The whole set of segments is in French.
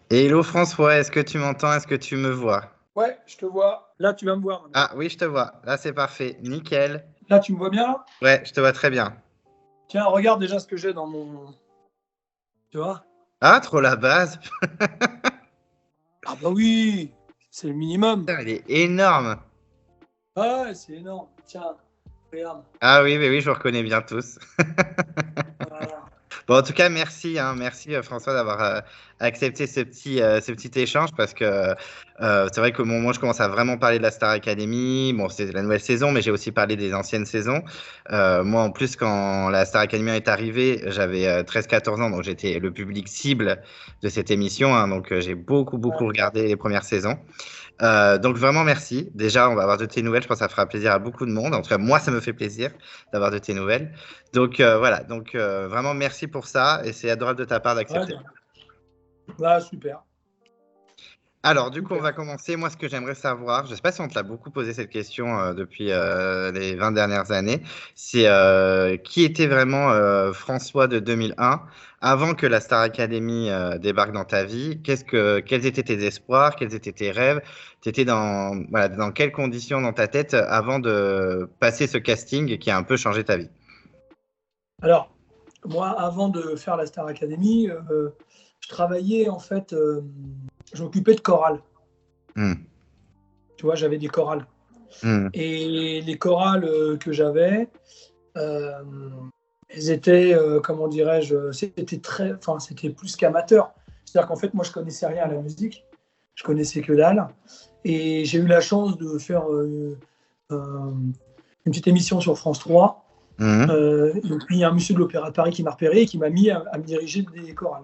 Hello François, est-ce que tu m'entends? Est-ce que tu me vois? Ouais, je te vois. Là, tu vas me voir maintenant. Ah oui, je te vois. Là, c'est parfait. Nickel. Là, tu me vois bien là? Ouais, je te vois très bien. Tiens, regarde déjà ce que j'ai dans mon. Tu vois? Ah, trop la base. Ah bah oui, c'est le minimum. Putain, il est énorme. Ah ouais, c'est énorme. Tiens, regarde. Ah oui, mais oui, je vous reconnais bien tous. Voilà. Bon, en tout cas, merci, hein, merci François d'avoir accepté ce petit échange parce que c'est vrai que moi, je commence à vraiment parler de la Star Academy. Bon, c'est la nouvelle saison, mais j'ai aussi parlé des anciennes saisons. Moi, en plus, quand la Star Academy est arrivée, j'avais 13-14 ans, donc j'étais le public cible de cette émission. Hein, donc, j'ai beaucoup Ouais. regardé les premières saisons. Donc vraiment merci. Déjà, on va avoir de tes nouvelles. Je pense que ça fera plaisir à beaucoup de monde. En tout cas, moi, ça me fait plaisir d'avoir de tes nouvelles. Donc voilà. Donc vraiment merci pour ça et c'est adorable de ta part Ouais, d'accepter. ouais, super. Alors du coup, on Super. va commencer. Moi, ce que j'aimerais savoir, je ne sais pas si on te l'a beaucoup posé cette question depuis les 20 dernières années, c'est qui était vraiment François de 2001 avant que la Star Academy débarque dans ta vie. Quels étaient tes espoirs, quels étaient tes rêves? Tu étais voilà, dans quelles conditions dans ta tête avant de passer ce casting qui a un peu changé ta vie? Alors, moi, avant de faire la Star Academy, je travaillais en fait, je m'occupais de chorale. Hmm. Tu vois, j'avais des chorales. Hmm. Et les chorales que j'avais, euh, elles étaient, comment dirais-je, c'était plus qu'amateur. C'est-à-dire qu'en fait, moi, je connaissais rien à la musique, je connaissais que dalle, et j'ai eu la chance de faire une petite émission sur France 3. Hmm. Et puis il y a un monsieur de l'Opéra de Paris qui m'a repéré et qui m'a mis à me diriger des chorales.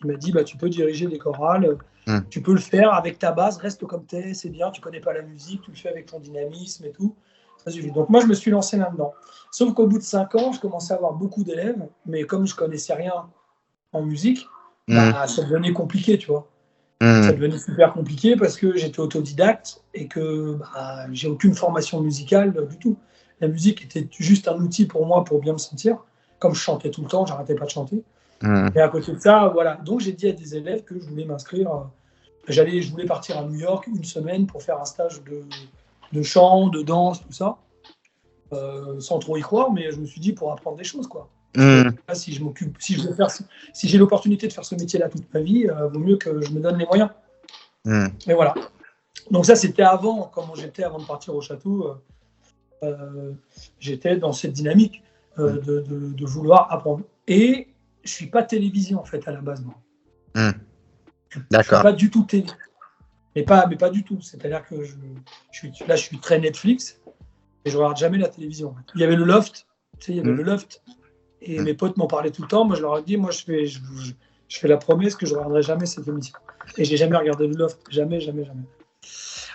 Il m'a dit bah, tu peux diriger des chorales, Hmm. tu peux le faire avec ta base, reste comme t'es, c'est bien, tu connais pas la musique, tu le fais avec ton dynamisme et tout. Ça suffit. Donc moi je me suis lancé là-dedans. Sauf qu'au bout de 5 ans, je commençais à avoir beaucoup d'élèves, mais comme je connaissais rien en musique, Hmm. bah ça devenait compliqué, tu vois. Ça Hmm. devenait super compliqué parce que j'étais autodidacte et que bah, j'ai aucune formation musicale du tout. La musique était juste un outil pour moi pour bien me sentir. Comme je chantais tout le temps, j'arrêtais pas de chanter. Hmm. Et à côté de ça, voilà. Donc j'ai dit à des élèves que je voulais m'inscrire. Je voulais partir à New York une semaine pour faire un stage de chant, de danse, tout ça, sans trop y croire, mais je me suis dit pour apprendre des choses, quoi. Parce que Hmm. là, si je m'occupe, si j'ai l'opportunité de faire ce métier-là toute ma vie, vaut mieux que je me donne les moyens. Hmm. Et voilà. Donc ça, c'était avant, comment j'étais avant de partir au château. J'étais dans cette dynamique de vouloir apprendre. Et je suis pas télévision en fait à la base, moi. Hmm. Je suis D'accord. pas du tout télé. Mais pas du tout. C'est-à-dire que je suis très Netflix et je regarde jamais la télévision. Il y avait le Loft, tu sais, il y avait Hmm. le Loft. Et Hmm. mes potes m'en parlaient tout le temps. Moi, je leur ai dit, moi, je fais la promesse que je ne regarderai jamais cette émission. Et j'ai jamais regardé le Loft. Jamais, jamais, jamais.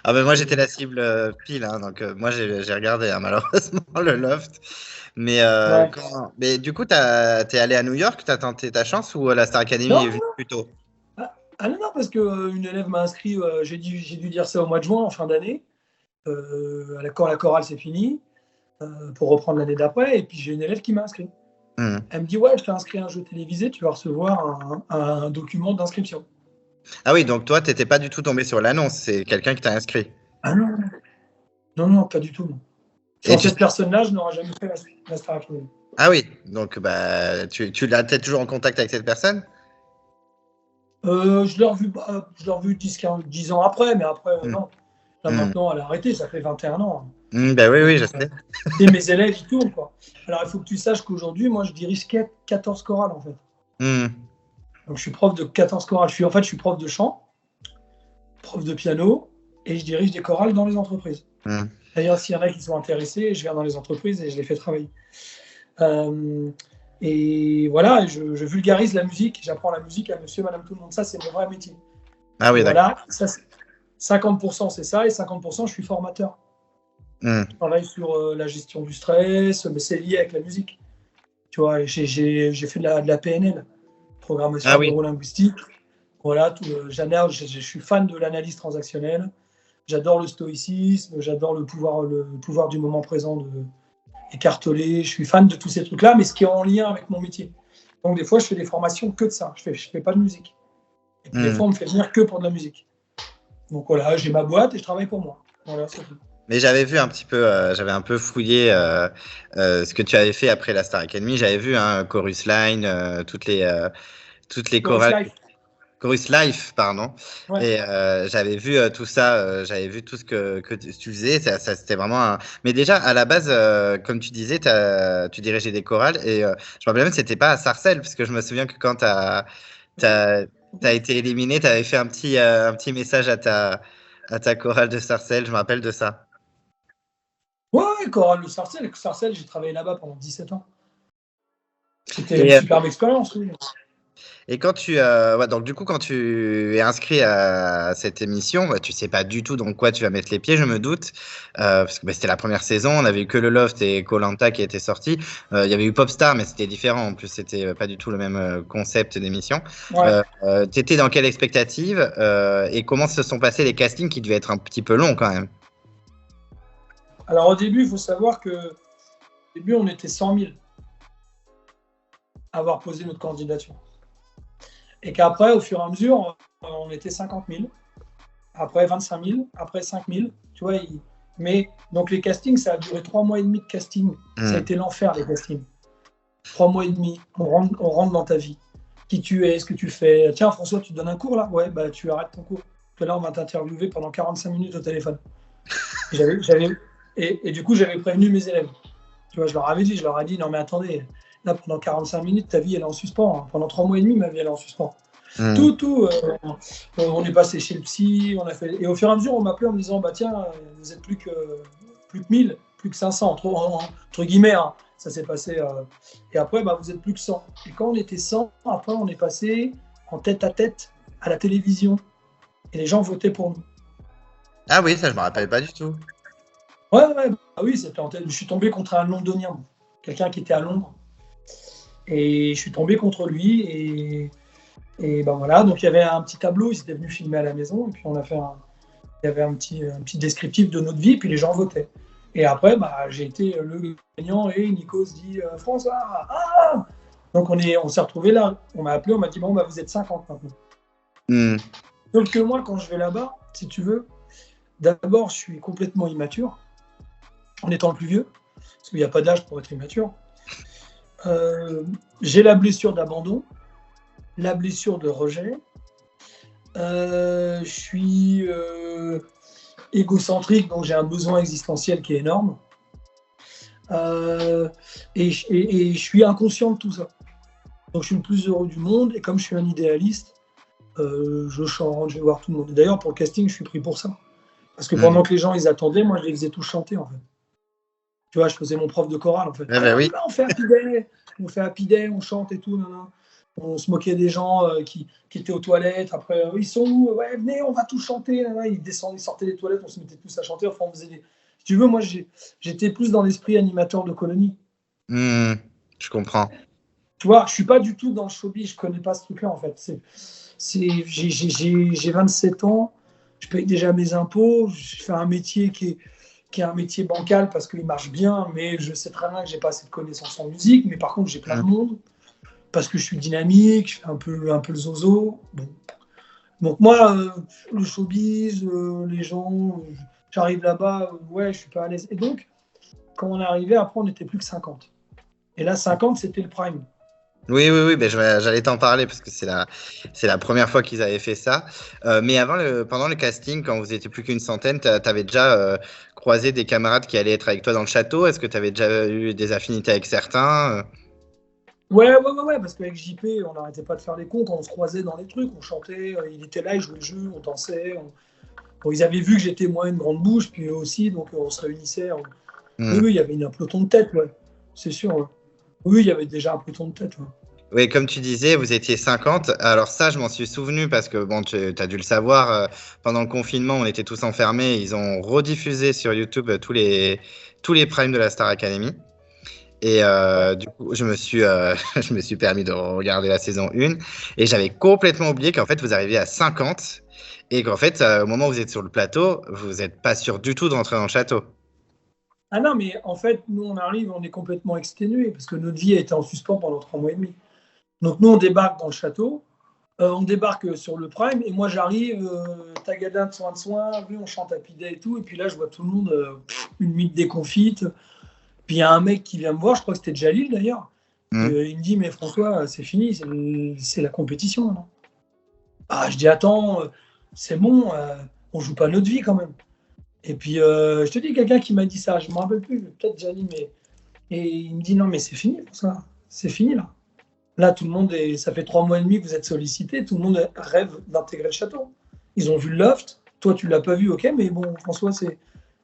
Ah ben moi Et, j'étais la cible pile, hein, donc moi j'ai regardé hein, malheureusement le Loft. Mais, ouais. mais du coup, t'es allé à New York, t'as tenté ta chance ou la Star Academy est Non, venue plus tôt? non, non, parce qu'une élève m'a inscrit, j'ai dû dire ça au mois de juin, en fin d'année, quand la chorale c'est fini, pour reprendre l'année d'après, et puis j'ai une élève qui m'a inscrit. Hmm. Elle me dit, ouais, je t'ai inscrit à un jeu télévisé, tu vas recevoir un document d'inscription. Ah oui, donc toi, t'étais pas du tout tombé sur l'annonce, c'est quelqu'un qui t'a inscrit. Ah non, non, non, pas du tout. Non. Et Sans cette personne-là, je n'aurais jamais fait la Star Academy. Ah oui, donc bah, tu l'as peut-être toujours en contact avec cette personne? Je l'ai revu 10 ans après, mais après, Hmm. non. Là, Hmm. maintenant, elle a arrêté, ça fait 21 ans. Hmm, bah oui, Donc, oui, je sais. et mes élèves, ils tournent, quoi. Alors, il faut que tu saches qu'aujourd'hui, moi, je dirige 14 chorales, en fait. Hmm. Donc, je suis prof de 14 chorales. Je suis prof de chant, prof de piano, et je dirige des chorales dans les entreprises. Hmm. D'ailleurs, s'il y en a qui sont intéressés, je viens dans les entreprises et je les fais travailler. Et voilà, je vulgarise la musique, j'apprends la musique à monsieur, madame, tout le monde. Ça, c'est mon vrai métier. Ah Et oui, d'accord. voilà, ça, 50% c'est ça, et 50% je suis formateur. Hmm. Je travaille sur la gestion du stress, mais c'est lié avec la musique. Tu vois, j'ai fait de la PNL, programmation Ah oui. neurolinguistique. Voilà, je suis fan de l'analyse transactionnelle. J'adore le stoïcisme, j'adore le pouvoir du moment présent de écarteler. Je suis fan de tous ces trucs-là, mais ce qui est en lien avec mon métier. Donc des fois, je fais des formations que de ça. Je fais pas de musique. Et puis des fois, on me fait venir que pour de la musique. Donc voilà, j'ai ma boîte et je travaille pour moi. Voilà, c'est tout. Mais j'avais vu un petit peu, j'avais un peu fouillé ce que tu avais fait après la Star Academy. J'avais vu Chorus Line, toutes les Chorus chorales. Life. Chorus Life, pardon. Ouais. Et j'avais vu tout ça, j'avais vu tout ce que tu faisais. Ça, c'était vraiment un... Mais déjà, à la base, comme tu disais, tu dirigeais des chorales. Et je me rappelle même que c'était pas à Sarcelles, parce que je me souviens que quand t'as été éliminé, tu avais fait un petit message à ta chorale de Sarcelles. Je me rappelle de ça. Ouais, Chorale de Sarcelles. Sarcelles, j'ai travaillé là-bas pendant 17 ans. C'était une Et, superbe expérience, oui. Et quand ouais, donc du coup, quand tu es inscrit à cette émission, bah, tu sais pas du tout dans quoi tu vas mettre les pieds, je me doute, parce que bah, c'était la première saison, on avait eu que le Loft et koh qui étaient sortis. Il y avait eu Popstar, mais c'était différent. En plus, c'était pas du tout le même concept d'émission. Ouais. T'étais dans quelle expectative et comment se sont passés les castings qui devaient être un petit peu longs quand même? Alors au début, il faut savoir que au début, on était 100 000 à avoir posé notre candidature. Et qu'après, au fur et à mesure, on était 50 000, après 25 000, après 5 000. Tu vois, mais donc les castings, ça a duré 3 mois et demi de casting. Ça a été l'enfer, les castings. 3 mois et demi, on rentre dans ta vie. Qui tu es, ce que tu fais. Tiens, François, tu te donnes un cours là? Ouais, bah tu arrêtes ton cours. Que là, on va t'interviewer pendant 45 minutes au téléphone. Et du coup, j'avais prévenu mes élèves. Tu vois, je leur avais dit, non mais attendez, là pendant 45 minutes, ta vie elle est en suspens. Hein. Pendant 3 mois et demi, ma vie elle est en suspens. On est passé chez le psy, on a fait. Et au fur et à mesure, on m'appelait en me disant, bah tiens, vous êtes plus que 1000, plus que 500, entre guillemets. Hein. Ça s'est passé. Et après, bah, vous êtes plus que 100. Et quand on était 100, après, on est passé en tête à tête à la télévision. Et les gens votaient pour nous. Ah oui, ça je me rappelle pas du tout. Ouais, bah oui, c'était en tête. Je suis tombé contre un Londonien, quelqu'un qui était à Londres. Et je suis tombé contre lui. Et ben voilà, donc il y avait un petit tableau, ils étaient venus filmer à la maison. Et puis on a fait il y avait un petit descriptif de notre vie, puis les gens votaient. Et après, bah, j'ai été le gagnant et Nico se dit François, ah. Donc on s'est retrouvés là. On m'a appelé, on m'a dit bon, bah, vous êtes 50 maintenant. Donc que moi, quand je vais là-bas, si tu veux, d'abord, je suis complètement immature, en étant le plus vieux, parce qu'il n'y a pas d'âge pour être immature. J'ai la blessure d'abandon, la blessure de rejet. Je suis égocentrique, donc j'ai un besoin existentiel qui est énorme. Et je suis inconscient de tout ça. Donc je suis le plus heureux du monde, et comme je suis un idéaliste, je chante, je vais voir tout le monde. D'ailleurs, pour le casting, je suis pris pour ça. Parce que pendant que les gens ils attendaient, moi je les faisais tous chanter en fait. Tu vois, je faisais mon prof de chorale en fait. Oui. On fait Happy Day, on chante et tout. Non. On se moquait des gens qui étaient aux toilettes. Après, ils sont où? Ouais, venez, on va tous chanter. Là. Ils descendaient, ils sortaient des toilettes, on se mettait tous à chanter. Enfin, on faisait des... Si tu veux, moi j'étais plus dans l'esprit animateur de colonie. Je comprends. Tu vois, je suis pas du tout dans le showbiz, je connais pas ce truc-là en fait. J'ai 27 ans, je paye déjà mes impôts, je fais un métier qui est un métier bancal parce qu'il marche bien, mais je sais très bien que j'ai pas assez de connaissances en musique, mais par contre j'ai plein de monde, parce que je suis dynamique, je fais un peu le zozo. Bon. Donc moi, le showbiz, les gens, j'arrive là-bas, ouais, je suis pas à l'aise. Et donc, quand on est arrivé, après on n'était plus que 50. Et là, 50, c'était le prime. Oui, ben j'allais t'en parler parce que c'est la première fois qu'ils avaient fait ça. Mais pendant le casting, quand vous étiez plus qu'une centaine, t'avais déjà croisé des camarades qui allaient être avec toi dans le château. Est-ce que tu avais déjà eu des affinités avec certains? Ouais, parce qu'avec JP, on n'arrêtait pas de faire les cons quand on se croisait dans les trucs, on chantait, il était là, il jouait le jeu, on dansait. Bon, ils avaient vu que j'étais moi une grande bouche, puis eux aussi, donc on se réunissait. Oui, il y avait un peloton de tête, ouais, c'est sûr. Ouais. Oui, il y avait déjà un peloton de tête. Ouais. Oui, comme tu disais, vous étiez 50. Alors ça, je m'en suis souvenu parce que bon, tu as dû le savoir, pendant le confinement, on était tous enfermés. Ils ont rediffusé sur YouTube tous les primes de la Star Academy. Et du coup, je me suis permis de regarder la saison 1 et j'avais complètement oublié qu'en fait, vous arriviez à 50 et qu'en fait, au moment où vous êtes sur le plateau, vous n'êtes pas sûr du tout de rentrer dans le château. Ah non, mais en fait, nous, on arrive, on est complètement exténué parce que notre vie a été en suspens pendant 3 mois et demi. Donc, nous, on débarque dans le château, on débarque sur le Prime, et moi, j'arrive, tagadin de soin, oui, on chante Happy Day et tout, et puis là, je vois tout le monde, une mythe déconfite. Puis il y a un mec qui vient me voir, je crois que c'était Jalil d'ailleurs. Hmm. Il me dit, mais François, c'est fini, c'est la compétition. Non. Ah, je dis, attends, c'est bon, on joue pas notre vie quand même. Et puis, je te dis, quelqu'un qui m'a dit ça, je ne me rappelle plus, peut-être Jalil, mais. Et il me dit, non, mais c'est fini, François, c'est fini là. Là, tout le monde ça fait 3 mois et demi que vous êtes sollicité, tout le monde rêve d'intégrer le château. Ils ont vu le loft, toi, tu l'as pas vu, ok, mais bon, François, c'est.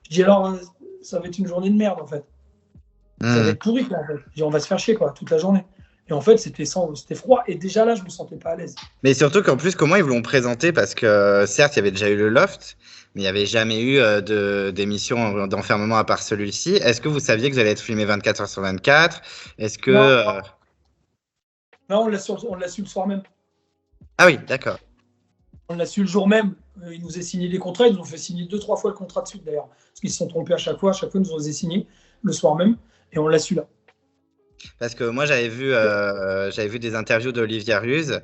Je dis, alors, ça va être une journée de merde en fait. Ça va Hmm. être pourri, quoi, en fait. Je dis, on va se faire chier, quoi, toute la journée. Et en fait, c'était froid. Et déjà là, je me sentais pas à l'aise. Mais surtout qu'en plus, comment ils vous l'ont présenté? Parce que certes, il y avait déjà eu le loft, mais il n'y avait jamais eu d'émission d'enfermement à part celui-ci. Est-ce que vous saviez que vous allez être filmé 24 heures sur 24? Est-ce que... Non, non, on l'a su le soir même. Ah oui, d'accord. On l'a su le jour même. Ils nous ont signé des contrats. Ils nous ont fait signer 2, 3 fois le contrat de suite, d'ailleurs. Parce qu'ils se sont trompés à chaque fois. À chaque fois, ils nous ont signé le soir même. Et on l'a su là. Parce que moi, j'avais vu des interviews d'Olivia Ruse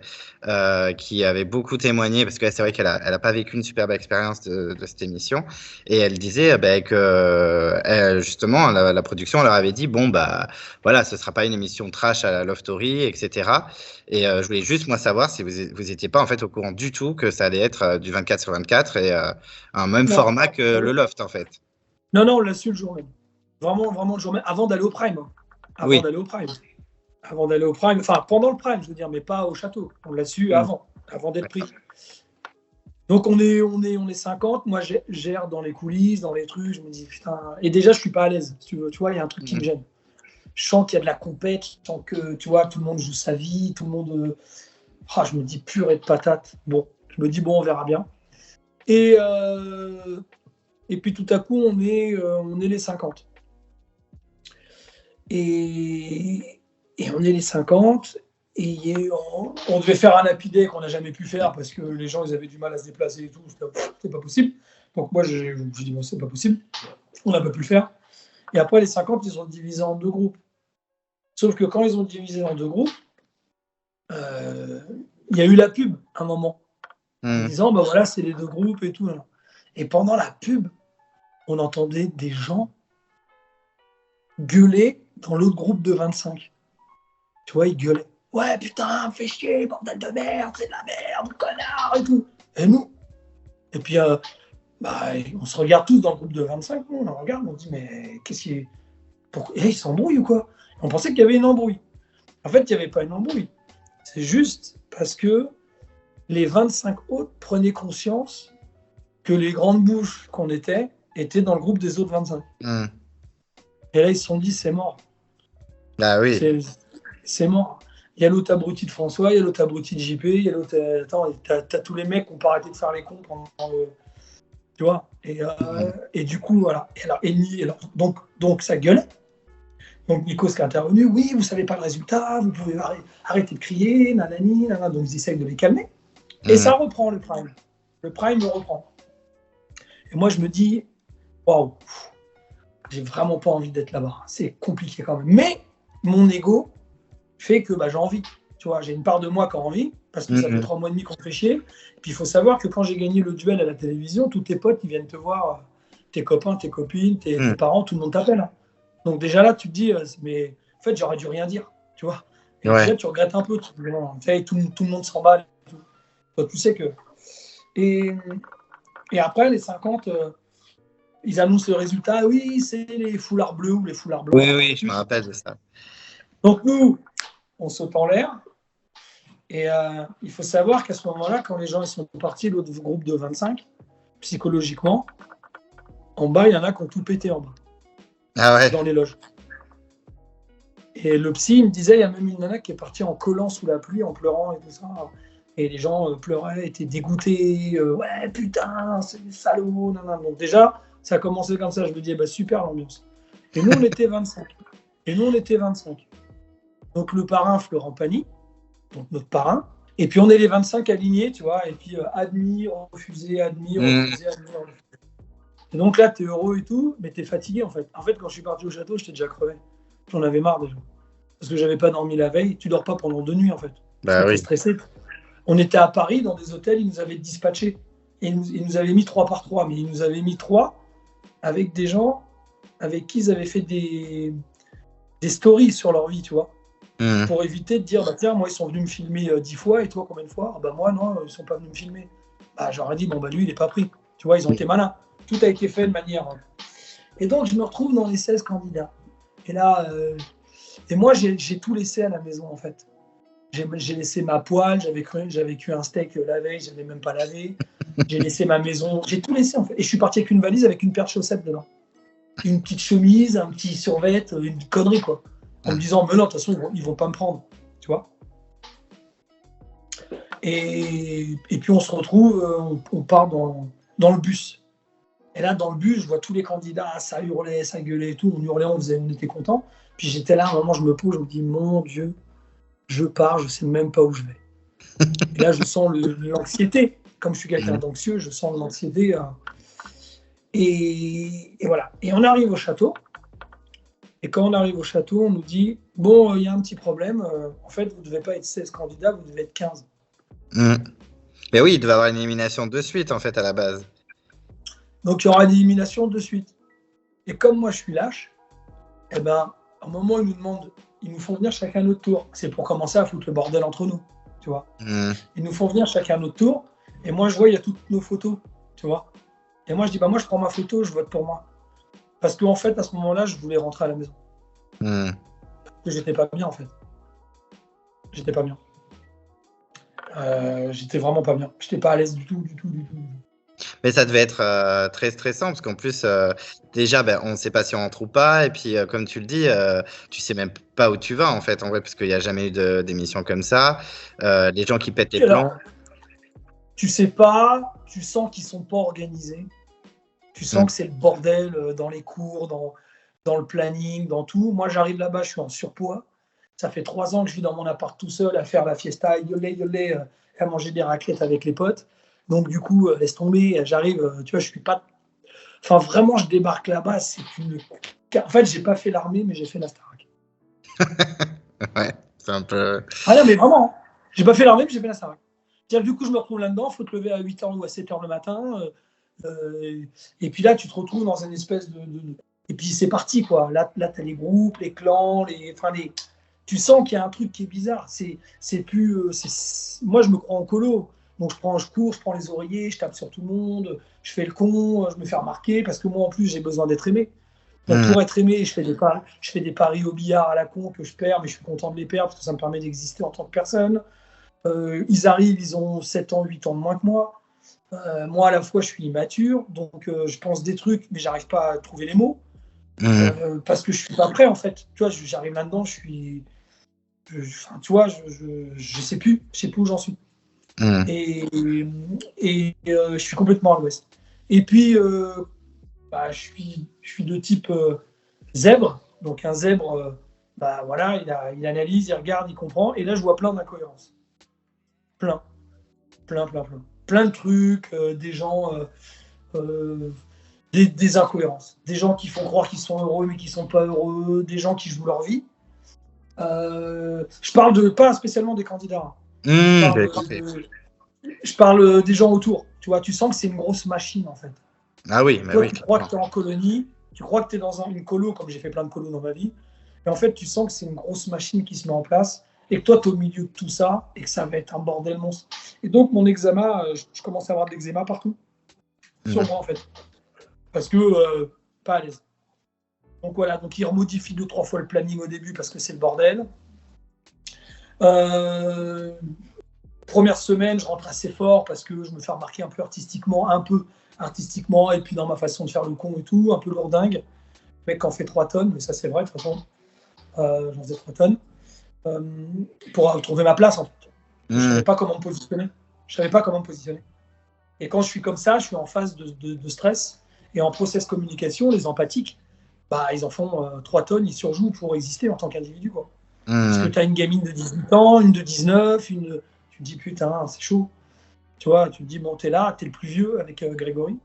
qui avait beaucoup témoigné, parce que c'est vrai qu'elle a pas vécu une superbe expérience de cette émission. Et elle disait ben, que justement, la production leur avait dit, bon, bah voilà, ce sera pas une émission trash à la Love Story, etc. Et je voulais juste, moi, savoir si vous étiez pas en fait au courant du tout que ça allait être du 24 sur 24 et un même Non, format que le Loft, en fait. non, non, on l'a su le jour même. Vraiment, vraiment le jour même. Avant d'aller au Prime. Hein. Avant Oui. d'aller au Prime. Avant d'aller au Prime. Enfin, pendant le Prime, je veux dire, mais pas au château. On l'a su Mm. avant d'être pris. D'accord. Donc on est 50, moi je gère dans les coulisses, dans les trucs, je me dis putain. Et déjà je suis pas à l'aise, si tu veux, tu vois, il y a un truc qui me Mm. gêne. Je sens qu'il y a de la compète, je sens que tu vois, tout le monde joue sa vie, tout le monde. Je me dis purée de patate. Bon, je me dis bon, on verra bien. Et, et puis tout à coup, on est les 50. Et on est les 50. Et on devait faire un happy day qu'on n'a jamais pu faire parce que les gens ils avaient du mal à se déplacer et tout. C'était pas possible. Donc moi, je me suis dit, bon, c'est pas possible. On n'a pas pu le faire. Et après, les 50, ils ont divisé en 2 groupes. Sauf que quand ils ont divisé en 2 groupes, il y a eu la pub à un moment, en Mm. disant, bah voilà, c'est les 2 groupes et tout. Et pendant la pub, on entendait des gens gueuler dans l'autre groupe de 25. Tu vois, ils gueulaient. Ouais, putain, fais chier, bordel de merde, c'est de la merde, connard et tout. Et nous. Et puis, on se regarde tous dans le groupe de 25, on en regarde, on se dit, mais qu'est-ce qui est. Pourquoi ils s'embrouillent ou quoi? On pensait qu'il y avait une embrouille. En fait, il n'y avait pas une embrouille. C'est juste parce que les 25 autres prenaient conscience que les grandes bouches qu'on était étaient dans le groupe des autres 25. Mm. Et là, ils se sont dit, c'est mort. Ah oui. C'est mort. Il y a l'autre abruti de François, il y a l'autre abruti de JP, il y a l'autre. Attends, t'as tous les mecs qui n'ont pas arrêté de faire les cons pendant le. Tu vois Mm. et du coup, voilà. Donc, ça gueule. Donc, Nikos qui est intervenu, oui, vous ne savez pas le résultat, vous pouvez arrêter de crier, nanani, nanana. Donc, ils essayent de les calmer. Et Mm. ça reprend le Prime. Le Prime le reprend. Et moi, je me dis, waouh, j'ai vraiment pas envie d'être là-bas. C'est compliqué quand même. Mais mon ego fait que j'ai envie. Tu vois, j'ai une part de moi qui a envie, parce que ça fait Mm. 3 mois et demi qu'on fait chier. Puis il faut savoir que quand j'ai gagné le duel à la télévision, tous tes potes, ils viennent te voir, tes copains, tes copines, tes Mm. parents, tout le monde t'appelle. Hein. Donc déjà là, tu te dis, mais en fait, j'aurais dû rien dire. Tu vois. Et Ouais. déjà, tu regrettes un peu. Tu sais, tout le monde s'emballe. Toi, tu sais que. Et, et après, les 50, ils annoncent le résultat. Oui, c'est les foulards bleus ou les foulards blancs. Oui, oui, je me rappelle de ça. Donc nous, on saute en l'air. Et il faut savoir qu'à ce moment-là, quand les gens ils sont partis, l'autre groupe de 25, psychologiquement, en bas, il y en a qui ont tout pété en bas, Ah ouais. dans les loges. Et le psy, il me disait, il y a même une nana qui est partie en collant sous la pluie, en pleurant et tout ça. Et les gens pleuraient, étaient dégoûtés. Ouais, putain, c'est des salauds. Nanana. Donc déjà, ça a commencé comme ça. Je me disais, super l'ambiance. Et nous, on était 25. Et nous, on était 25. Donc le parrain, Florent Pagny, donc notre parrain. Et puis on est les 25 alignés, tu vois. Et puis admis, refusé, admis, refusé, admis, refusé. Et donc là, t'es heureux et tout, mais t'es fatigué en fait. En fait, quand je suis parti au château, j'étais déjà crevé. J'en avais marre déjà. Parce que j'avais pas dormi la veille. Tu dors pas pendant 2 nuits en fait. Parce Bah que t'es oui. stressé. On était à Paris dans des hôtels, ils nous avaient dispatchés. Et ils nous avaient mis 3 par 3. Mais ils nous avaient mis 3 avec des gens avec qui ils avaient fait des stories sur leur vie, tu vois. Pour éviter de dire, bah tiens, moi, ils sont venus me filmer 10 fois, et toi, combien de fois? Ah, bah moi, non, ils sont pas venus me filmer. Bah, j'aurais dit, bon, bah lui, il est pas pris. Tu vois, ils ont été malins. Tout a été fait de manière. Et donc, je me retrouve dans les 16 candidats. Et là, et moi, j'ai tout laissé à la maison, en fait. J'ai laissé ma poêle, j'avais cuit un steak la veille, je n'avais même pas lavé. J'ai laissé ma maison, j'ai tout laissé, en fait. Et je suis parti avec une valise avec une paire de chaussettes dedans. Une petite chemise, un petit survêt, une connerie, quoi. En me disant, mais non, de toute façon, ils vont pas me prendre, tu vois. Et puis on se retrouve, on part dans le bus. Et là, dans le bus, je vois tous les candidats, ça hurlait, ça gueulait et tout. On hurlait, on était contents. Puis j'étais là, à un moment, je me pose, je me dis, mon Dieu, je pars, je sais même pas où je vais. Et là, je sens l'anxiété. Comme je suis quelqu'un d'anxieux, je sens l'anxiété. Et voilà. Et on arrive au château. Et quand on arrive au château, on nous dit, bon, il y a un petit problème. En fait, vous ne devez pas être 16 candidats, vous devez être 15. Mais oui, il devait y avoir une élimination de suite, en fait, à la base. Donc, il y aura une élimination de suite. Et comme moi, je suis lâche, eh ben, à un moment, ils nous font venir chacun notre tour. C'est pour commencer à foutre le bordel entre nous, tu vois. Ils nous font venir chacun notre tour. Et moi, je vois, il y a toutes nos photos, tu vois. Et moi, je dis, bah, moi, je prends ma photo, je vote pour moi. Parce qu'en fait, à ce moment-là, je voulais rentrer à la maison. Parce que j'étais pas bien, en fait. J'étais pas bien. J'étais vraiment pas bien. J'étais pas à l'aise du tout. Mais ça devait être très stressant parce qu'en plus, déjà, on ne sait pas si on rentre ou pas. Et puis, comme tu le dis, tu sais même pas où tu vas en fait, en vrai, parce qu'il n'y a jamais eu d'émission comme ça. Les gens qui pètent les plans. Tu sais pas, tu sens qu'ils sont pas organisés. Tu sens que c'est le bordel dans les cours, dans le planning, dans tout. Moi, j'arrive là-bas, je suis en surpoids. Ça fait 3 ans que je vis dans mon appart tout seul à faire la fiesta, yolé, à manger des raclettes avec les potes. Donc, du coup, laisse tomber, j'arrive, tu vois, je suis pas. Enfin, vraiment, je débarque là-bas, c'est une. En fait, j'ai pas fait l'armée, mais j'ai fait la Starac. Ouais, c'est un peu. Ah non, mais vraiment, j'ai pas fait l'armée, mais j'ai fait la Starac. Du coup, je me retrouve là-dedans, il faut te lever à 8h ou à 7h le matin. Et puis là, tu te retrouves dans une espèce de. Et puis c'est parti, quoi. Là tu as les groupes, les clans, tu sens qu'il y a un truc qui est bizarre. C'est plus. Moi, je me crois en colo. Donc je cours, je prends les oreillers, je tape sur tout le monde, je fais le con, je me fais remarquer, parce que moi, en plus, j'ai besoin d'être aimé. Donc pour être aimé, je fais des paris au billard à la con que je perds, mais je suis content de les perdre parce que ça me permet d'exister en tant que personne. Ils arrivent, ils ont 7 ans, 8 ans de moins que moi. Moi, à la fois, je suis immature, donc je pense des trucs, mais j'arrive pas à trouver les mots. Parce que je suis pas prêt, en fait. Tu vois, j'arrive là-dedans, tu vois, je sais plus où j'en suis. Et je suis complètement à l'ouest. Et puis, je suis de type zèbre. Donc, un zèbre, voilà, il analyse, il regarde, il comprend. Et là, je vois plein d'incohérences. Plein de trucs, des gens, des incohérences, des gens qui font croire qu'ils sont heureux mais qui sont pas heureux, des gens qui jouent leur vie. Je parle pas spécialement des candidats. Je parle des gens autour. Tu vois, tu sens que c'est une grosse machine en fait. Ah oui, Toi, tu crois que tu es en colonie, tu crois que tu es dans une colo, comme j'ai fait plein de colos dans ma vie, et en fait, tu sens que c'est une grosse machine qui se met en place, et que toi, tu es au milieu de tout ça, et que ça va être un bordel monstre. Et donc, mon eczéma, je commence à avoir de l'eczéma partout, sur moi en fait, parce que pas à l'aise. Donc voilà, donc il remodifie 2-3 fois le planning au début parce que c'est le bordel. Première semaine, je rentre assez fort parce que je me fais remarquer un peu artistiquement, et puis dans ma façon de faire le con et tout, un peu lourdingue. Le mec qui en fait 3 tonnes, mais ça c'est vrai de toute façon. J'en faisais 3 tonnes. Pour trouver ma place en fait. Je ne savais pas comment me positionner. Et quand je suis comme ça, je suis en phase de stress et en process communication, les empathiques, bah, ils en font 3 tonnes, ils surjouent pour exister en tant qu'individu, quoi. Parce que Mmh. tu as une gamine de 18 ans, une de 19, tu te dis putain, c'est chaud. Tu vois, tu te dis, bon, t'es là, t'es le plus vieux avec Grégory.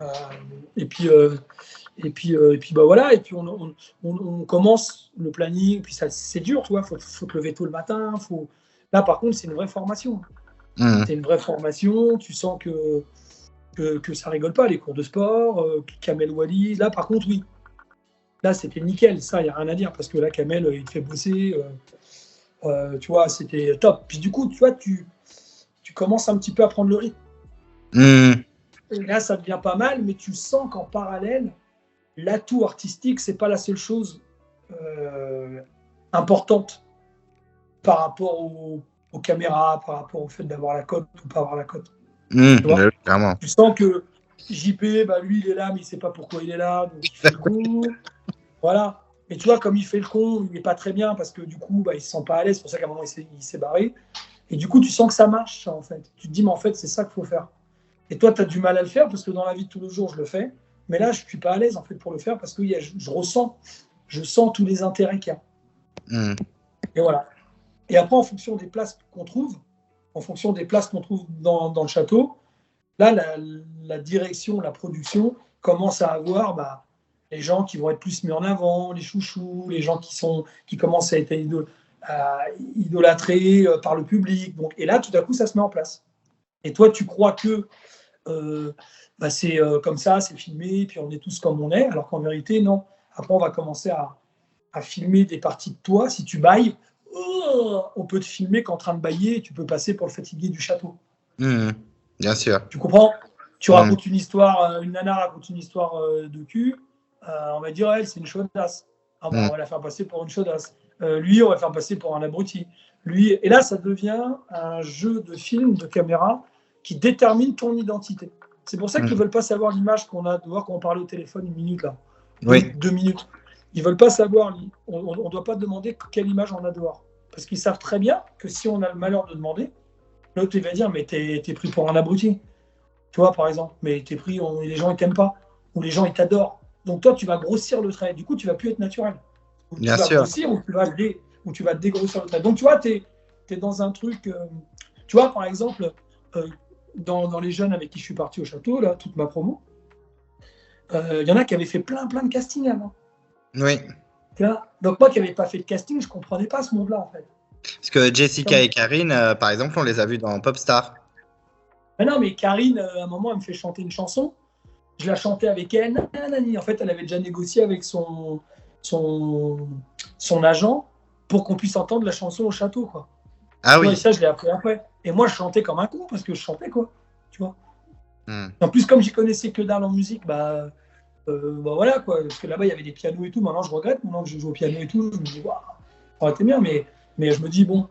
Euh, et puis, bah voilà, et puis on commence le planning, puis ça, c'est dur, tu vois, faut te lever tôt le matin. Là, par contre, c'est une vraie formation. Mmh. C'est une vraie formation, tu sens que ça rigole pas, les cours de sport, Kamel Wally. Là, par contre, oui. Là, c'était nickel, ça, il n'y a rien à dire, parce que là, Kamel, il te fait bosser. Tu vois, c'était top. Puis du coup, tu vois, tu commences un petit peu à prendre le rythme. Mmh. Et là, ça devient pas mal, mais tu sens qu'en parallèle, l'atout artistique, c'est pas la seule chose importante par rapport aux caméras, par rapport au fait d'avoir la cote ou pas avoir la cote. Mmh. Tu vois, Clairement. tu sens que JP, bah, lui, il est là, mais il sait pas pourquoi il est là, donc il fait le con. Voilà. Et tu vois, comme il fait le con, il est pas très bien parce que du coup, bah, il se sent pas à l'aise. C'est pour ça qu'à un moment, il s'est barré. Et du coup, tu sens que ça marche, ça, en fait. Tu te dis, mais en fait, c'est ça qu'il faut faire. Et toi, tu as du mal à le faire parce que dans la vie de tous les jours, je le fais. Mais là, je ne suis pas à l'aise en fait pour le faire parce que je sens tous les intérêts qu'il y a. Mmh. Et voilà. Et après, en fonction des places qu'on trouve, dans le château, là, la direction, la production commence à avoir bah, les gens qui vont être plus mis en avant, les chouchous, les gens qui commencent à être idolâtrés par le public. Donc, et là, tout à coup, ça se met en place. Et toi, tu crois que bah c'est comme ça, c'est filmé, puis on est tous comme on est, alors qu'en vérité, non. Après, on va commencer à filmer des parties de toi. Si tu bailles, on peut te filmer qu'en train de bailler, et tu peux passer pour le fatigué du château. Mmh. Bien sûr. Tu comprends? Tu Mmh. racontes une histoire, une nana raconte une histoire de cul, on va dire, elle, c'est une chaudasse. Ah bah, Mmh. on va la faire passer pour une chaudasse. Lui, on va le faire passer pour un abruti. Lui, et là, ça devient un jeu de film, de caméra, qui détermine ton identité. C'est pour ça qu'ils ne Mmh. veulent pas savoir l'image qu'on a de voir quand on parle au téléphone 1 minute, là. Oui. 2 minutes. Ils ne veulent pas savoir, on ne doit pas demander quelle image on a de voir. Parce qu'ils savent très bien que si on a le malheur de demander, l'autre, il va dire, mais t'es pris pour un abruti. Tu vois, par exemple, mais t'es pris, les gens, ils t'aiment pas. Ou les gens, ils t'adorent. Donc toi, tu vas grossir le trait. Du coup, tu vas plus être naturel. Ou tu Bien vas sûr. grossir, ou tu vas dégrossir le trait. Donc, tu vois, tu es dans un truc... tu vois, par exemple, dans les jeunes avec qui je suis parti au château, là, toute ma promo, il y en a qui avaient fait plein de castings avant. Oui. Tu vois. Donc moi qui n'avais pas fait de casting, je comprenais pas ce monde-là, en fait. Parce que Jessica et Karine, par exemple, on les a vus dans Popstar. Mais non, mais Karine, à un moment, elle me fait chanter une chanson. Je la chantais avec elle. Nanani. En fait, elle avait déjà négocié avec son agent pour qu'on puisse entendre la chanson au château, quoi. Ah Tu vois, et oui. ça, je l'ai appris après. Et moi, je chantais comme un con parce que je chantais, quoi. Tu vois. Mmh. En plus, comme j'y connaissais que dalle en musique, bah voilà, quoi. Parce que là-bas, il y avait des pianos et tout. Maintenant, je regrette. Maintenant que je joue au piano et tout, je me dis, waouh, ça aurait été bien. Mais je me dis, bon.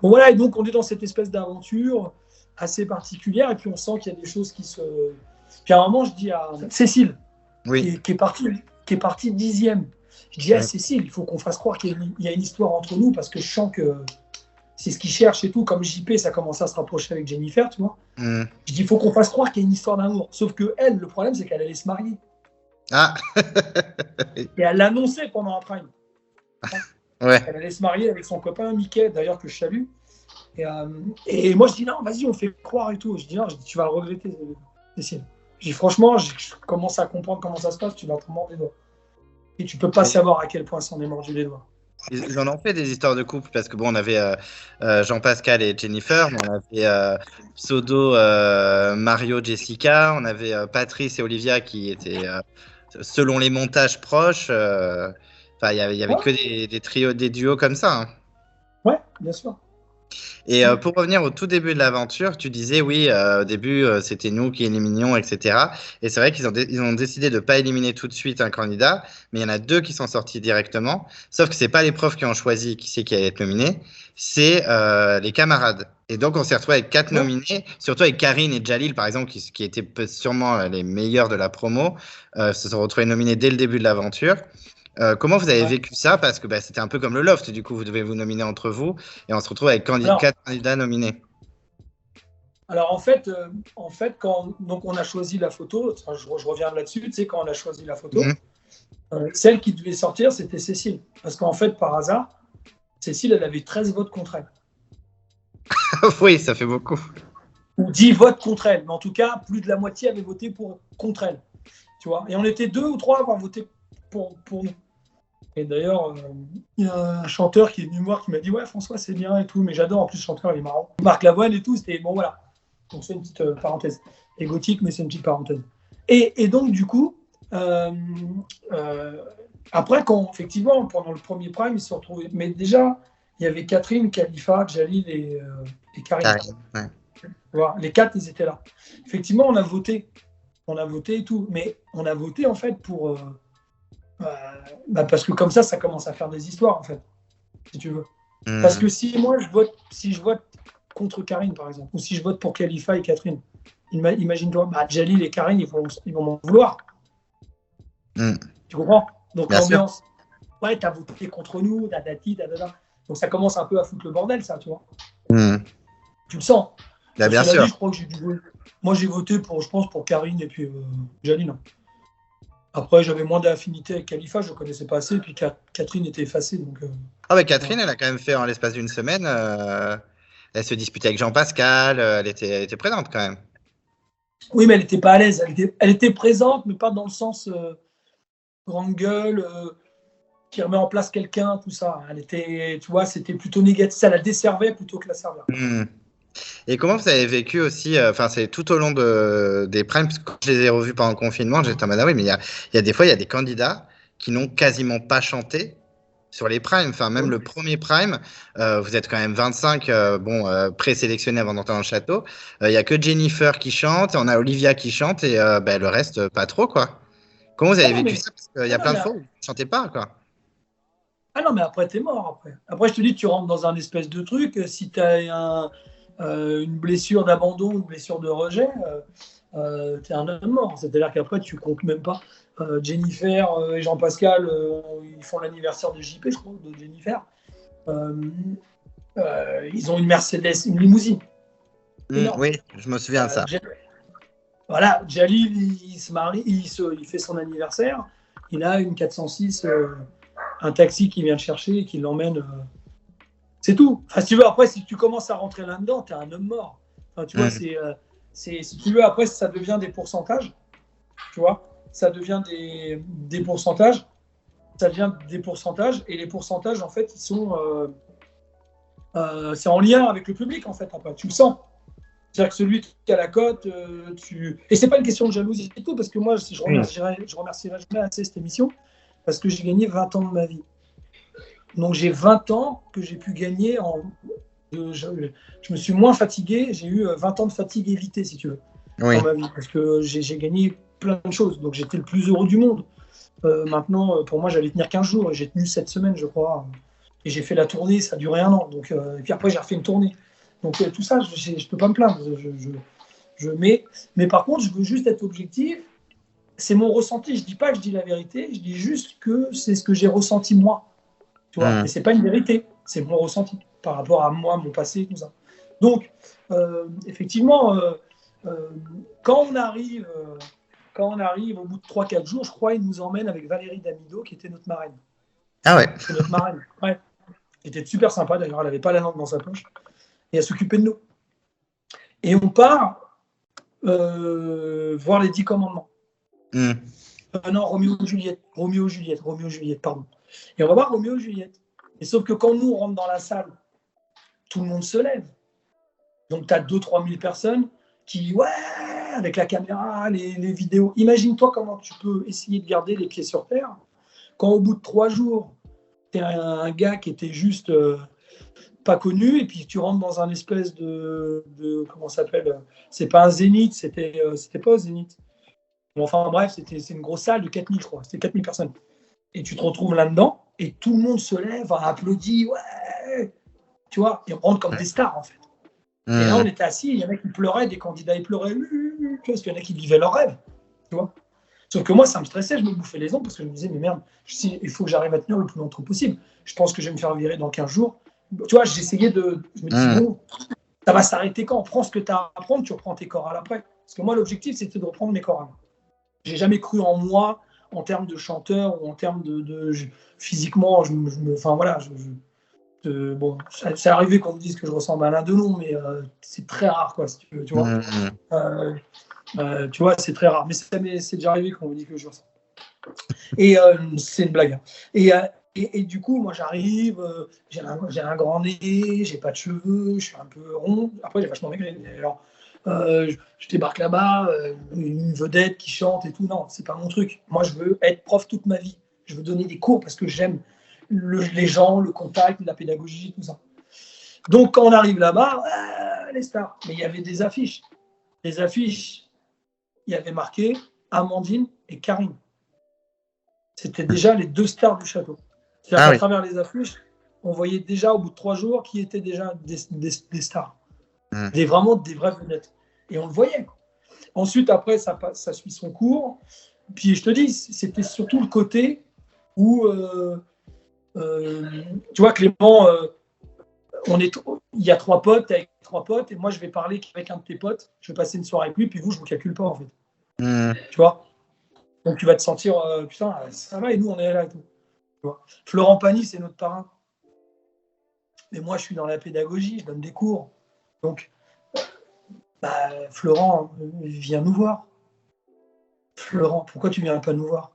Bon, voilà. Et donc, on est dans cette espèce d'aventure assez particulière. Et puis, on sent qu'il y a des choses qui se. Puis, à un moment, je dis à Cécile, Oui. qui est partie 10e. Je dis à Oui. Cécile, il faut qu'on fasse croire qu'il y a une histoire entre nous parce que je sens que c'est ce qu'il cherche et tout. Comme JP, ça commence à se rapprocher avec Jennifer, tu vois. Mmh. Je dis, il faut qu'on fasse croire qu'il y a une histoire d'amour. Sauf que elle, le problème, c'est qu'elle allait se marier. Ah. Et elle l'annonçait pendant un prime. Ouais. Elle allait se marier avec son copain, Mickey, d'ailleurs, que je salue. Et moi, je dis, non, vas-y, on fait croire et tout. Je dis, non, tu vas le regretter, Cécile. Je dis, franchement, je commence à comprendre comment ça se passe, tu vas te mordre les doigts. Et tu peux pas savoir à quel point s'en est mordu les doigts. Ils en ont fait des histoires de couple parce que bon, on avait Jean-Pascal et Jennifer, mais on avait Pseudo, Mario, Jessica, on avait Patrice et Olivia qui étaient selon les montages proches. Enfin, il y avait Ouais, que des trios, des duos comme ça, hein. ouais, bien sûr. Et pour revenir au tout début de l'aventure, tu disais oui, au début c'était nous qui éliminions, etc. Et c'est vrai ils ont décidé de ne pas éliminer tout de suite un candidat, mais il y en a deux qui sont sortis directement. Sauf que c'est pas les profs qui ont choisi qui c'est qui allait être nominé, c'est les camarades. Et donc on s'est retrouvé avec 4 Ouais. nominés, surtout avec Karine et Jalil par exemple, qui étaient sûrement les meilleurs de la promo, se sont retrouvés nominés dès le début de l'aventure. Comment vous avez Ouais. vécu ça? Parce que bah, c'était un peu comme le loft, du coup, vous devez vous nominer entre vous et on se retrouve avec Alors, 4 candidats nominés. alors quand donc on a choisi la photo, je reviens là-dessus, tu sais, quand on a choisi la photo, Mhm. Celle qui devait sortir, c'était Cécile. Parce qu'en fait, par hasard, Cécile, elle avait 13 votes contre elle. Oui, ça fait beaucoup. Ou 10 votes contre elle. Mais en tout cas, plus de la moitié avait voté contre elle. Tu vois. Et on était 2 ou 3 à avoir voté pour nous. Et d'ailleurs, il y a un chanteur qui est venu me voir qui m'a dit ouais, François, c'est bien et tout. Mais j'adore, en plus, le chanteur, il est marrant. Marc Lavoine et tout, c'était bon, voilà. Donc, c'est une petite parenthèse. Égotique, mais c'est une petite parenthèse. Et donc, du coup, après, effectivement, pendant le premier prime, ils se sont retrouvés. Mais déjà, il y avait Catherine, Khalifa, Jalil et Karim. Ouais. Voilà, les 4, ils étaient là. Effectivement, on a voté. On a voté et tout. Mais on a voté, en fait, pour. Parce que comme ça commence à faire des histoires, en fait, si tu veux. Parce que si je vote contre Karine, par exemple, ou si je vote pour Khalifa et Catherine, imagine-toi, Jalil et Karine, ils vont m'en vouloir. Tu comprends? Donc Bien l'ambiance, sûr. ouais, t'as voté contre nous, dadati, dadada. Donc ça commence un peu à foutre le bordel, ça, tu vois. Tu le sens. Là, bien sûr. Dit, je crois que j'ai dû voter. Moi, j'ai voté pour, je pense, pour Karine et puis Jalil. Après, j'avais moins d'affinité avec Khalifa, je ne connaissais pas assez, puis Catherine était effacée. Donc, Catherine, elle a quand même fait en l'espace d'une semaine. Elle se disputait avec Jean-Pascal. Elle était présente quand même. Oui, mais elle n'était pas à l'aise. Elle était présente, mais pas dans le sens grande gueule, qui remet en place quelqu'un, tout ça. Elle était, tu vois, c'était plutôt négatif. Ça la desservait plutôt que la servir. Et comment vous avez vécu aussi, c'est tout au long des primes, parce que quand je les ai revus pendant le confinement, j'étais en mode, ah oui, mais il y a des fois, il y a des candidats qui n'ont quasiment pas chanté sur les primes. Enfin, même le premier prime, vous êtes quand même 25 présélectionnés avant d'entrer dans le château. Il n'y a que Jennifer qui chante, on a Olivia qui chante, et le reste, pas trop, quoi. Comment vous avez vécu ça? Parce qu'il y a plein de fois où vous ne chantez pas, quoi. Ah non, mais après, t'es mort. Après, je te dis, tu rentres dans un espèce de truc. Si tu as une blessure d'abandon, une blessure de rejet, t'es un homme mort. C'est-à-dire qu'après, tu comptes même pas. Jennifer et Jean-Pascal, ils font l'anniversaire de JP, je crois, de Jennifer. Ils ont une Mercedes, une limousine. Oui, je me souviens de ça. Voilà, Jalil, il se marie, il fait son anniversaire. Il a une 406, un taxi qui vient le chercher et qui l'emmène. C'est tout. Enfin, si tu veux, après, si tu commences à rentrer là-dedans, t'es un homme mort. Enfin, tu vois, si tu veux, après, ça devient des pourcentages. Tu vois, ça devient des pourcentages. Ça devient des pourcentages. Et les pourcentages, en fait, ils sont. C'est en lien avec le public, en fait, après. Tu le sens. C'est-à-dire que celui qui a la cote, Et c'est pas une question de jalousie et tout, parce que moi, je remercierai jamais assez cette émission, parce que j'ai gagné 20 ans de ma vie. Donc j'ai 20 ans que j'ai pu gagner je me suis moins fatigué, j'ai eu 20 ans de fatigue évitée, si tu veux, dans ma vie, parce que j'ai gagné plein de choses. Donc j'étais le plus heureux du monde. Maintenant, pour moi, j'allais tenir 15 jours, et j'ai tenu 7 semaines, je crois. Et j'ai fait la tournée, ça a duré 1 an. Donc, et puis après, j'ai refait une tournée. Donc tout ça, je ne peux pas me plaindre. Mais par contre, je veux juste être objectif. C'est mon ressenti. Je ne dis pas que je dis la vérité. Je dis juste que c'est ce que j'ai ressenti moi. Tu vois. Et ce n'est pas une vérité. C'est mon ressenti par rapport à moi, mon passé, tout ça. Donc, effectivement, quand on arrive au bout de 3-4 jours, je crois, ils nous emmènent avec Valérie Damido, qui était notre marraine. Ah ouais. C'est notre marraine. Ouais. Elle était super sympa, d'ailleurs. Elle n'avait pas la langue dans sa poche. Et elle s'occupait de nous. Et on part voir les 10 commandements. Non, Roméo et Juliette, pardon. Et on va voir Roméo et Juliette. Et sauf que quand nous, on rentre dans la salle, tout le monde se lève. Donc, tu as 2-3 000 personnes qui, ouais, avec la caméra, les vidéos. Imagine-toi comment tu peux essayer de garder les pieds sur terre quand au bout de 3 jours, tu es un gars qui était juste pas connu, et puis tu rentres dans un espèce de comment ça s'appelle, c'est pas un zénith, c'était pas un zénith. Bon, enfin bref, c'est une grosse salle de 4000, je crois, c'était 4000 personnes. Et tu te retrouves là-dedans, et tout le monde se lève, applaudit, ouais, tu vois, et on rentre comme des stars, en fait. Et là, on était assis, il y en a qui pleuraient, des candidats, ils pleuraient, parce qu'il y en a qui vivaient leur rêve, tu vois. Sauf que moi, ça me stressait, je me bouffais les ongles, parce que je me disais, mais merde, il faut que j'arrive à tenir le plus longtemps possible. Je pense que je vais me faire virer dans 15 jours. Tu vois, j'essayais de. Je me dis, bon, ça va s'arrêter quand? Prends ce que tu as à apprendre, tu reprends tes chorales après. Parce que moi, l'objectif, c'était de reprendre mes chorales. J'ai jamais cru en moi, en termes de chanteur ou en termes physiquement, enfin voilà, bon, c'est arrivé qu'on me dise que je ressemble à Alain Delon, mais c'est très rare, quoi, si tu veux, tu vois. Tu vois, c'est très rare, mais c'est déjà arrivé qu'on me dise que je ressemble. Et c'est une blague. Et du coup, moi, j'arrive, j'ai un grand nez, j'ai pas de cheveux, je suis un peu rond. Après, j'ai vachement maigri. Alors, je débarque là-bas, une vedette qui chante et tout. Non, c'est pas mon truc. Moi, je veux être prof toute ma vie. Je veux donner des cours parce que j'aime les gens, le contact, la pédagogie, tout ça. Donc, quand on arrive là-bas, les stars. Mais il y avait des affiches. Les affiches, il y avait marqué Amandine et Karine. C'était déjà les 2 stars du château. C'est-à-dire qu'à travers les affiches, on voyait déjà au bout de 3 jours qui étaient déjà des stars. Vraiment des vraies vedettes. Et on le voyait. Ensuite, après, ça suit son cours. Puis je te dis, c'était surtout le côté où, tu vois, Clément, il y a 3 potes avec 3 potes, et moi, je vais parler avec un de tes potes, je vais passer une soirée avec lui, puis vous, je ne vous calcule pas, en fait. Tu vois. Donc, tu vas te sentir, putain, ça va, et nous, on est là et tout. Tu vois. Florent Pagny, c'est notre parrain. Mais moi, je suis dans la pédagogie, je donne des cours. Donc, Florent, viens nous voir. Florent, pourquoi tu ne viens pas nous voir?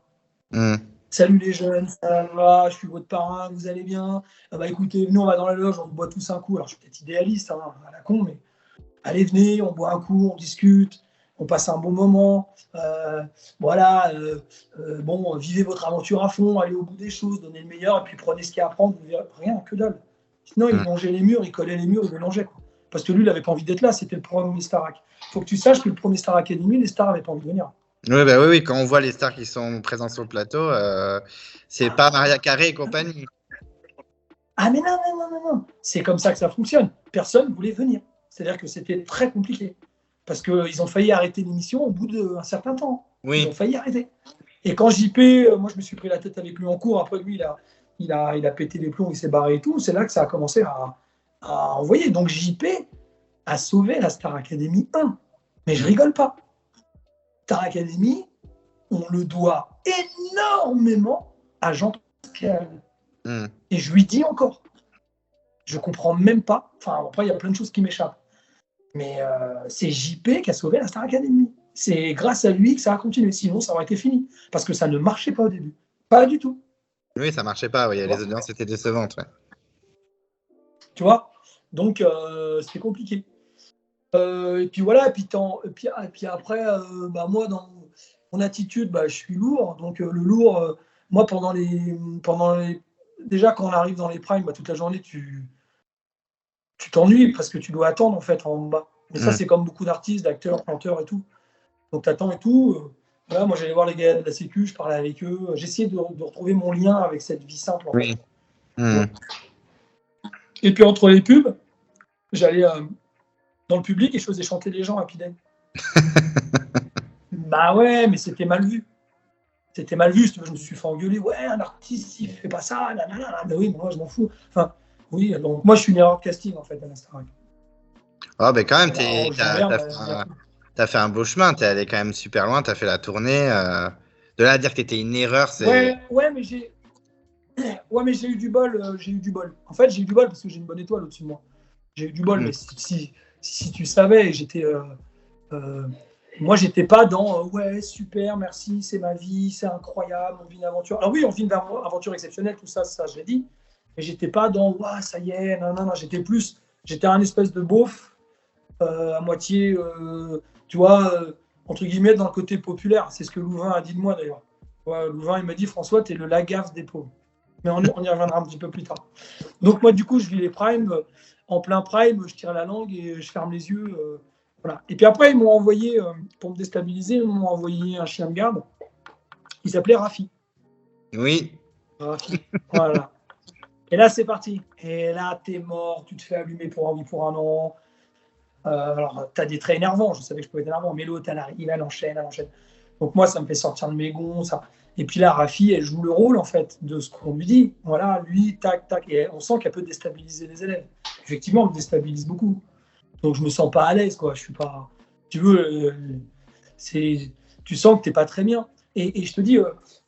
Salut les jeunes, ça va, je suis votre parrain, vous allez bien? Écoutez, nous, on va dans la loge, on boit tous un coup. Alors, je suis peut-être idéaliste, à la con, mais allez, venez, on boit un coup, on discute, on passe un bon moment. Bon, vivez votre aventure à fond, allez au bout des choses, donnez le meilleur, et puis prenez ce qu'il y a à prendre, vous verrez rien, que dalle. Sinon, il longeait les murs, il collait les murs, il les longeait, quoi. Parce que lui, il n'avait pas envie d'être là, c'était le premier Starac. Il faut que tu saches que le premier Star Academy, les stars n'avaient pas envie de venir. Oui, quand on voit les stars qui sont présentes sur le plateau, c'est pas Maria Carré et compagnie. Ah mais non. C'est comme ça que ça fonctionne. Personne ne voulait venir. C'est-à-dire que c'était très compliqué. Parce qu'ils ont failli arrêter l'émission au bout d'un certain temps. Oui. Ils ont failli arrêter. Et quand JP, moi je me suis pris la tête avec lui en cours, après lui il a pété les plombs, il s'est barré et tout, c'est là que ça a commencé à envoyer. Donc JP a sauvé la Star Academy 1. Mais je rigole pas. Star Academy, on le doit énormément à Jean Pascal. Et je lui dis encore, je comprends même pas. Enfin, après, il y a plein de choses qui m'échappent. Mais c'est JP qui a sauvé la Star Academy. C'est grâce à lui que ça a continué. Sinon, ça aurait été fini. Parce que ça ne marchait pas au début. Pas du tout. Oui, ça marchait pas. Oui. Les audiences étaient décevantes. Ouais. Tu vois. Donc, c'était compliqué. Et puis voilà. Et puis après, moi, dans mon attitude, je suis lourd. Donc, le lourd, moi, pendant les. Déjà, quand on arrive dans les primes, toute la journée, tu t'ennuies parce que tu dois attendre en fait en bas. Mais ça, c'est comme beaucoup d'artistes, d'acteurs, chanteurs et tout. Donc, tu attends et tout. Voilà, moi, j'allais voir les gars de la Sécu, je parlais avec eux. J'essayais de retrouver mon lien avec cette vie simple. En fait. Et puis, entre les pubs, j'allais dans le public et je faisais chanter les gens à Piden. Ouais, mais c'était mal vu. C'était mal vu. Je me suis fait engueuler. Ouais, un artiste, il fait pas ça. Mais oui, moi, je m'en fous. Enfin, oui, donc moi, je suis une erreur de casting, en fait, à la Starac. Oh, mais quand même, t'as fait un beau chemin. T'es allé quand même super loin. T'as fait la tournée. De là à dire que t'étais une erreur, c'est. Ouais, mais j'ai eu du bol. En fait, j'ai eu du bol parce que j'ai une bonne étoile au-dessus de moi. J'ai eu du bol, mais si tu savais, j'étais. Moi, j'étais pas dans ouais, super, merci, c'est ma vie, c'est incroyable, on vit une aventure. Alors oui, on vit une aventure exceptionnelle, tout ça, je l'ai dit. Mais j'étais pas dans ouais, ça y est, non. J'étais un espèce de beauf à moitié, tu vois, entre guillemets, dans le côté populaire. C'est ce que Louvain a dit de moi d'ailleurs. Ouais, Louvain, il m'a dit François, t'es le Lagaffe des pauvres. Mais on y reviendra un petit peu plus tard. Donc moi, du coup, je vis les primes. En plein prime, je tire la langue et je ferme les yeux. Voilà. Et puis après, ils m'ont envoyé, pour me déstabiliser, ils m'ont envoyé un chien de garde. Il s'appelait Rafi. Oui. Rafi. Voilà. Et là, c'est parti. Et là, t'es mort, tu te fais allumer pour un an. Alors, t'as des traits énervants. Je savais que je pouvais être énervant. Mais l'autre, elle arrive, elle enchaîne. Donc moi, ça me fait sortir de mes gonds. Ça. Et puis là, Rafi, elle joue le rôle, en fait, de ce qu'on lui dit. Voilà, lui, tac, tac. Et on sent qu'elle peut déstabiliser les élèves. Effectivement, elle me déstabilise beaucoup. Donc, je me sens pas à l'aise, quoi. Je suis pas. Tu veux, tu sens que t'es pas très bien. Et je te dis,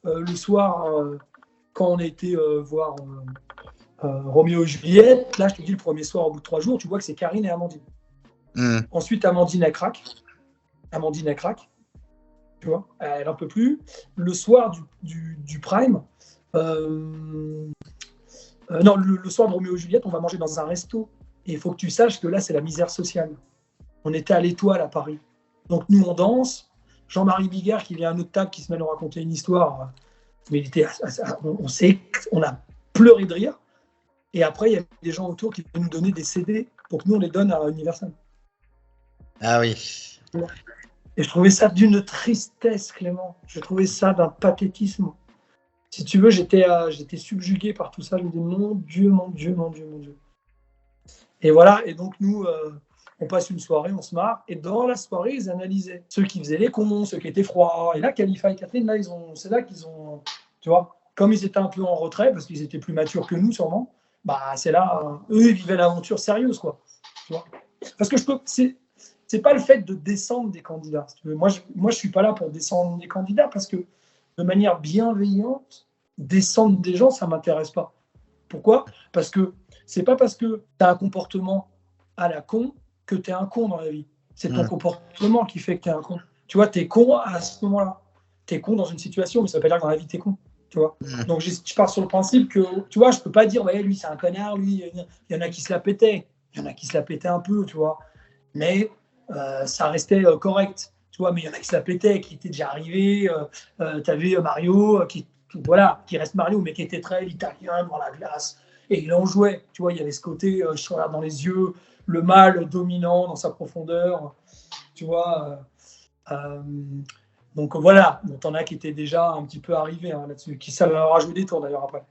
le soir, quand on était voir Roméo et Juliette, là, je te dis, le premier soir, au bout de 3 jours, tu vois que c'est Karine et Amandine. Ensuite, Amandine, elle craque. Tu vois, elle n'en peut plus. Le soir du Prime, non, le soir de Roméo et Juliette, on va manger dans un resto. Et il faut que tu saches que là, c'est la misère sociale. On était à l'Étoile à Paris. Donc nous, on danse. Jean-Marie Bigard, qui vient à notre table, qui se met à nous raconter une histoire. Mais il était, on a pleuré de rire. Et après, il y avait des gens autour qui venaient nous donner des CD pour que nous, on les donne à Universal. Ah oui. Et je trouvais ça d'une tristesse, Clément. Je trouvais ça d'un pathétisme. Si tu veux, j'étais subjugué par tout ça. Je me disais, mon Dieu, mon Dieu, mon Dieu, mon Dieu. Et voilà, et donc nous, on passe une soirée, on se marre, et dans la soirée, ils analysaient ceux qui faisaient les cons, ceux qui étaient froids. Et là, Khalifa et Catherine, là, c'est là qu'ils ont, tu vois, comme ils étaient un peu en retrait, parce qu'ils étaient plus matures que nous, sûrement, bah c'est là, eux, ils vivaient l'aventure sérieuse, quoi. Tu vois, parce que c'est pas le fait de descendre des candidats. Si tu veux. Moi, je suis pas là pour descendre des candidats, parce que de manière bienveillante, descendre des gens, ça m'intéresse pas. Pourquoi ? Parce que c'est pas parce que tu as un comportement à la con que tu es un con dans la vie. C'est ton comportement qui fait que tu es un con. Tu vois, tu es con à ce moment-là. Tu es con dans une situation, mais ça veut pas dire que dans la vie, tu es con. Tu vois. Donc, je pars sur le principe que, tu vois, je peux pas dire, ouais, lui, c'est un connard, lui, il y en a qui se la pétaient. Il y en a qui se la pétaient un peu, tu vois. Mais ça restait correct. Tu vois, mais il y en a qui se la pétaient, qui étaient déjà arrivés. Tu avais Mario, qui reste Mario, mais qui était très italien dans la glace. Et il en jouait, tu vois, il y avait ce côté, je regarde dans les yeux, le mal dominant dans sa profondeur, tu vois. Donc voilà, bon, t'en as qui étaient déjà un petit peu arrivés là-dessus, qui ça leur a joué des tours d'ailleurs après.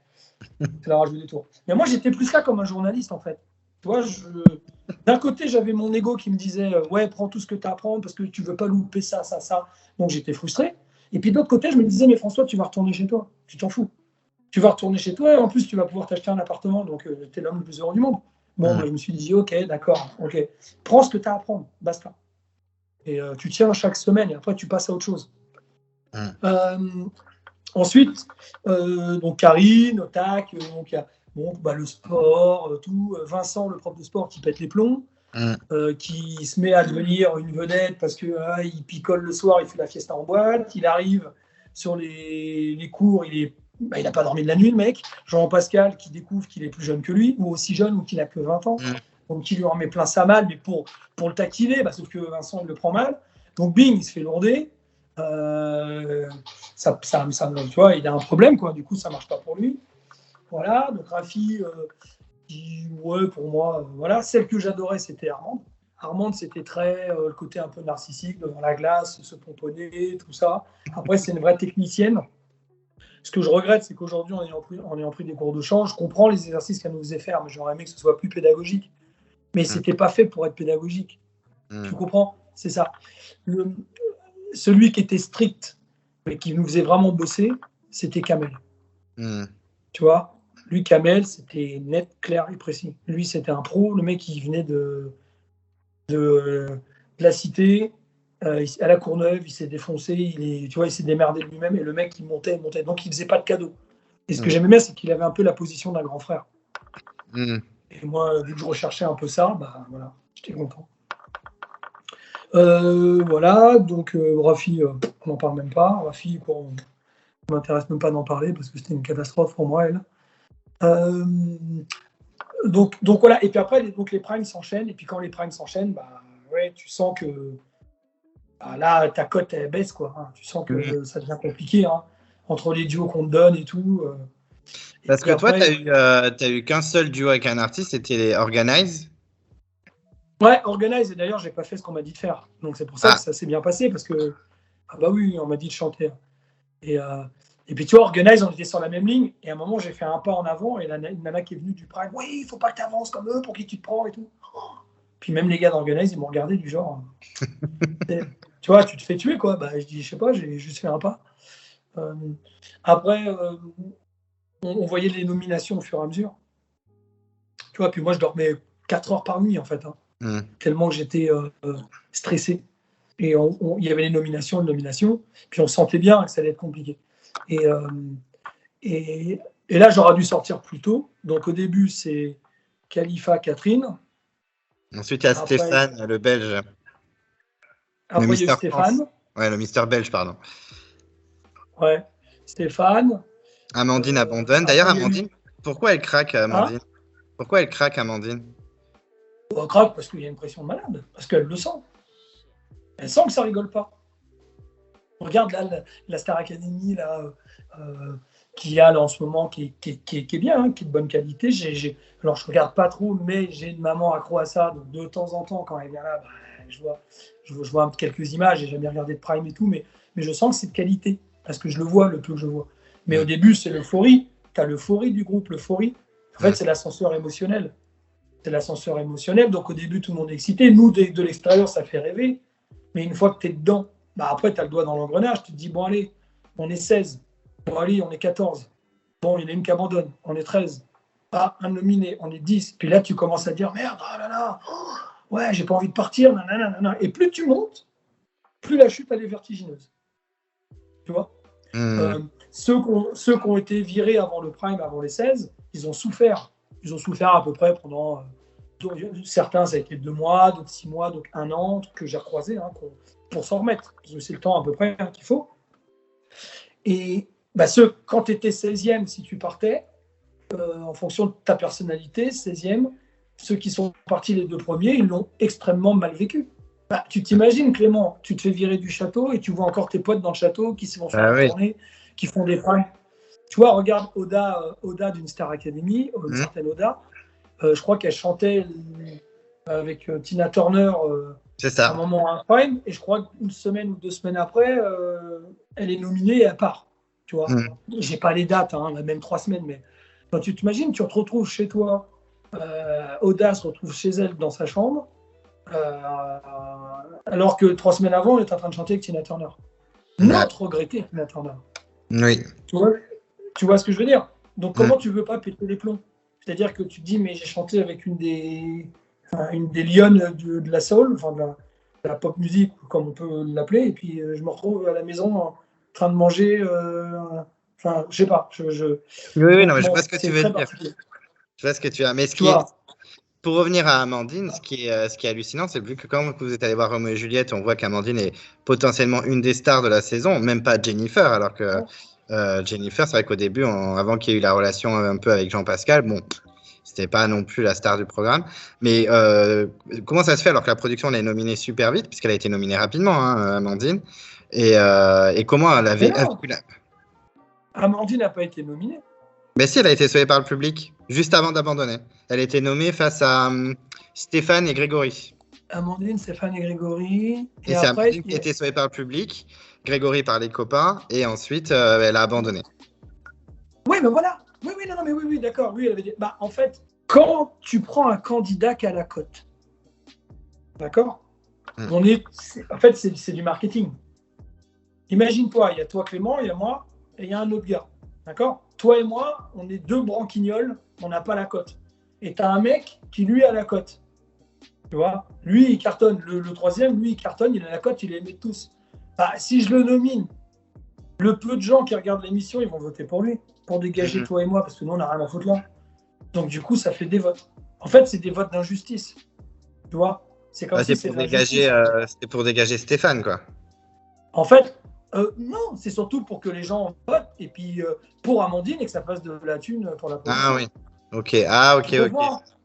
Ça leur a joué des tours. Mais moi j'étais plus là comme un journaliste en fait. Tu vois, d'un côté j'avais mon ego qui me disait ouais, prends tout ce que tu as à prendre parce que tu veux pas louper ça. Donc j'étais frustré. Et puis de l'autre côté, je me disais mais François, tu vas retourner chez toi, tu t'en fous. Tu vas retourner chez toi et en plus tu vas pouvoir t'acheter un appartement, donc tu es l'homme le plus heureux du monde. Bon, moi, je me suis dit, ok, d'accord, ok. Prends ce que tu as à prendre, basta. Et tu tiens chaque semaine et après tu passes à autre chose. Ensuite, donc Karine, tac, donc il y a le sport, tout. Vincent, le prof de sport, qui pète les plombs, qui se met à devenir une vedette parce qu'il picole le soir, il fait la fiesta en boîte, il arrive sur les cours, il n'a pas dormi de la nuit, le mec. Jean-Pascal, qui découvre qu'il est plus jeune que lui, ou aussi jeune, ou qu'il n'a que 20 ans. Donc, il lui en met plein sa malle, mais pour le taquiner, sauf que Vincent, il le prend mal. Donc, bing, il se fait lourder. Tu vois, il a un problème, quoi. Du coup, ça ne marche pas pour lui. Voilà. Donc, Rafi, ouais, pour moi, voilà. Celle que j'adorais, c'était Armande. Armande, c'était très le côté un peu narcissique, devant la glace, se pomponner, tout ça. Après, c'est une vraie technicienne. Ce que je regrette, c'est qu'aujourd'hui, en ayant pris des cours de chant, je comprends les exercices qu'elle nous faisait faire, mais j'aurais aimé que ce soit plus pédagogique. Mais c'était pas fait pour être pédagogique. Tu comprends ? C'est ça. Celui qui était strict, mais qui nous faisait vraiment bosser, c'était Kamel. Tu vois ? Lui, Kamel, c'était net, clair et précis. Lui, c'était un pro. Le mec, il venait de la cité. À la Courneuve, il s'est défoncé, il s'est démerdé de lui-même et le mec, il montait. Donc, il faisait pas de cadeaux. Et ce que j'aimais bien, c'est qu'il avait un peu la position d'un grand frère. Et moi, vu que je recherchais un peu ça, voilà, j'étais content. Voilà, donc Rafi, on n'en parle même pas. Rafi, on ne m'intéresse même pas d'en parler parce que c'était une catastrophe pour moi, elle. Donc voilà, et puis après, les primes s'enchaînent, et puis quand les primes s'enchaînent, ouais, tu sens que là, ta cote, elle baisse, quoi. Hein. Tu sens que ça devient compliqué, hein, entre les duos qu'on te donne et tout. Parce que toi, tu n'as eu qu'un seul duo avec un artiste, c'était les Organize. Ouais, Organize, et d'ailleurs, j'ai pas fait ce qu'on m'a dit de faire. Donc c'est pour ça que ça s'est bien passé, parce que, oui, on m'a dit de chanter. Et puis tu vois, Organize, on était sur la même ligne, et à un moment, j'ai fait un pas en avant, et une nana qui est venue du Prime, oui, il faut pas que tu avances comme eux, pour qui tu te prends et tout. Puis même les gars d'Organize, ils m'ont regardé du genre, tu vois, tu te fais tuer, quoi. Je dis, je sais pas, j'ai juste fait un pas. Après, on voyait les nominations au fur et à mesure. Tu vois, puis moi, je dormais 4 heures par nuit, en fait, hein, tellement que j'étais stressé. Et il y avait les nominations, puis on sentait bien que ça allait être compliqué. Et, et là, j'aurais dû sortir plus tôt. Donc au début, c'est Khalifa, Catherine. Ensuite, il y a Stéphane, le Belge. Le Après, il y a eu Mister France. Stéphane. Ouais, le Mister Belge, pardon. Ouais, Stéphane. Amandine abandonne. D'ailleurs, Après, il y a eu... Amandine, pourquoi elle craque, Amandine? Hein? Pourquoi elle craque, Amandine? On craque parce qu'il y a une pression de malade, parce qu'elle le sent. Elle sent que ça rigole pas. Regarde là, la Star Academy là, qu'il y a là en ce moment, qui est bien, hein, qui est de bonne qualité. Alors, je regarde pas trop, mais j'ai une maman accro à ça. Donc, de temps en temps, quand elle vient là, bah, je vois quelques images. J'ai jamais regardé de Prime et tout, mais je sens que c'est de qualité, parce que je le vois, le peu que je vois. Mais au début, c'est l'euphorie. Tu as l'euphorie du groupe, l'euphorie. En fait, c'est l'ascenseur émotionnel. C'est l'ascenseur émotionnel. Donc, au début, tout le monde est excité. Nous, de l'extérieur, ça fait rêver. Mais une fois que tu es dedans, bah après, tu as le doigt dans l'engrenage. Tu te dis, bon, allez, on est 16. Bon, allez, on est 14. Bon, il y en a une qui abandonne. On est 13. Ah, un nominé. On est 10. Puis là, tu commences à dire, merde, oh là là, ouais, j'ai pas envie de partir. Nanana. Et plus tu montes, plus la chute, elle est vertigineuse. Tu vois ceux qui ont été virés avant le Prime, avant les 16, ils ont souffert. Ils ont souffert à peu près pendant... certains, ça a été 2 mois, d'autres 6 mois, donc 1 an, que j'ai recroisé, hein, pour s'en remettre. C'est le temps à peu près qu'il faut. Et bah, quand tu étais 16e, si tu partais, en fonction de ta personnalité, 16e, ceux qui sont partis les 2 premiers, ils l'ont extrêmement mal vécu. Bah, tu t'imagines, Clément, tu te fais virer du château et tu vois encore tes potes dans le château qui se vont faire une tournée, qui font des primes. Tu vois, regarde Oda d'une Star Academy, une certaine Oda. Je crois qu'elle chantait avec Tina Turner à un moment à un prime, et je crois qu'une semaine ou 2 semaines après, elle est nominée et elle part. Tu vois, j'ai pas les dates, hein, même 3 semaines, mais quand tu t'imagines, tu te retrouves chez toi, Oda se retrouve chez elle dans sa chambre, alors que 3 semaines avant, elle est en train de chanter avec Tina Turner. Notre regretté, Tina Turner. Oui. Tu vois ce que je veux dire? Donc, comment tu veux pas péter les plombs? C'est-à-dire que tu te dis, mais j'ai chanté avec une des lionnes de la soul, enfin de la pop music, comme on peut l'appeler, et puis je me retrouve à la maison en train de manger. Enfin, je sais pas. Oui, non, mais je vois ce que tu veux dire. Je vois ce que tu as. Mais pour revenir à Amandine, ce qui est hallucinant, c'est que quand vous êtes allé voir Roméo et Juliette, on voit qu'Amandine est potentiellement une des stars de la saison, même pas Jennifer, alors que Jennifer, c'est vrai qu'au début, avant qu'il y ait eu la relation un peu avec Jean-Pascal, bon, c'était pas non plus la star du programme. Mais comment ça se fait alors que la production l'a nominée super vite, puisqu'elle a été nominée rapidement, hein, Amandine, et comment elle avait... Amandine n'a pas été nominée. Mais si, elle a été sauvée par le public, juste avant d'abandonner. Elle a été nommée face à Stéphane et Grégory. Amandine, Stéphane et Grégory. Et c'est Amandine qui a été sauvée par le public, Grégory par les copains, et ensuite, elle a abandonné. Oui, mais voilà. Oui, d'accord. Oui, elle avait dit... Bah, en fait, quand tu prends un candidat qui a la cote, d'accord En fait, c'est du marketing. Imagine-toi, il y a toi, Clément, il y a moi, et il y a un autre gars. D'accord? Toi et moi, on est 2 branquignoles, on n'a pas la cote. Et tu as un mec qui, lui, a la cote. Tu vois? Lui, il cartonne. Le 3e, lui, il cartonne, il a la cote, il les met tous. Bah, si je le nomine, le peu de gens qui regardent l'émission, ils vont voter pour lui, pour dégager toi et moi, parce que nous, on n'a rien à foutre là. Donc, du coup, ça fait des votes. En fait, c'est des votes d'injustice. Tu vois? C'est comme si c'était pour dégager Stéphane, quoi. En fait, non, c'est surtout pour que les gens votent et puis pour Amandine et que ça fasse de la thune pour la production. Ah oui, ok. Ah ok.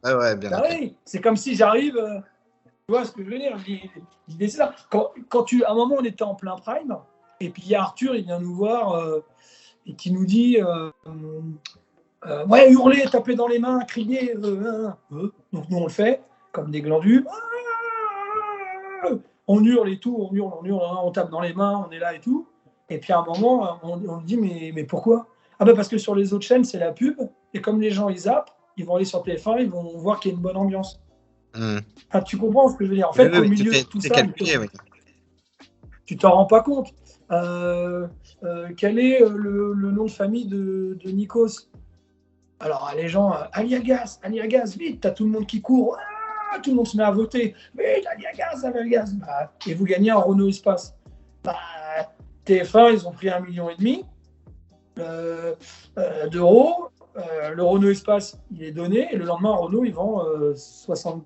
Ah ouais, bien. Bah, oui. C'est comme si j'arrive, tu vois ce que je veux dire. L'idée, c'est ça. À un moment, on était en plein prime et puis il y a Arthur, il vient nous voir et qui nous dit ouais, hurler, taper dans les mains, crier. Donc nous, on le fait comme des glandus. On hurle et tout, on hurle, on tape dans les mains, on est là et tout. Et puis à un moment, on dit mais pourquoi? Ah ben parce que sur les autres chaînes, c'est la pub. Et comme les gens, ils zappent, ils vont aller sur TF1, ils vont voir qu'il y a une bonne ambiance. Enfin, tu comprends ce que je veux dire? En fait, au milieu de tout ça, tu t'en rends pas compte. Quel est le nom de famille de Nikos? Alors les gens, Aliagas, vite, t'as tout le monde qui court. tout le monde se met à voter. Mais Daniel Gaz, Daniel Gaz. Bah, et vous gagnez un Renault Espace. Bah, TF1, ils ont pris 1,5 million d'euros. Le Renault Espace, il est donné. Et le lendemain, Renault, ils vend 60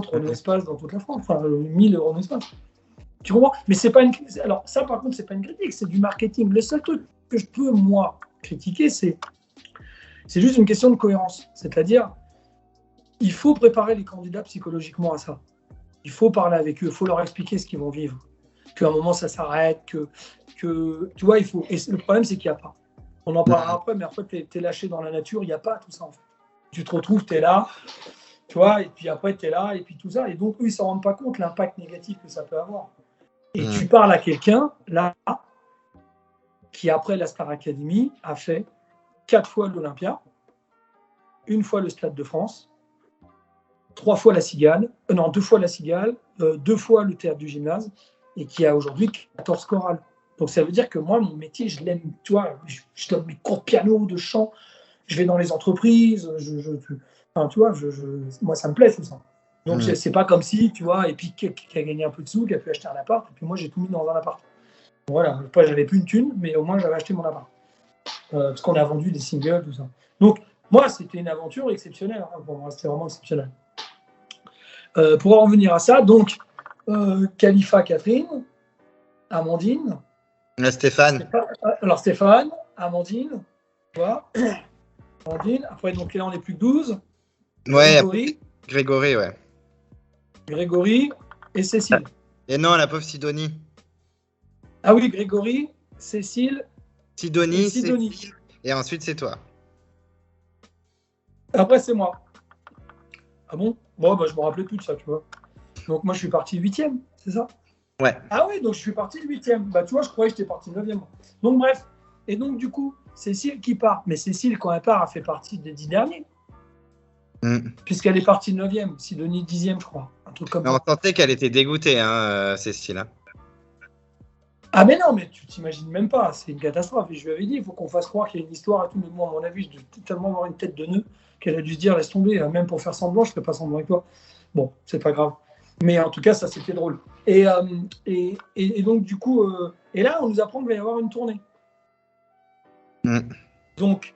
Renault Espace dans toute la France. Enfin, 1000 Renault Espace. Tu comprends? Mais c'est pas une... Alors, ça, par contre, c'est pas une critique, c'est du marketing. Le seul truc que je peux, moi, critiquer, c'est juste une question de cohérence. C'est-à-dire, il faut préparer les candidats psychologiquement à ça. Il faut parler avec eux, il faut leur expliquer ce qu'ils vont vivre. Qu'à un moment, ça s'arrête, que tu vois, il faut... Et le problème, c'est qu'il n'y a pas. On en parlera après, mais après, tu es lâché dans la nature, il n'y a pas tout ça, en fait. Tu te retrouves, tu es là, tu vois, et puis après, tu es là, et puis tout ça. Et donc, eux, ils ne s'en rendent pas compte, l'impact négatif que ça peut avoir. Et tu parles à quelqu'un, là, qui, après la Star Academy, a fait 4 fois l'Olympia, 1 fois le Stade de France, 3 fois la Cigale, 2 fois la Cigale, 2 fois le Théâtre du Gymnase, et qui a aujourd'hui 14 chorales. Donc ça veut dire que moi, mon métier, je l'aime, tu vois, je donne mes cours de piano, de chant, je vais dans les entreprises, enfin, tu vois, moi, ça me plaît tout ça. Donc c'est pas comme si, tu vois, et puis qui a gagné un peu de sous, qui a pu acheter un appart, et puis moi, j'ai tout mis dans un appart. Voilà, après, j'avais plus une thune, mais au moins, j'avais acheté mon appart. Parce qu'on a vendu des singles, tout ça. Donc, moi, c'était une aventure exceptionnelle. Hein, pour moi, c'était vraiment exceptionnel. Pour en revenir à ça, donc, Khalifa, Catherine, Amandine. Stéphane. Alors, Stéphane, Amandine, tu vois. Amandine. Après, donc là, on n'est plus que 12. Ouais, Grégory, ouais. Grégory et Cécile. Et non, la pauvre Sidonie. Ah oui, Grégory, Cécile. Sidonie. Cécile, et ensuite, c'est toi. Après, c'est moi. Ah bon? Bon, bah, je me rappelais plus de ça, tu vois. Donc, moi, je suis parti 8e, c'est ça? Ouais. Ah oui, donc je suis parti 8e. Bah, tu vois, je croyais que j'étais parti 9e. Donc, bref. Et donc, du coup, Cécile qui part. Mais Cécile, quand elle part, a fait partie des 10 derniers. Puisqu'elle est partie 9e. Sidonie 10e, je crois. Un truc comme ça. On sentait qu'elle était dégoûtée, hein, Cécile. Hein. Ah, mais non, mais tu t'imagines même pas. C'est une catastrophe. Et je lui avais dit, il faut qu'on fasse croire qu'il y a une histoire et tout. Mais moi, à mon avis, je devais tellement avoir une tête de nœud qu'elle a dû se dire, laisse tomber. Même pour faire semblant, je ne fais pas semblant avec toi. Bon, c'est pas grave. Mais en tout cas, ça, c'était drôle. Et donc, du coup, et là, on nous apprend qu'il va y avoir une tournée. Donc,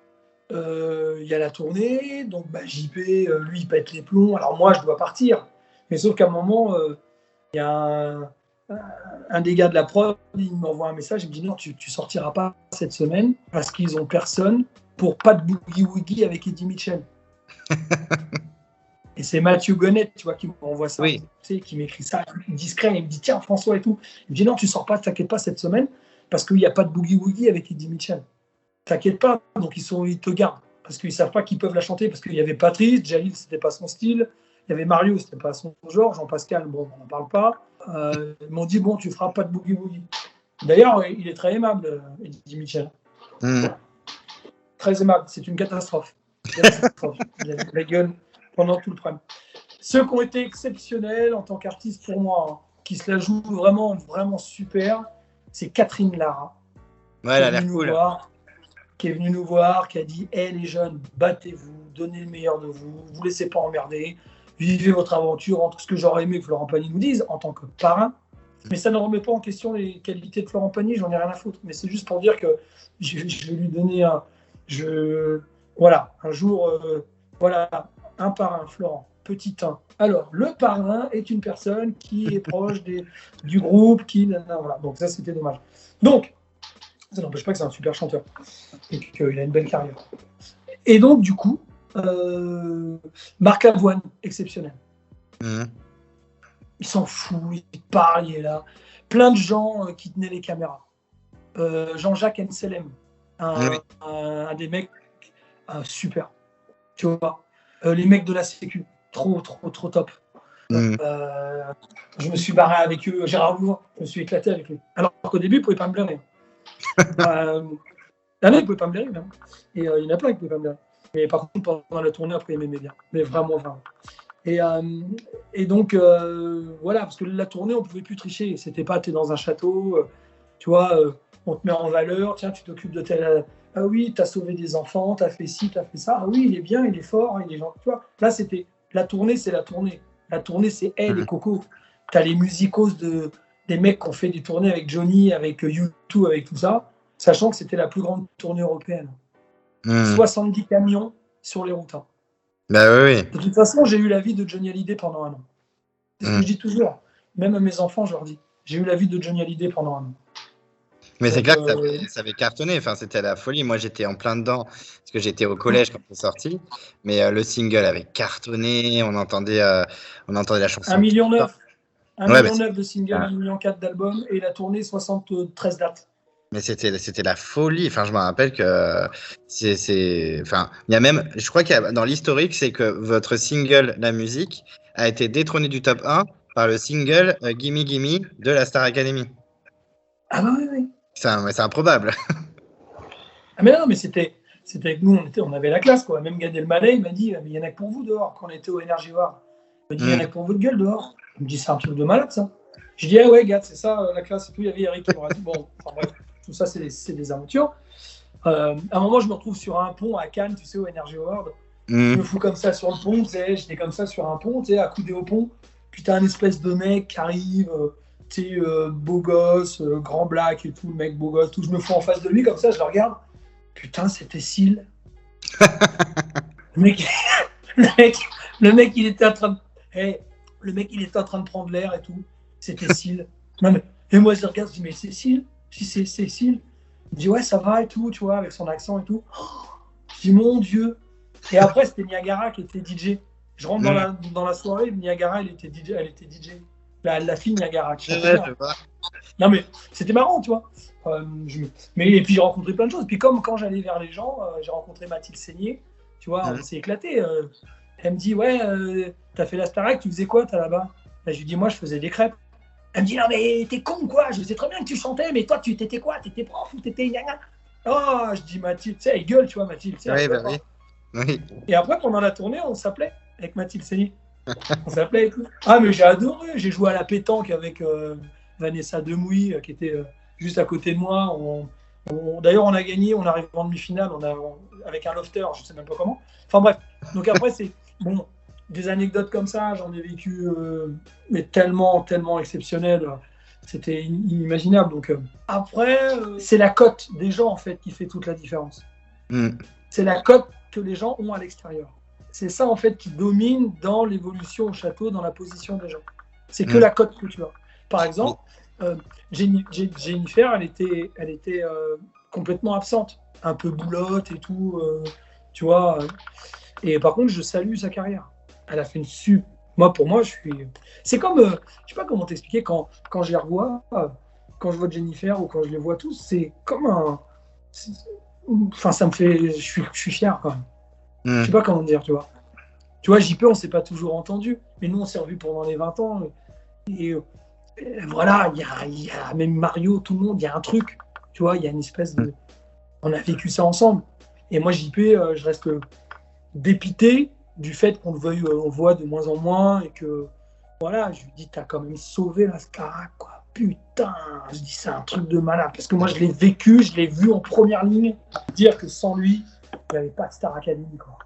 il y a la tournée. Donc, bah, JP, lui, il pète les plombs. Alors, moi, je dois partir. Mais sauf qu'à un moment, il y a un des gars de la prod, il m'envoie un message. Il me dit non, tu sortiras pas cette semaine parce qu'ils ont personne pour pas de boogie-woogie avec Eddie Mitchell. Et c'est Mathieu Gonnet, tu vois, qui m'envoie ça, oui. Tu sais, qui m'écrit ça discret. Il me dit tiens, François et tout. Il me dit non, tu sors pas, t'inquiète pas cette semaine, parce qu'il n'y a pas de boogie-woogie avec Eddie Mitchell. T'inquiète pas, donc ils te gardent, parce qu'ils savent pas qu'ils peuvent la chanter, parce qu'il y avait Patrice, Jalil, c'était pas son style, il y avait Mario, c'était pas son genre, Jean-Pascal, bon, on n'en parle pas. Ils m'ont dit bon, tu feras pas de boogie-woogie. D'ailleurs, il est très aimable, Eddie Mitchell. Très aimable, c'est une catastrophe. Il a la gueule pendant tout le problème. Ceux qui ont été exceptionnels en tant qu'artistes pour moi, hein, qui se la jouent vraiment, vraiment super, c'est Catherine Lara. Ouais, elle a l'air cool. Qui est venue nous voir, qui a dit hey, les jeunes, battez-vous, donnez le meilleur de vous, vous laissez pas emmerder, vivez votre aventure entre ce que j'aurais aimé que Florent Pagny nous dise en tant que parrain. Mais ça ne remet pas en question les qualités de Florent Pagny, j'en ai rien à foutre. Mais c'est juste pour dire que je vais lui donner un jour, un parrain, Florent, petit 1. Alors, le parrain est une personne qui est proche du groupe, voilà. Donc ça, c'était dommage. Donc, ça n'empêche pas que c'est un super chanteur et qu'il a une belle carrière. Et donc, du coup, Marc Lavoine, exceptionnel. Il s'en fout, il parle, il est là. Plein de gens qui tenaient les caméras. Jean-Jacques Nselem, un des mecs super. Tu vois, les mecs de la Sécu, trop top. Je me suis barré avec eux. Gérard Louvain, je me suis éclaté avec lui. Alors qu'au début, il ne pouvait pas me blairer. Non, il ne pouvait pas me blairer. Même. Et il y en a plein qui ne pouvaient pas me blairer. Mais par contre, pendant la tournée, après, il m'aimait bien. Mais vraiment. Et donc, voilà, parce que la tournée, on ne pouvait plus tricher. C'était pas, tu es dans un château, tu vois, on te met en valeur, tiens, tu t'occupes de tel. Ah oui, tu as sauvé des enfants, tu as fait ci, tu as fait ça. Ah oui, il est bien, il est fort, il est gentil. Tu vois, là, c'était La tournée, c'est la tournée. La tournée, c'est elle et Coco. Tu as les musicos des mecs qui ont fait des tournées avec Johnny, avec U2, avec tout ça, sachant que c'était la plus grande tournée européenne. 70 camions sur les routes. Hein. Bah oui. De toute façon, j'ai eu la vie de Johnny Hallyday pendant un an. C'est ce que je dis toujours. Même à mes enfants, je leur dis. J'ai eu la vie de Johnny Hallyday pendant un an. Mais c'est clair que ça avait cartonné. Enfin, c'était la folie. Moi, j'étais en plein dedans parce que j'étais au collège quand c'est sorti. Mais le single avait cartonné. On entendait la chanson. 1,9 million. 1,9 million de singles, 1,4 million d'albums et la tournée 73 dates. Mais c'était la folie. Enfin, je me rappelle que enfin, il y a même, je crois qu'il y a dans l'historique, c'est que votre single, la musique, a été détrôné du top 1 par le single Gimme Gimme de la Star Academy. Ah bah oui. C'est improbable. Ah mais non, mais c'était avec nous, on avait la classe quoi. Même Gad Elmaleh, il m'a dit, mais il y en a que pour vous dehors quand on était au Energy War. Il m'a dit, il y en a que pour votre gueule dehors. Il me dit, c'est un truc de malade ça. Je dis, ah ouais, Gad, c'est ça la classe et tout. Il y avait Eric qui m'aurait dit, bon, enfin bref, tout ça c'est des aventures. À un moment, je me retrouve sur un pont à Cannes, tu sais, au Energy World. Je me fous comme ça sur le pont, tu sais, j'étais comme ça sur un pont, tu sais, accoudé au pont. Puis t'as un espèce de mec qui arrive, tu sais, beau gosse, grand black et tout, le mec beau gosse, tout. Je me fous en face de lui comme ça, je le regarde. Putain, c'était Seal. le mec, il était en train de... Hey, le mec, il était en train de prendre l'air et tout. C'était Seal. Et moi, je le regarde, je dis, mais c'est Seal. Je dis, c'est Seal. Il me dit, ouais, ça va et tout, tu vois, avec son accent et tout. Je dis, mon Dieu. Et après, c'était Niagara qui était DJ. Je rentre dans la soirée, Niagara, elle était DJ. La fille Niagara. Non, mais c'était marrant, tu vois. Et puis, j'ai rencontré plein de choses. Puis, comme quand j'allais vers les gens, j'ai rencontré Mathilde Seigné. Tu vois, on s'est éclaté. Elle me dit, ouais, t'as fait la Starac, tu faisais quoi, là-bas? Je lui dis, moi, je faisais des crêpes. Elle me dit, non, mais t'es con, quoi. Je sais très bien que tu chantais, mais toi, tu t'étais quoi? T'étais prof ou t'étais gna. Oh, je dis, Mathilde, tu sais, elle gueule, tu vois, Mathilde. Oui, bah oui. Oui. Et après, pendant la tournée, on s'appelait avec Mathilde Seigné. On s'appelait et tout. Ah, mais j'ai adoré. J'ai joué à la pétanque avec Vanessa Demouy, qui était juste à côté de moi. D'ailleurs, on a gagné, on arrive en demi-finale avec un lofter, je ne sais même pas comment. Enfin bref, donc après, c'est bon, des anecdotes comme ça, j'en ai vécu, mais tellement, tellement exceptionnelles. C'était inimaginable. Donc après, c'est la cote des gens, en fait, qui fait toute la différence. C'est la cote que les gens ont à l'extérieur. C'est ça, en fait, qui domine dans l'évolution au château, dans la position des gens. C'est que la cote que tu as. Par exemple, Jennifer, elle était complètement absente, un peu boulotte et tout, tu vois. Et par contre, je salue sa carrière. Elle a fait une super. Pour moi, je suis. C'est comme, je sais pas comment t'expliquer quand je les revois, quand je vois Jennifer ou quand je les vois tous, c'est comme un. Enfin, ça me fait. Je suis fier quand même. Je sais pas comment dire, tu vois. Tu vois, JP, on s'est pas toujours entendu, mais nous, on s'est revus pendant les 20 ans. Et voilà, il y a même Mario, tout le monde, il y a un truc, tu vois, il y a une espèce de... On a vécu ça ensemble. Et moi, JP, je reste dépité du fait qu'on le veuille, on voit de moins en moins et que, voilà, je lui dis, t'as quand même sauvé la Starac, quoi. Putain, je dis, c'est un truc de malade. Parce que moi, je l'ai vécu, je l'ai vu en première ligne, dire que sans lui, il n'y avait pas de Star Academy, quoi.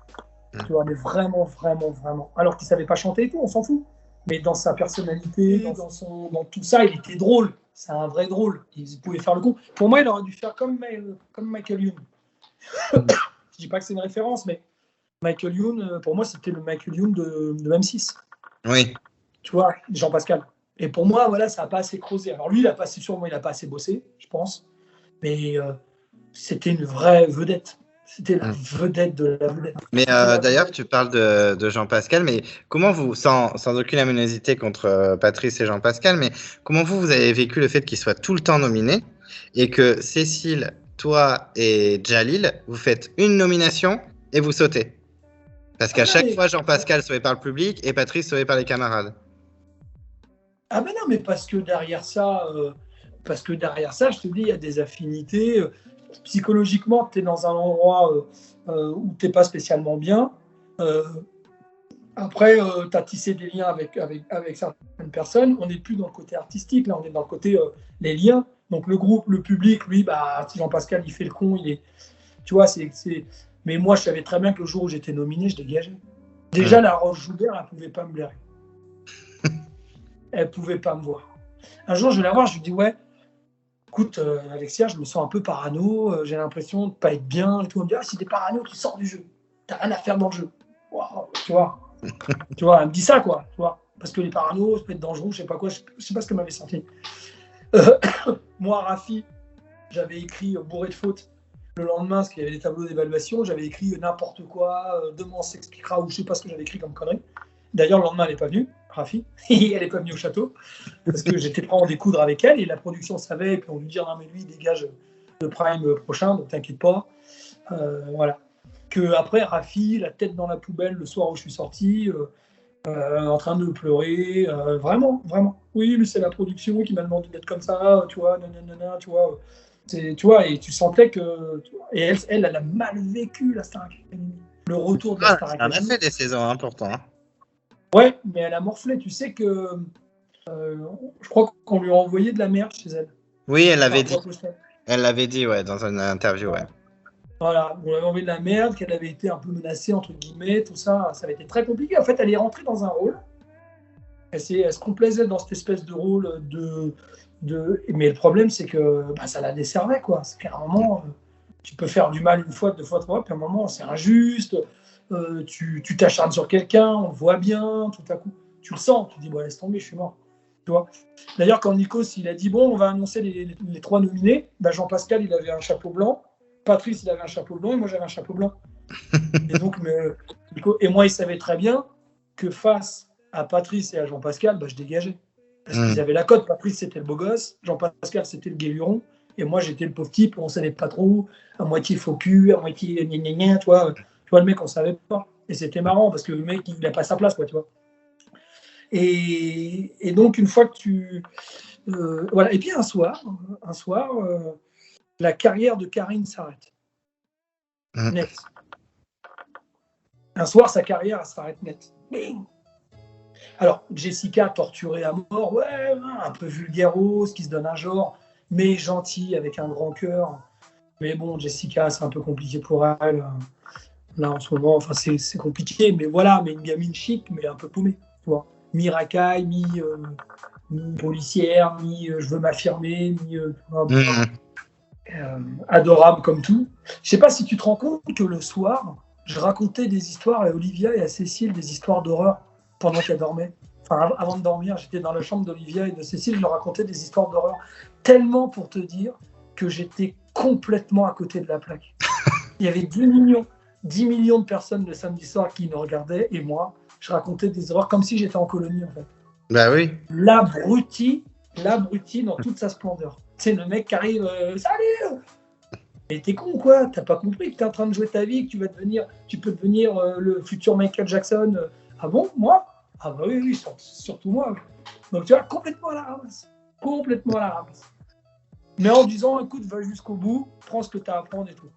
Tu vois, mais vraiment, vraiment, vraiment. Alors qu'il ne savait pas chanter et tout, on s'en fout. Mais dans sa personnalité, dans tout ça, il était drôle. C'est un vrai drôle. Il pouvait faire le con. Pour moi, il aurait dû faire comme Michael Youn. Je ne dis pas que c'est une référence, mais Michael Youn, pour moi, c'était le Michael Youn de M6. Oui. Tu vois, Jean-Pascal. Et pour moi, voilà, ça n'a pas assez creusé. Alors lui, sûrement, il n'a pas assez bossé, je pense. Mais c'était une vraie vedette. C'était la vedette de la vedette. Mais d'ailleurs, tu parles de Jean-Pascal, mais comment vous, sans aucune aminosité contre Patrice et Jean-Pascal, mais comment vous avez vécu le fait qu'ils soient tout le temps nominés et que Cécile, toi et Djalil, vous faites une nomination et vous sautez? Parce qu'à chaque fois, Jean-Pascal sauvé par le public et Patrice sauvé par les camarades. Ah ben non, mais parce que derrière ça, je te dis, il y a des affinités. Psychologiquement, tu es dans un endroit où tu n'es pas spécialement bien. Après, tu as tissé des liens avec certaines personnes. On n'est plus dans le côté artistique, là, on est dans le côté les liens. Donc le groupe, le public, lui, Jean-Pascal, il fait le con. Tu vois, mais moi, je savais très bien que le jour où j'étais nominé, je dégageais. Déjà, la Roche Joubert, elle pouvait pas me blairer. Elle pouvait pas me voir. Un jour, je vais la voir, je lui dis, ouais, écoute, Alexia, je me sens un peu parano, j'ai l'impression de pas être bien et tout. Elle me dit, ah, si t'es parano, tu sors du jeu. T'as rien à faire dans le jeu. Wow, tu vois, elle me dit ça, quoi, tu vois. Parce que les paranos, ça peut être dangereux, je sais pas quoi, je sais pas ce qu'elle m'avait senti. Moi, Rafi, j'avais écrit bourré de fautes le lendemain, parce qu'il y avait des tableaux d'évaluation, j'avais écrit n'importe quoi, demain on s'expliquera, ou je sais pas ce que j'avais écrit comme connerie. D'ailleurs, le lendemain, elle n'est pas venue, Rafi, elle n'est pas venue au château, parce que j'étais prêt à en découdre avec elle, et la production savait, et puis on lui dit, non mais lui, il dégage le prime prochain, donc t'inquiète pas. Voilà. Que après, Rafi, la tête dans la poubelle le soir où je suis sorti, en train de pleurer, vraiment, vraiment. Oui, mais c'est la production qui m'a demandé d'être comme ça, tu vois, nanana, tu vois. Tu vois, et tu sentais que. Et elle a mal vécu la Star Academy. Le retour de la Star Elle a Academy. fait des saisons importantes. Hein. Ouais, mais elle a morflé. Tu sais que. Je crois qu'on lui a envoyé de la merde chez elle. Oui, elle l'avait Par dit. rapport à Elle l'avait dit, ouais, dans une interview, ouais. Voilà, on lui avait envoyé de la merde, qu'elle avait été un peu menacée, entre guillemets, tout ça. Ça avait été très compliqué. En fait, elle est rentrée dans un rôle. Elle se complaisait dans cette espèce de rôle de. Mais le problème, c'est que ça la desservait, quoi. C'est qu'à un moment, tu peux faire du mal une fois, deux fois, trois fois, puis à un moment, c'est injuste. Tu t'acharnes sur quelqu'un, on le voit bien, tout à coup, tu le sens, tu dis, bon, laisse tomber, je suis mort. Tu vois. D'ailleurs, quand Nikos, il a dit, bon, on va annoncer les trois nominés, Jean-Pascal, il avait un chapeau blanc, Patrice, il avait un chapeau blanc, et moi, j'avais un chapeau blanc. Et donc, Nico, et moi, il savait très bien que face à Patrice et à Jean-Pascal, je dégageais. Parce qu'ils avaient la cote. Patrice, c'était le beau gosse. Jean-Pascal, c'était le guéluron. Et moi, j'étais le pauvre type, on ne savait pas trop. À moitié faux cul, à moitié gna gna gna, tu vois, le mec, on ne savait pas. Et c'était marrant parce que le mec, il n'a pas sa place, quoi, tu vois. Et donc, une fois que tu. Voilà. Et puis, un soir, la carrière de Karine s'arrête. Net. Un soir, sa carrière s'arrête net. Bing. Alors, Jessica, torturée à mort, ouais, un peu vulgairose, qui se donne un genre, mais gentille, avec un grand cœur. Mais bon, Jessica, c'est un peu compliqué pour elle. Là, en ce moment, enfin, c'est compliqué, mais voilà, mais une gamine chic, mais un peu paumée, tu vois. Mi-racaille, mi-policière, je veux m'affirmer, adorable comme tout. Je sais pas si tu te rends compte que le soir, je racontais des histoires à Olivia et à Cécile, des histoires d'horreur pendant qu'elles dormaient. Enfin, avant de dormir, j'étais dans la chambre d'Olivia et de Cécile, je leur racontais des histoires d'horreur. Tellement pour te dire que j'étais complètement à côté de la plaque. Il y avait 10 millions de personnes le samedi soir qui nous regardaient et moi, je racontais des horreurs comme si j'étais en colonie en fait. Bah oui. L'abruti dans toute sa splendeur. C'est le mec qui arrive, salut. Mais t'es con quoi? T'as pas compris que t'es en train de jouer ta vie, que tu peux devenir le futur Michael Jackson. Ah bon, moi? Ah bah oui, surtout moi. Donc tu vois, complètement à la ramasse. Mais en disant, écoute, va jusqu'au bout, prends ce que t'as à prendre et tout.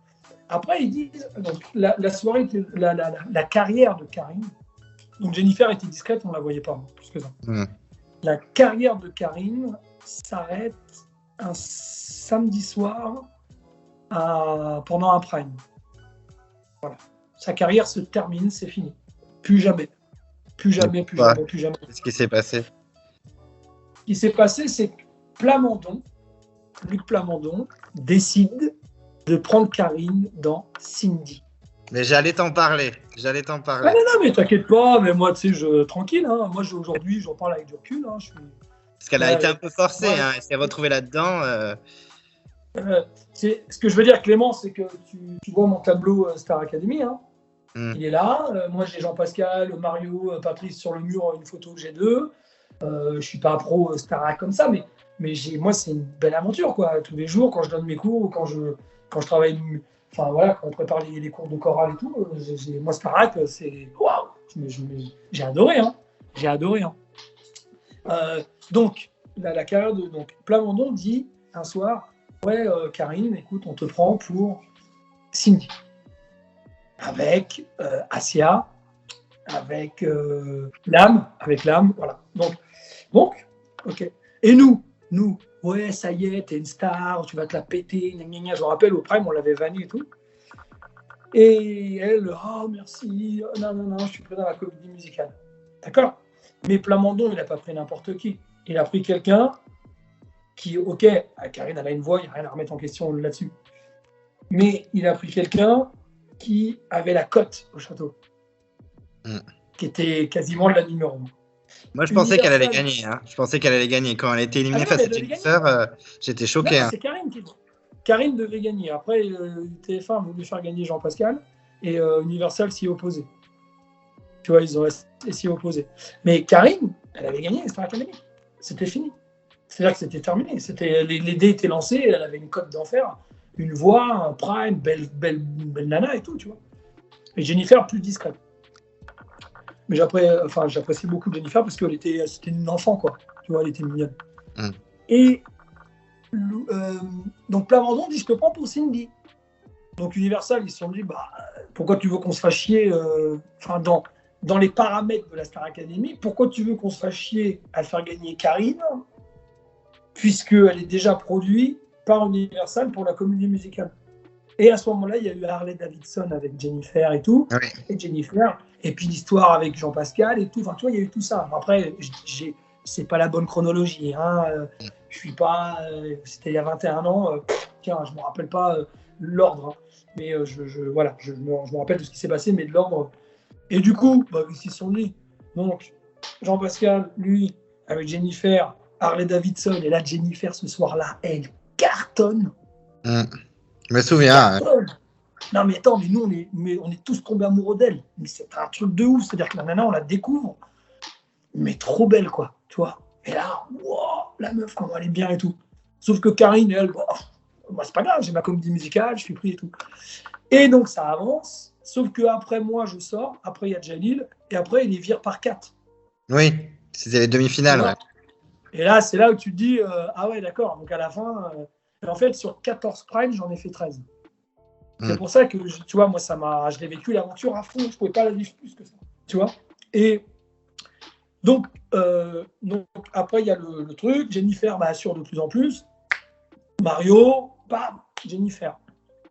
Après, ils disent, donc la soirée, la carrière de Karine, donc Jennifer était discrète, on la voyait pas, plus que ça. La carrière de s'arrête un samedi soir pendant un prime. Voilà. Sa carrière se termine, c'est fini. Plus jamais. Qu'est-ce qui s'est passé? Ce qui s'est passé, c'est que Luc Plamondon, décide de prendre Karine dans Cindy. Mais j'allais t'en parler. Ah non, mais t'inquiète pas, mais moi, tu sais, tranquille. Hein. Moi, aujourd'hui, j'en parle avec du recul. Hein. Parce qu'elle a été un peu forcée, hein. Elle s'est retrouvée là-dedans. Ce que je veux dire, Clément, c'est que tu vois mon tableau Star Academy. Hein. Il est là. Moi, j'ai Jean-Pascal, Mario, Patrice sur le mur, une photo que j'ai d'eux. Je suis pas un pro Star comme ça, mais moi, c'est une belle aventure, quoi. Tous les jours, quand je donne mes cours, quand je travaille, enfin voilà, quand on prépare les cours de chorale et tout, moi, Starac, c'est waouh. J'ai adoré, hein. Donc, la carrière de Plamondon dit un soir, ouais, Karine, écoute, on te prend pour Cindy, avec Asia, avec l'âme, voilà. Donc, ok. Et nous, ouais, ça y est, t'es une star, tu vas te la péter, gna gna gna. Je me rappelle au Prime, on l'avait vanné et tout. Et elle, oh merci, oh, non, non, non, je suis pris dans la comédie musicale. D'accord. Mais Plamondon, il n'a pas pris n'importe qui. Il a pris quelqu'un qui, ok, Karine, elle a une voix, il n'y a rien à remettre en question là-dessus. Mais il a pris quelqu'un qui avait la cote au château, qui était quasiment la numéro 1. Moi, je pensais qu'elle allait gagner. Hein. Je pensais qu'elle allait gagner. Quand elle a été éliminée face à Jennifer, j'étais choqué. Non, c'est Karine qui... Karine devait gagner. Après, TF1 a voulu faire gagner Jean-Pascal et Universal s'y est opposé. Tu vois, ils ont s'y opposé. Mais Karine, elle avait gagné Star Academy. C'était fini. C'est-à-dire que c'était terminé. Les dés étaient lancés, elle avait une cote d'enfer, une voix, un prime, belle nana et tout, tu vois. Et Jennifer, plus discrète. Mais j'apprécie beaucoup Jennifer parce qu'elle c'était une enfant, quoi. Tu vois, elle était mignonne. Et donc Plamondon dit, je te prends pour Cindy. Donc Universal, ils se sont dit, pourquoi tu veux qu'on se fasse chier dans les paramètres de la Star Academy, pourquoi tu veux qu'on se fasse chier à faire gagner Karine, puisqu'elle est déjà produite par Universal pour la comédie musicale. Et à ce moment-là, il y a eu Harley Davidson avec Jennifer et tout, et Jennifer, et puis l'histoire avec Jean-Pascal et tout. Enfin, tu vois, il y a eu tout ça. Après, c'est pas la bonne chronologie. Hein. Je suis pas. C'était il y a 21 ans. Je me rappelle pas l'ordre. Hein. Mais voilà, je me rappelle de ce qui s'est passé, mais de l'ordre. Et du coup, ils s'y sont dit. Donc, Jean-Pascal, lui, avec Jennifer, Harley Davidson, et là, Jennifer, ce soir-là, elle cartonne. Je me souviens. Non, mais attends, mais nous, on est tous tombés amoureux d'elle. Mais c'est un truc de ouf. C'est-à-dire que la nana, on la découvre, mais trop belle, quoi. Tu vois. Et là, wow, la meuf, comment elle est bien et tout. Sauf que Karine, elle, moi, c'est pas grave, j'ai ma comédie musicale, je suis pris et tout. Et donc, ça avance. Sauf qu'après moi, je sors. Après, il y a Jalil. Et après, il les vire par 4. Oui, c'était les demi-finales, ouais. Et là, c'est là où tu te dis, ah ouais, d'accord. Donc, à la fin, en fait, sur 14 primes, j'en ai fait 13. C'est pour ça que, tu vois, moi, je l'ai vécu l'aventure à fond. Je ne pouvais pas la vivre plus que ça. Tu vois. Et donc, après, il y a le truc. Jennifer m'assure de plus en plus. Mario, bam, Jennifer.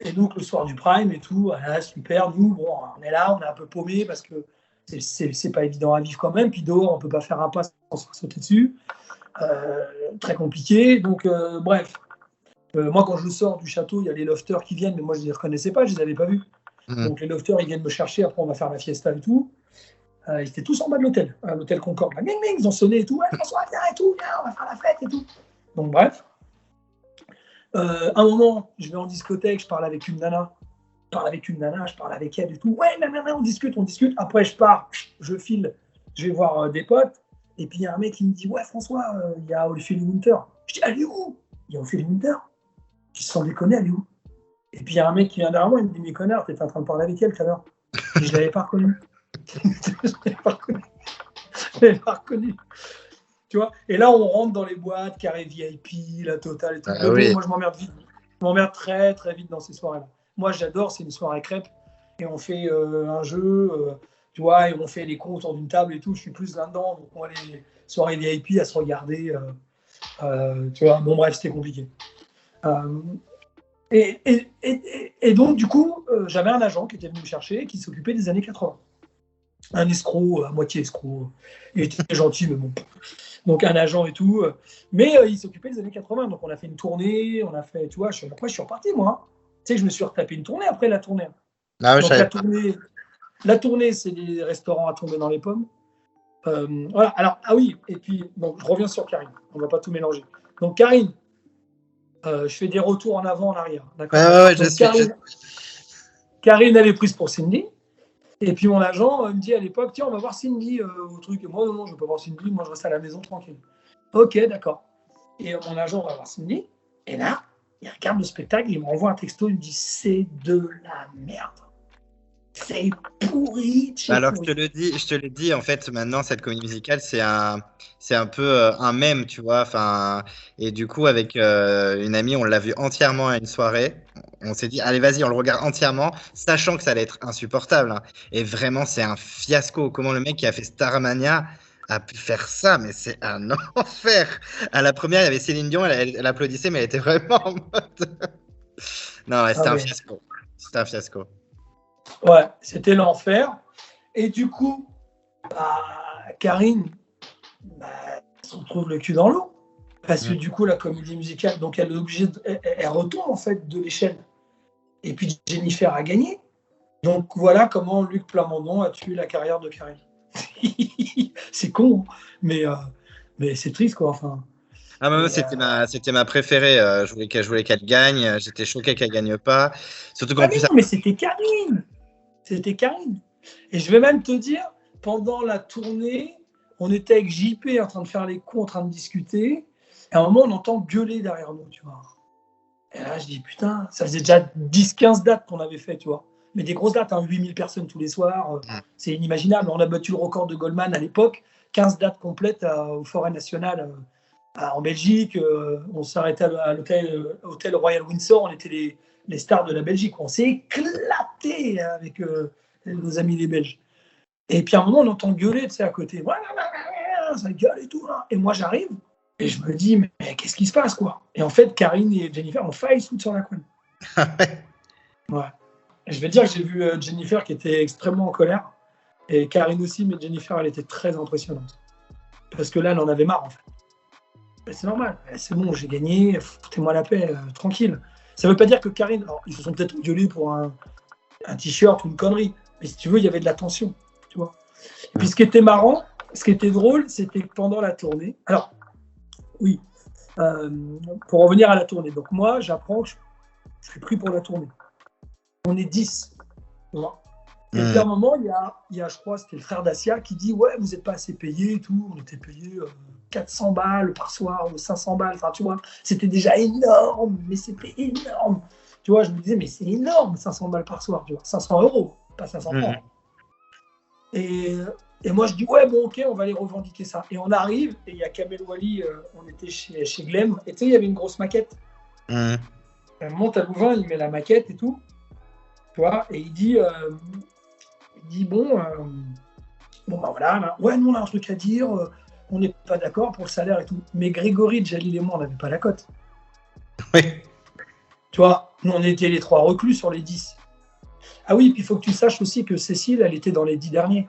Et donc, le soir du prime et tout, voilà, super. Nous, bon, on est là, on est un peu paumés parce que c'est pas évident à vivre quand même. Puis dehors, on peut pas faire un pas sans se sauter dessus. Très compliqué. Donc, bref. Moi, quand je sors du château, il y a les lofters qui viennent, mais moi, je ne les reconnaissais pas, je ne les avais pas vus. Donc, les lofters, ils viennent me chercher. Après, on va faire la fiesta et tout. Ils étaient tous en bas de l'hôtel, l'hôtel Concorde. Là, ils ont sonné et tout. Ouais, François, viens et tout, viens, on va faire la fête et tout. Donc, bref. Un moment, je vais en discothèque, je parle avec une nana. Je parle avec elle et tout. Ouais, nanana, on discute. Après, je pars, je file, je vais voir des potes. Et puis, il y a un mec qui me dit, ouais, François, il y a Ophélie Winter. Je dis, elle est où? Il y a Ophélie Winter. Je sens déconner, elle est où? Et puis, il y a un mec qui vient derrière moi, il me dit, mais connard, t'étais en train de parler avec elle tout à l'heure. Et je ne l'avais pas reconnu. Je l'avais pas reconnu. Tu vois. Et là, on rentre dans les boîtes, carré VIP, la totale et tout. Oui. Moi, je m'emmerde vite. Je m'emmerde très, très vite dans ces soirées-là. Moi, j'adore, c'est une soirée crêpe. Et on fait un jeu, tu vois, et on fait les cons autour d'une table et tout. Je suis plus là-dedans. Donc, moi, les soirées VIP à se regarder. Tu vois, bon, bref, c'était compliqué. Et donc, du coup, j'avais un agent qui était venu me chercher, qui s'occupait des années 80. Un escroc, à moitié escroc. Il était gentil, mais bon. Donc, un agent et tout. Mais il s'occupait des années 80. Donc, on a fait une tournée, on a fait, tu vois, après, je suis reparti, moi. Tu sais, je me suis retapé une tournée après la tournée. Ah, donc, la tournée, c'est des restaurants à tomber dans les pommes. Voilà. Alors, ah oui, et puis, donc, je reviens sur Karine. On ne va pas tout mélanger. Donc, Karine, je fais des retours en avant, en arrière. D'accord. Ouais, Karine, elle est prise pour Cindy. Et puis, mon agent me dit à l'époque, tiens, on va voir Cindy au truc. Et moi, non, je ne veux pas voir Cindy. Moi, je reste à la maison tranquille. Ok, d'accord. Et mon agent va voir Cindy. Et là, il regarde le spectacle. Il m'envoie un texto. Il me dit, c'est de la merde. C'est pourri. Alors, pourri. Je te le dis, en fait, maintenant, cette comédie musicale, c'est un peu un mème, tu vois. Enfin, et du coup, avec une amie, on l'a vu entièrement à une soirée. On s'est dit, allez, vas-y, on le regarde entièrement, sachant que ça allait être insupportable. Hein. Et vraiment, c'est un fiasco. Comment le mec qui a fait Starmania a pu faire ça, mais c'est un enfer. À la première, il y avait Céline Dion, elle applaudissait, mais elle était vraiment en mode. Non, ouais, c'était un fiasco. C'était un fiasco. Ouais, c'était l'enfer. Et du coup, Karine, elle se retrouve le cul dans l'eau. Parce que du coup, la comédie musicale, donc elle est obligée, elle retourne en fait de l'échelle. Et puis Jennifer a gagné. Donc voilà comment Luc Plamondon a tué la carrière de Karine. C'est con, hein, mais c'est triste quoi. Enfin, Ah, moi, et, c'était ma préférée. Je voulais qu'elle gagne. J'étais choqué qu'elle gagne pas. Surtout ah qu'en mais plus, non, mais c'était Karine. C'était Karine. Et je vais même te dire, pendant la tournée, on était avec JP en train de faire les cons, en train de discuter. Et à un moment, on entend gueuler derrière nous, tu vois. Et là, je dis, putain, ça faisait déjà 10-15 dates qu'on avait fait, tu vois. Mais des grosses dates, hein, 8000 personnes tous les soirs, c'est inimaginable. On a battu le record de Goldman à l'époque, 15 dates complètes au Forêt Nationale en Belgique. On s'arrêtait à l'hôtel Royal Windsor, on était les stars de la Belgique. On s'est éclaté avec nos amis les Belges. Et puis à un moment, on entend gueuler, tu sais, à côté. Ça gueule et tout. Là. Et moi, j'arrive et je me dis, mais qu'est-ce qui se passe, quoi? Et en fait, Karine et Jennifer ont failli se foutre sur la couenne. Ouais. Et je vais dire que j'ai vu Jennifer qui était extrêmement en colère. Et Karine aussi, mais Jennifer, elle était très impressionnante. Parce que là, elle en avait marre, en fait. Mais c'est normal. C'est bon, j'ai gagné. Foutez-moi la paix, tranquille. Ça ne veut pas dire que Karine. Alors, ils se sont peut-être gueulés pour un t-shirt ou une connerie. Mais si tu veux, il y avait de la tension. Tu vois. Et puis, ce qui était marrant, ce qui était drôle, c'était que pendant la tournée. Alors, oui, pour revenir à la tournée. Donc, moi, j'apprends que je suis pris pour la tournée. On est 10. Tu vois. Et puis à un moment, il y a, je crois, c'était le frère Dacia qui dit ouais, vous n'êtes pas assez payé et tout. On était payé 400 balles par soir ou 500 balles. Enfin, tu vois, c'était déjà énorme, mais c'était énorme. Tu vois, je me disais, mais c'est énorme, 500 balles par soir, tu vois, 500 euros, pas 500 francs. Et moi, je dis ouais, bon, ok, on va aller revendiquer ça. Et on arrive, et il y a Kamel Wally, on était chez Glem, et tu sais, il y avait une grosse maquette. Elle monte à Louvain, il met la maquette et tout, tu vois, et il dit bon, bah voilà, ouais, nous on a un truc à dire, on n'est pas d'accord pour le salaire et tout. Mais Grégory, Jalil et moi, on n'avait pas la cote. Oui. Tu vois, nous on était les 3 reclus sur les 10. Ah oui, puis il faut que tu saches aussi que Cécile, elle était dans les 10 derniers.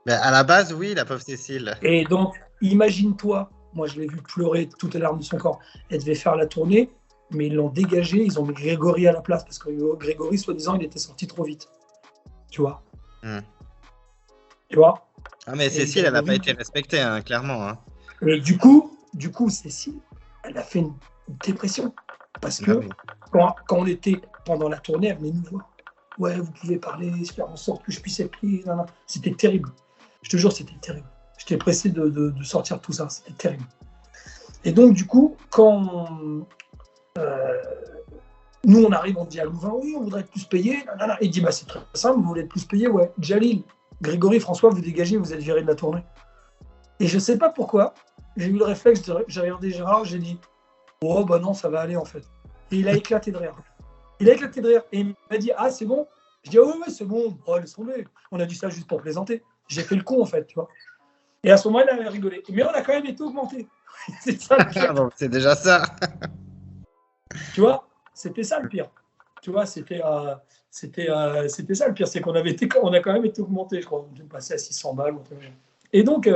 Ben, à la base, oui, la pauvre Cécile. Et donc, imagine-toi, moi je l'ai vu pleurer toutes les larmes de son corps. Elle devait faire la tournée, mais ils l'ont dégagé, ils ont mis Grégory à la place, parce que Grégory, soi-disant, il était sorti trop vite. Tu vois. Tu vois. Ah, mais Cécile, elle n'a pas été respectée, hein, clairement. Hein. Et du coup, Cécile, elle a fait une dépression. Parce que quand on était pendant la tournée, elle venait nous voir. Ouais, vous pouvez parler, faire en sorte que je puisse être pris. C'était terrible. Je te jure, c'était terrible. J'étais pressé de sortir tout ça. C'était terrible. Et donc, du coup, quand nous, on arrive, on dit à Louvain, oui, on voudrait être plus payé. Il dit, bah, c'est très simple, vous voulez être plus payé, ouais. Jalil, Grégory, François, vous dégagez, vous êtes viré de la tournée. Et je ne sais pas pourquoi, j'ai eu le réflexe, j'ai regardé Gérard, j'ai dit, oh, bah non, ça va aller, en fait. Et il a éclaté de rire. Et il m'a dit, ah, c'est bon. Je dis, oh, ouais, c'est bon, oh, laisse tomber. On a dit ça juste pour plaisanter. J'ai fait le con, en fait, tu vois. Et à ce moment-là, il a rigolé. Mais on a quand même été augmenté. C'est ça le pire. Bon, c'est déjà ça. Tu vois, c'était ça le pire. Tu vois, c'était ça le pire, c'est qu'on a quand même été augmenté, je crois. On est passé à 600 balles. Et donc,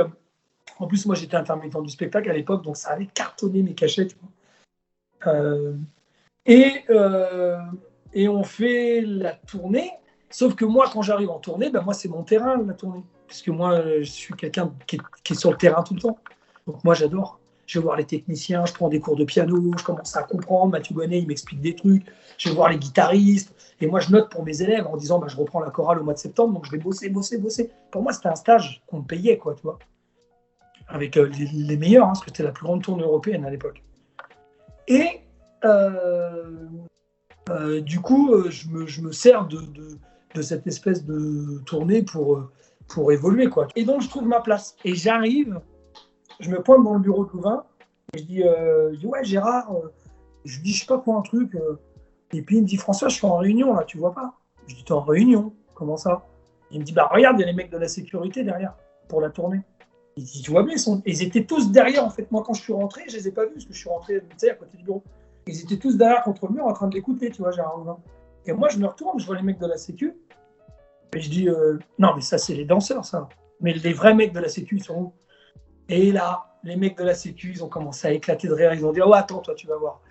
en plus, moi, j'étais intermittent du spectacle à l'époque, donc ça avait cartonné mes cachets, tu vois. Et on fait la tournée. Sauf que moi, quand j'arrive en tournée, ben moi, c'est mon terrain, la tournée. Parce que moi, je suis quelqu'un qui est sur le terrain tout le temps. Donc moi, j'adore. Je vais voir les techniciens, je prends des cours de piano, je commence à comprendre. Mathieu Gonnet, il m'explique des trucs. Je vais voir les guitaristes. Et moi, je note pour mes élèves en disant, je reprends la chorale au mois de septembre, donc je vais bosser. Pour moi, c'était un stage qu'on me payait, quoi, tu vois. Avec les meilleurs, parce que c'était la plus grande tournée européenne à l'époque. Et du coup, je me sers de cette espèce de tournée pour évoluer, quoi. Et donc, je trouve ma place. Et j'arrive, je me pointe dans le bureau de Louvain, et je dis ouais, Gérard, je dis, je sais pas quoi, un truc. Et puis, il me dit, François, je suis en réunion, là, tu vois pas? Je dis, t'es en réunion? Comment ça? Il me dit, regarde, il y a les mecs de la sécurité derrière, pour la tournée. Il dit, tu vois bien, ils étaient tous derrière, en fait. Moi, quand je suis rentré, je les ai pas vus, parce que je suis rentré, tu sais, à côté du bureau. Ils étaient tous derrière contre le mur en train de l'écouter, tu vois, Gérard Louvain. Et moi, je me retourne, je vois les mecs de la sécu. Et je dis, non, mais ça, c'est les danseurs, ça. Mais les vrais mecs de la Sécu, ils sont où? Et là, les mecs de la Sécu, ils ont commencé à éclater de rire. Ils ont dit, oh, attends, toi, tu vas voir.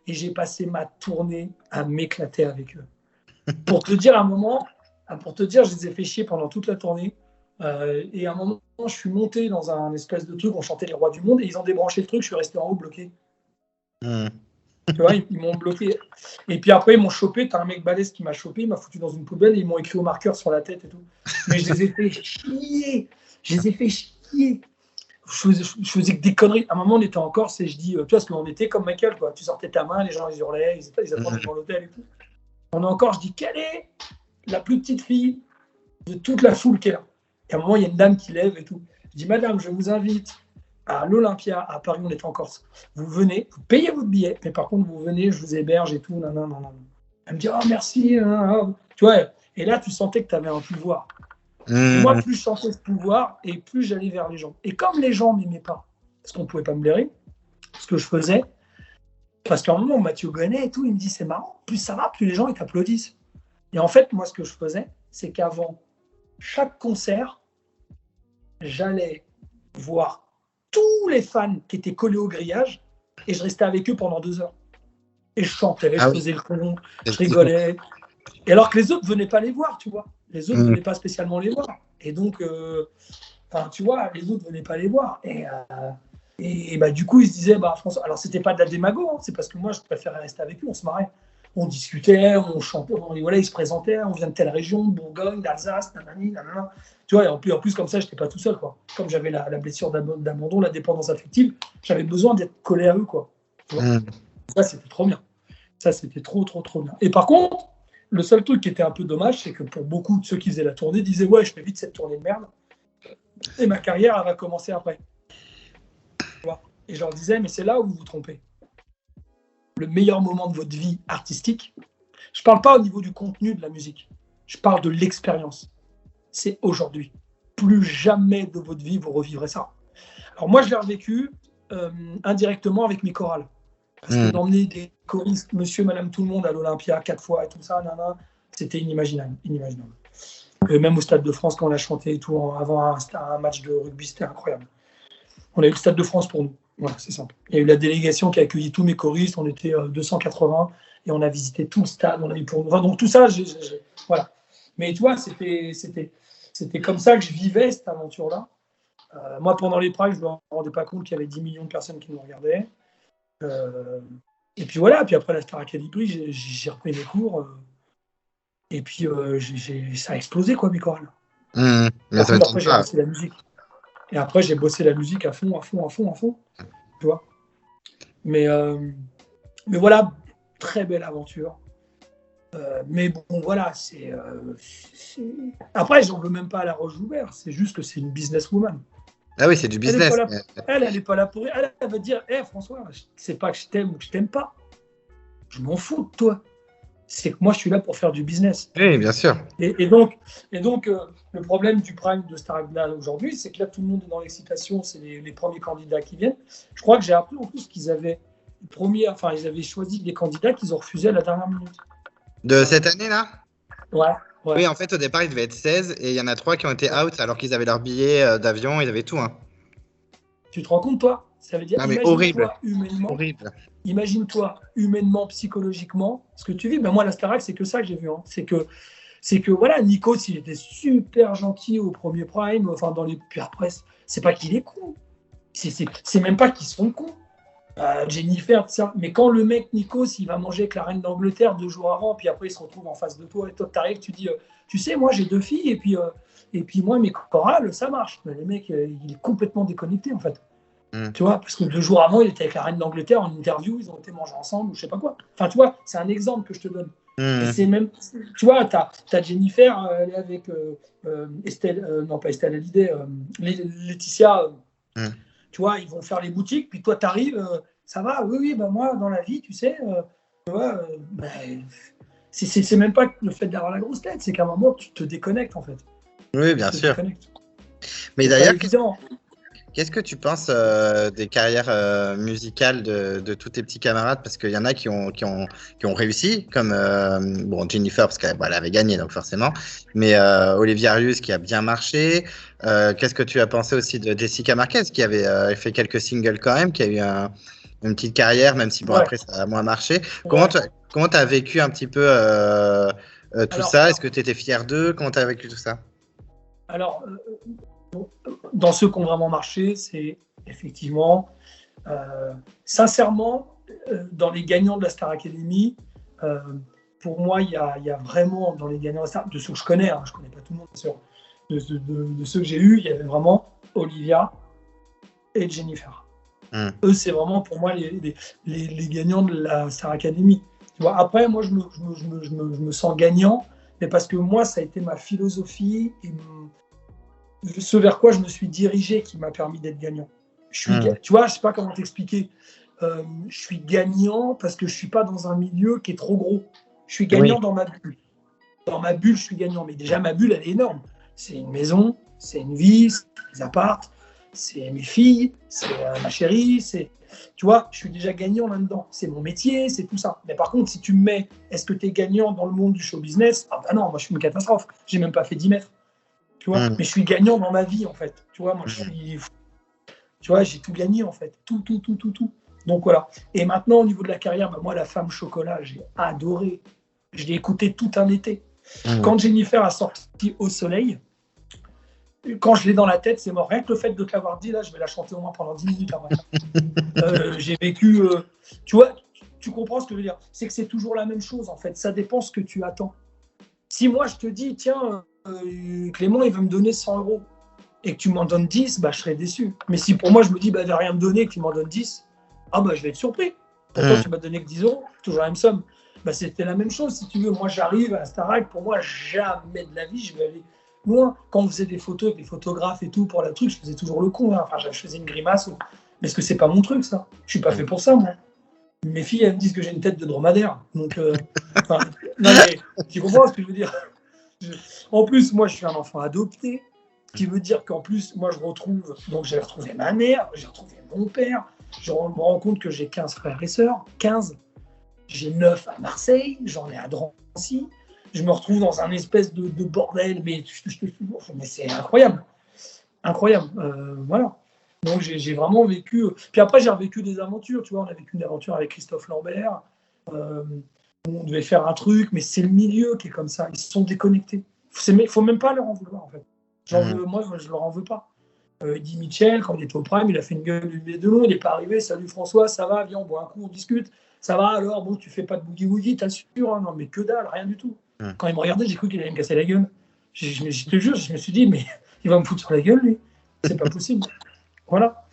Et j'ai passé ma tournée à m'éclater avec eux. Pour te dire, à un moment, pour te dire, je les ai fait chier pendant toute la tournée. Et à un moment, je suis monté dans un espèce de truc, on chantait les rois du monde, et ils ont débranché le truc, je suis resté en haut bloqué. Tu vois, ils m'ont bloqué. Et puis après, ils m'ont chopé. T'as un mec balèze qui m'a chopé, il m'a foutu dans une poubelle et ils m'ont écrit au marqueur sur la tête et tout. Mais je les ai fait chier. Je les ai fait chier. Je faisais que des conneries. À un moment, on était en Corse et je dis, tu vois, parce qu'on était comme Michael, quoi. Tu sortais ta main, les gens ils hurlaient, ils attendaient devant l'hôtel et tout. On est encore, je dis, quelle est la plus petite fille de toute la foule qui est là? Et à un moment, il y a une dame qui lève et tout. Je dis, madame, je vous invite à l'Olympia, à Paris, on était en Corse. Vous venez, vous payez votre billet, mais par contre, vous venez, je vous héberge et tout. Non. Elle me dit, oh, merci. Tu vois, et là, tu sentais que tu avais un pouvoir. Et moi, plus je sentais ce pouvoir, et plus j'allais vers les gens. Et comme les gens ne m'aimaient pas, parce qu'on ne pouvait pas me blairer, ce que je faisais, parce qu'à un moment, Mathieu Gonnet et tout, il me dit, c'est marrant, plus ça va, plus les gens ils t'applaudissent. Et en fait, moi, ce que je faisais, c'est qu'avant chaque concert, j'allais voir tous les fans qui étaient collés au grillage et je restais avec eux pendant 2 heures. Et je chantais, je faisais le con, je rigolais. Et alors que les autres ne venaient pas les voir, tu vois. Les autres ne venaient pas spécialement les voir. Et donc, tu vois, les autres ne venaient pas les voir. Et bah, du coup, ils se disaient, bah, François, alors c'était pas de la démago, hein, c'est parce que moi, je préférais rester avec eux, on se marrait. On discutait, on chantait, voilà, ils se présentaient, on vient de telle région, de Bourgogne, d'Alsace, nanana. Tu vois, et en plus comme ça, je n'étais pas tout seul, quoi. Comme j'avais la blessure d'abandon, la dépendance affective, j'avais besoin d'être collé à eux, quoi. Tu vois. Ça, c'était trop bien. Ça, c'était trop bien. Et par contre, le seul truc qui était un peu dommage, c'est que pour beaucoup de ceux qui faisaient la tournée, disaient, ouais, je fais vite cette tournée de merde, et ma carrière, elle va commencer après. Tu vois. Et je leur disais, mais c'est là où vous vous trompez. Le meilleur moment de votre vie artistique, je ne parle pas au niveau du contenu de la musique, je parle de l'expérience. C'est aujourd'hui. Plus jamais de votre vie, vous revivrez ça. Alors moi, je l'ai revécu indirectement avec mes chorales. Parce que d'emmener des choristes, monsieur, madame, tout le monde à l'Olympia 4 fois et tout ça, c'était inimaginable. Et même au Stade de France, quand on a chanté et tout, avant un match de rugby, c'était incroyable. On a eu le Stade de France pour nous. Voilà, c'est simple. Il y a eu la délégation qui a accueilli tous mes choristes, on était 280 et on a visité tout le stade, on a eu pour nous. Enfin, donc tout ça, voilà. Mais tu vois, c'était comme ça que je vivais cette aventure-là. Moi, pendant les Prides, je ne me rendais pas compte qu'il y avait 10 millions de personnes qui nous regardaient. Et puis voilà, puis après la Star Academy, j'ai repris mes cours. Et puis ça a explosé, quoi, mes chorales. Après, j'ai bossé la musique. Et après, j'ai bossé la musique à fond. Tu vois. Mais voilà, très belle aventure. Mais bon, voilà, Après, j'en veux même pas à la Roche-Joubert. C'est juste que c'est une businesswoman. Ah oui, c'est du business. Elle n'est pas là pour... Elle va dire, François, c'est pas que je t'aime ou que je t'aime pas. Je m'en fous de toi. C'est que moi, je suis là pour faire du business. Oui, bien sûr. Et donc le problème du Prime de Star Academy aujourd'hui, c'est que là, tout le monde est dans l'excitation. C'est les premiers candidats qui viennent. Je crois que j'ai appris en plus qu'ils avaient ils avaient choisi des candidats qu'ils ont refusés à la dernière minute. De cette année-là ? Ouais. Oui, en fait, au départ, il devait être 16 et il y en a 3 qui ont été out alors qu'ils avaient leur billet d'avion, ils avaient tout. Hein. Tu te rends compte, toi ? Ça veut dire, imagine-toi humainement, psychologiquement, ce que tu vis. Ben moi, la Starac, c'est que ça que j'ai vu. Hein. C'est que voilà, Nikos, il était super gentil au premier Prime, puis après, c'est pas qu'il est con. C'est même pas qu'ils sont cons. Jennifer, tout ça. Mais quand le mec Nikos, il va manger avec la reine d'Angleterre 2 jours avant, puis après il se retrouve en face de toi, et toi t'arrives, tu dis, tu sais, moi j'ai 2 filles, et puis moi mes chorales, ça marche. Mais le mec, il est complètement déconnecté en fait. Tu vois, parce que 2 jours avant, il était avec la reine d'Angleterre en interview, ils ont été manger ensemble, ou je sais pas quoi. Enfin, tu vois, c'est un exemple que je te donne. Et c'est même, tu vois, t'as Jennifer, elle est avec Estelle, non pas Estelle Hallyday, Laetitia. Tu vois, ils vont faire les boutiques, puis toi, tu arrives, ça va, oui, ben moi, dans la vie, tu sais, tu vois, c'est même pas le fait d'avoir la grosse tête, c'est qu'à un moment, tu te déconnectes, en fait. Oui, bien sûr. Mais d'ailleurs, Qu'est-ce que tu penses des carrières musicales de tous tes petits camarades? Parce qu'il y en a qui ont réussi, comme bon, Jennifer, parce qu'elle avait gagné, donc forcément, mais Olivia Arius qui a bien marché. Qu'est-ce que tu as pensé aussi de Jessica Marquez, qui avait fait quelques singles quand même, qui a eu une petite carrière, même si bon, Ouais, après ça a moins marché. Comment ouais. tu comment as vécu un petit peu tout Alors, ça? Est-ce que tu étais fier d'eux? Comment tu as vécu tout ça? alors dans ceux qui ont vraiment marché, c'est effectivement, sincèrement, dans les gagnants de la Star Academy, euh, pour moi, il y a vraiment, dans les gagnants de la Star, de ceux que je connais, hein, je ne connais pas tout le monde, bien sûr, de ceux que j'ai eus, il y avait vraiment Olivia et Jennifer. Hmm. Eux, c'est vraiment pour moi les gagnants de la Star Academy. Tu vois, après, moi, je me sens gagnant, mais parce que moi, ça a été ma philosophie et ce vers quoi je me suis dirigé qui m'a permis d'être gagnant. Hmm. Tu vois, je ne sais pas comment t'expliquer. Je suis gagnant parce que je ne suis pas dans un milieu qui est trop gros. Je suis gagnant Oui. dans ma bulle. Dans ma bulle, je suis gagnant. Mais déjà, ma bulle, elle est énorme. C'est une maison, c'est une vie, c'est des appartes, c'est mes filles, c'est ma chérie, c'est. Tu vois, je suis déjà gagnant là-dedans. C'est mon métier, c'est tout ça. Mais par contre, si tu me mets, est-ce que tu es gagnant dans le monde du show business? Ah bah non, moi je suis une catastrophe. J'ai même pas fait 10 mètres. Tu vois, Hmm. mais je suis gagnant dans ma vie en fait. Tu vois, moi je Hmm. suis. Tu vois, j'ai tout gagné en fait. Tout, tout, tout, tout, tout. Donc voilà. Et maintenant, au niveau de la carrière, bah, moi, la femme chocolat, j'ai adoré. Je l'ai écouté tout un été. Hmm. Quand Jennifer a sorti Au Soleil, quand je l'ai dans la tête, c'est mort. Rien que le fait de te l'avoir dit, là, je vais la chanter au moins pendant 10 minutes après. J'ai vécu. Tu vois, tu comprends ce que je veux dire? C'est que c'est toujours la même chose en fait. Ça dépend ce que tu attends. Si moi, je te dis, tiens, Clément, il veut me donner 100 euros et que tu m'en donnes 10, bah, je serais déçu. Mais si pour moi, je me dis, bah, il va rien me donner et que tu m'en donnes 10, ah, bah, je vais être surpris. Pourtant, Hmm. tu m'as donné que 10 euros, toujours la même somme. Bah, c'était la même chose, si tu veux. Moi, j'arrive à la Starac, pour moi, jamais de la vie, je vais aller loin. Quand on faisait des photos avec les photographes et tout pour la truc, je faisais toujours le con. Hein. Enfin, je faisais une grimace. Mais est-ce que c'est pas mon truc, ça? Je suis pas fait pour ça, moi. Mes filles, elles me disent que j'ai une tête de dromadaire. Donc, enfin, non, mais tu comprends ce que je veux dire? En plus, moi, je suis un enfant adopté, ce qui veut dire qu'en plus, moi, je retrouve, donc j'ai retrouvé ma mère, j'ai retrouvé mon père, je me rends compte que j'ai 15 frères et sœurs, 15, j'ai 9 à Marseille, j'en ai à Drancy, je me retrouve dans un espèce de bordel, mais c'est incroyable, incroyable, voilà. Donc j'ai vraiment vécu, puis après j'ai revécu des aventures, tu vois, on a vécu une aventure avec Christophe Lambert, euh, on devait faire un truc, mais c'est le milieu qui est comme ça. Ils se sont déconnectés. Il faut même pas leur en vouloir, en fait. Hmm. Moi, je leur en veux pas. Eddie Mitchell, quand il était au Prime, il a fait une gueule de long, il n'est pas arrivé. Salut François, ça va, viens, on boit un coup, on discute. Ça va alors, bon, tu fais pas de boogie-woogie, t'assures, hein, non, mais que dalle, rien du tout. Hmm. Quand il me regardait, j'ai cru qu'il allait me casser la gueule. Je te jure, je me suis dit, mais il va me foutre sur la gueule, lui. C'est pas possible. Voilà.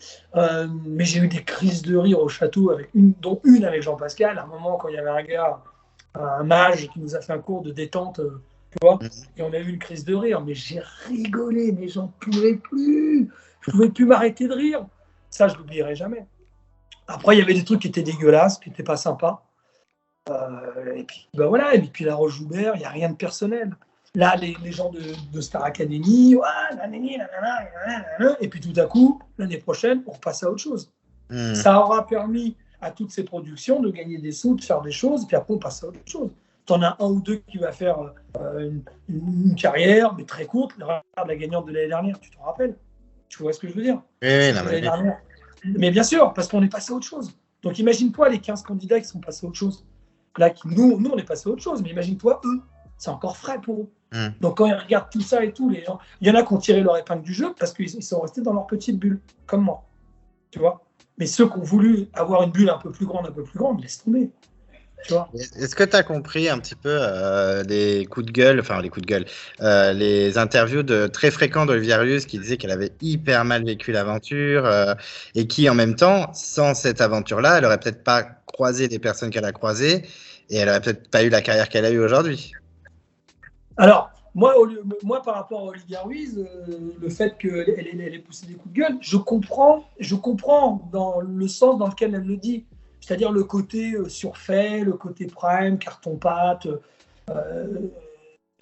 Mais j'ai eu des crises de rire au château, dont une avec Jean-Pascal. À un moment, quand il y avait un gars, un mage, qui nous a fait un cours de détente, tu vois, et on a eu une crise de rire. Mais j'ai rigolé, mais j'en pouvais plus. Je pouvais plus m'arrêter de rire. Ça, je l'oublierai jamais. Après, il y avait des trucs qui étaient dégueulasses, qui n'étaient pas sympas. Et puis, bah voilà, et puis la Roche-Joubert, il n'y a rien de personnel. Là, les gens de Star Academy, ouais, et puis tout à coup, l'année prochaine, on repasse à autre chose. Hmm. Ça aura permis à toutes ces productions de gagner des sous, de faire des choses, et puis après, on passe à autre chose. Tu en as un ou deux qui va faire une carrière, mais très courte. Regarde la gagnante de l'année dernière, tu t'en rappelles? Tu vois ce que je veux dire? Oui, oui, non, De mais l'année oui. dernière. Mais bien sûr, parce qu'on est passé à autre chose. Donc imagine-toi les 15 candidats qui sont passés à autre chose. Là, nous, on est passé à autre chose, mais imagine-toi eux. C'est encore frais pour eux. Hmm. Donc quand ils regardent tout ça et tout, les gens, il y en a qui ont tiré leur épingle du jeu parce qu'ils sont restés dans leur petite bulle, comme moi. Tu vois? Mais ceux qui ont voulu avoir une bulle un peu plus grande, laisse tomber. Tu vois? Est-ce que tu as compris un petit peu les coups de gueule, enfin les coups de gueule, les interviews très fréquents d'Olivia Arius qui disait qu'elle avait hyper mal vécu l'aventure et qui en même temps, sans cette aventure-là, elle aurait peut-être pas croisé les personnes qu'elle a croisées et elle aurait peut-être pas eu la carrière qu'elle a eue aujourd'hui. Alors, moi, par rapport à Olivia Ruiz, le fait qu'elle ait poussé des coups de gueule, je comprends dans le sens dans lequel elle le dit. C'est-à-dire le côté surfait, le côté prime, carton-pâte. Euh,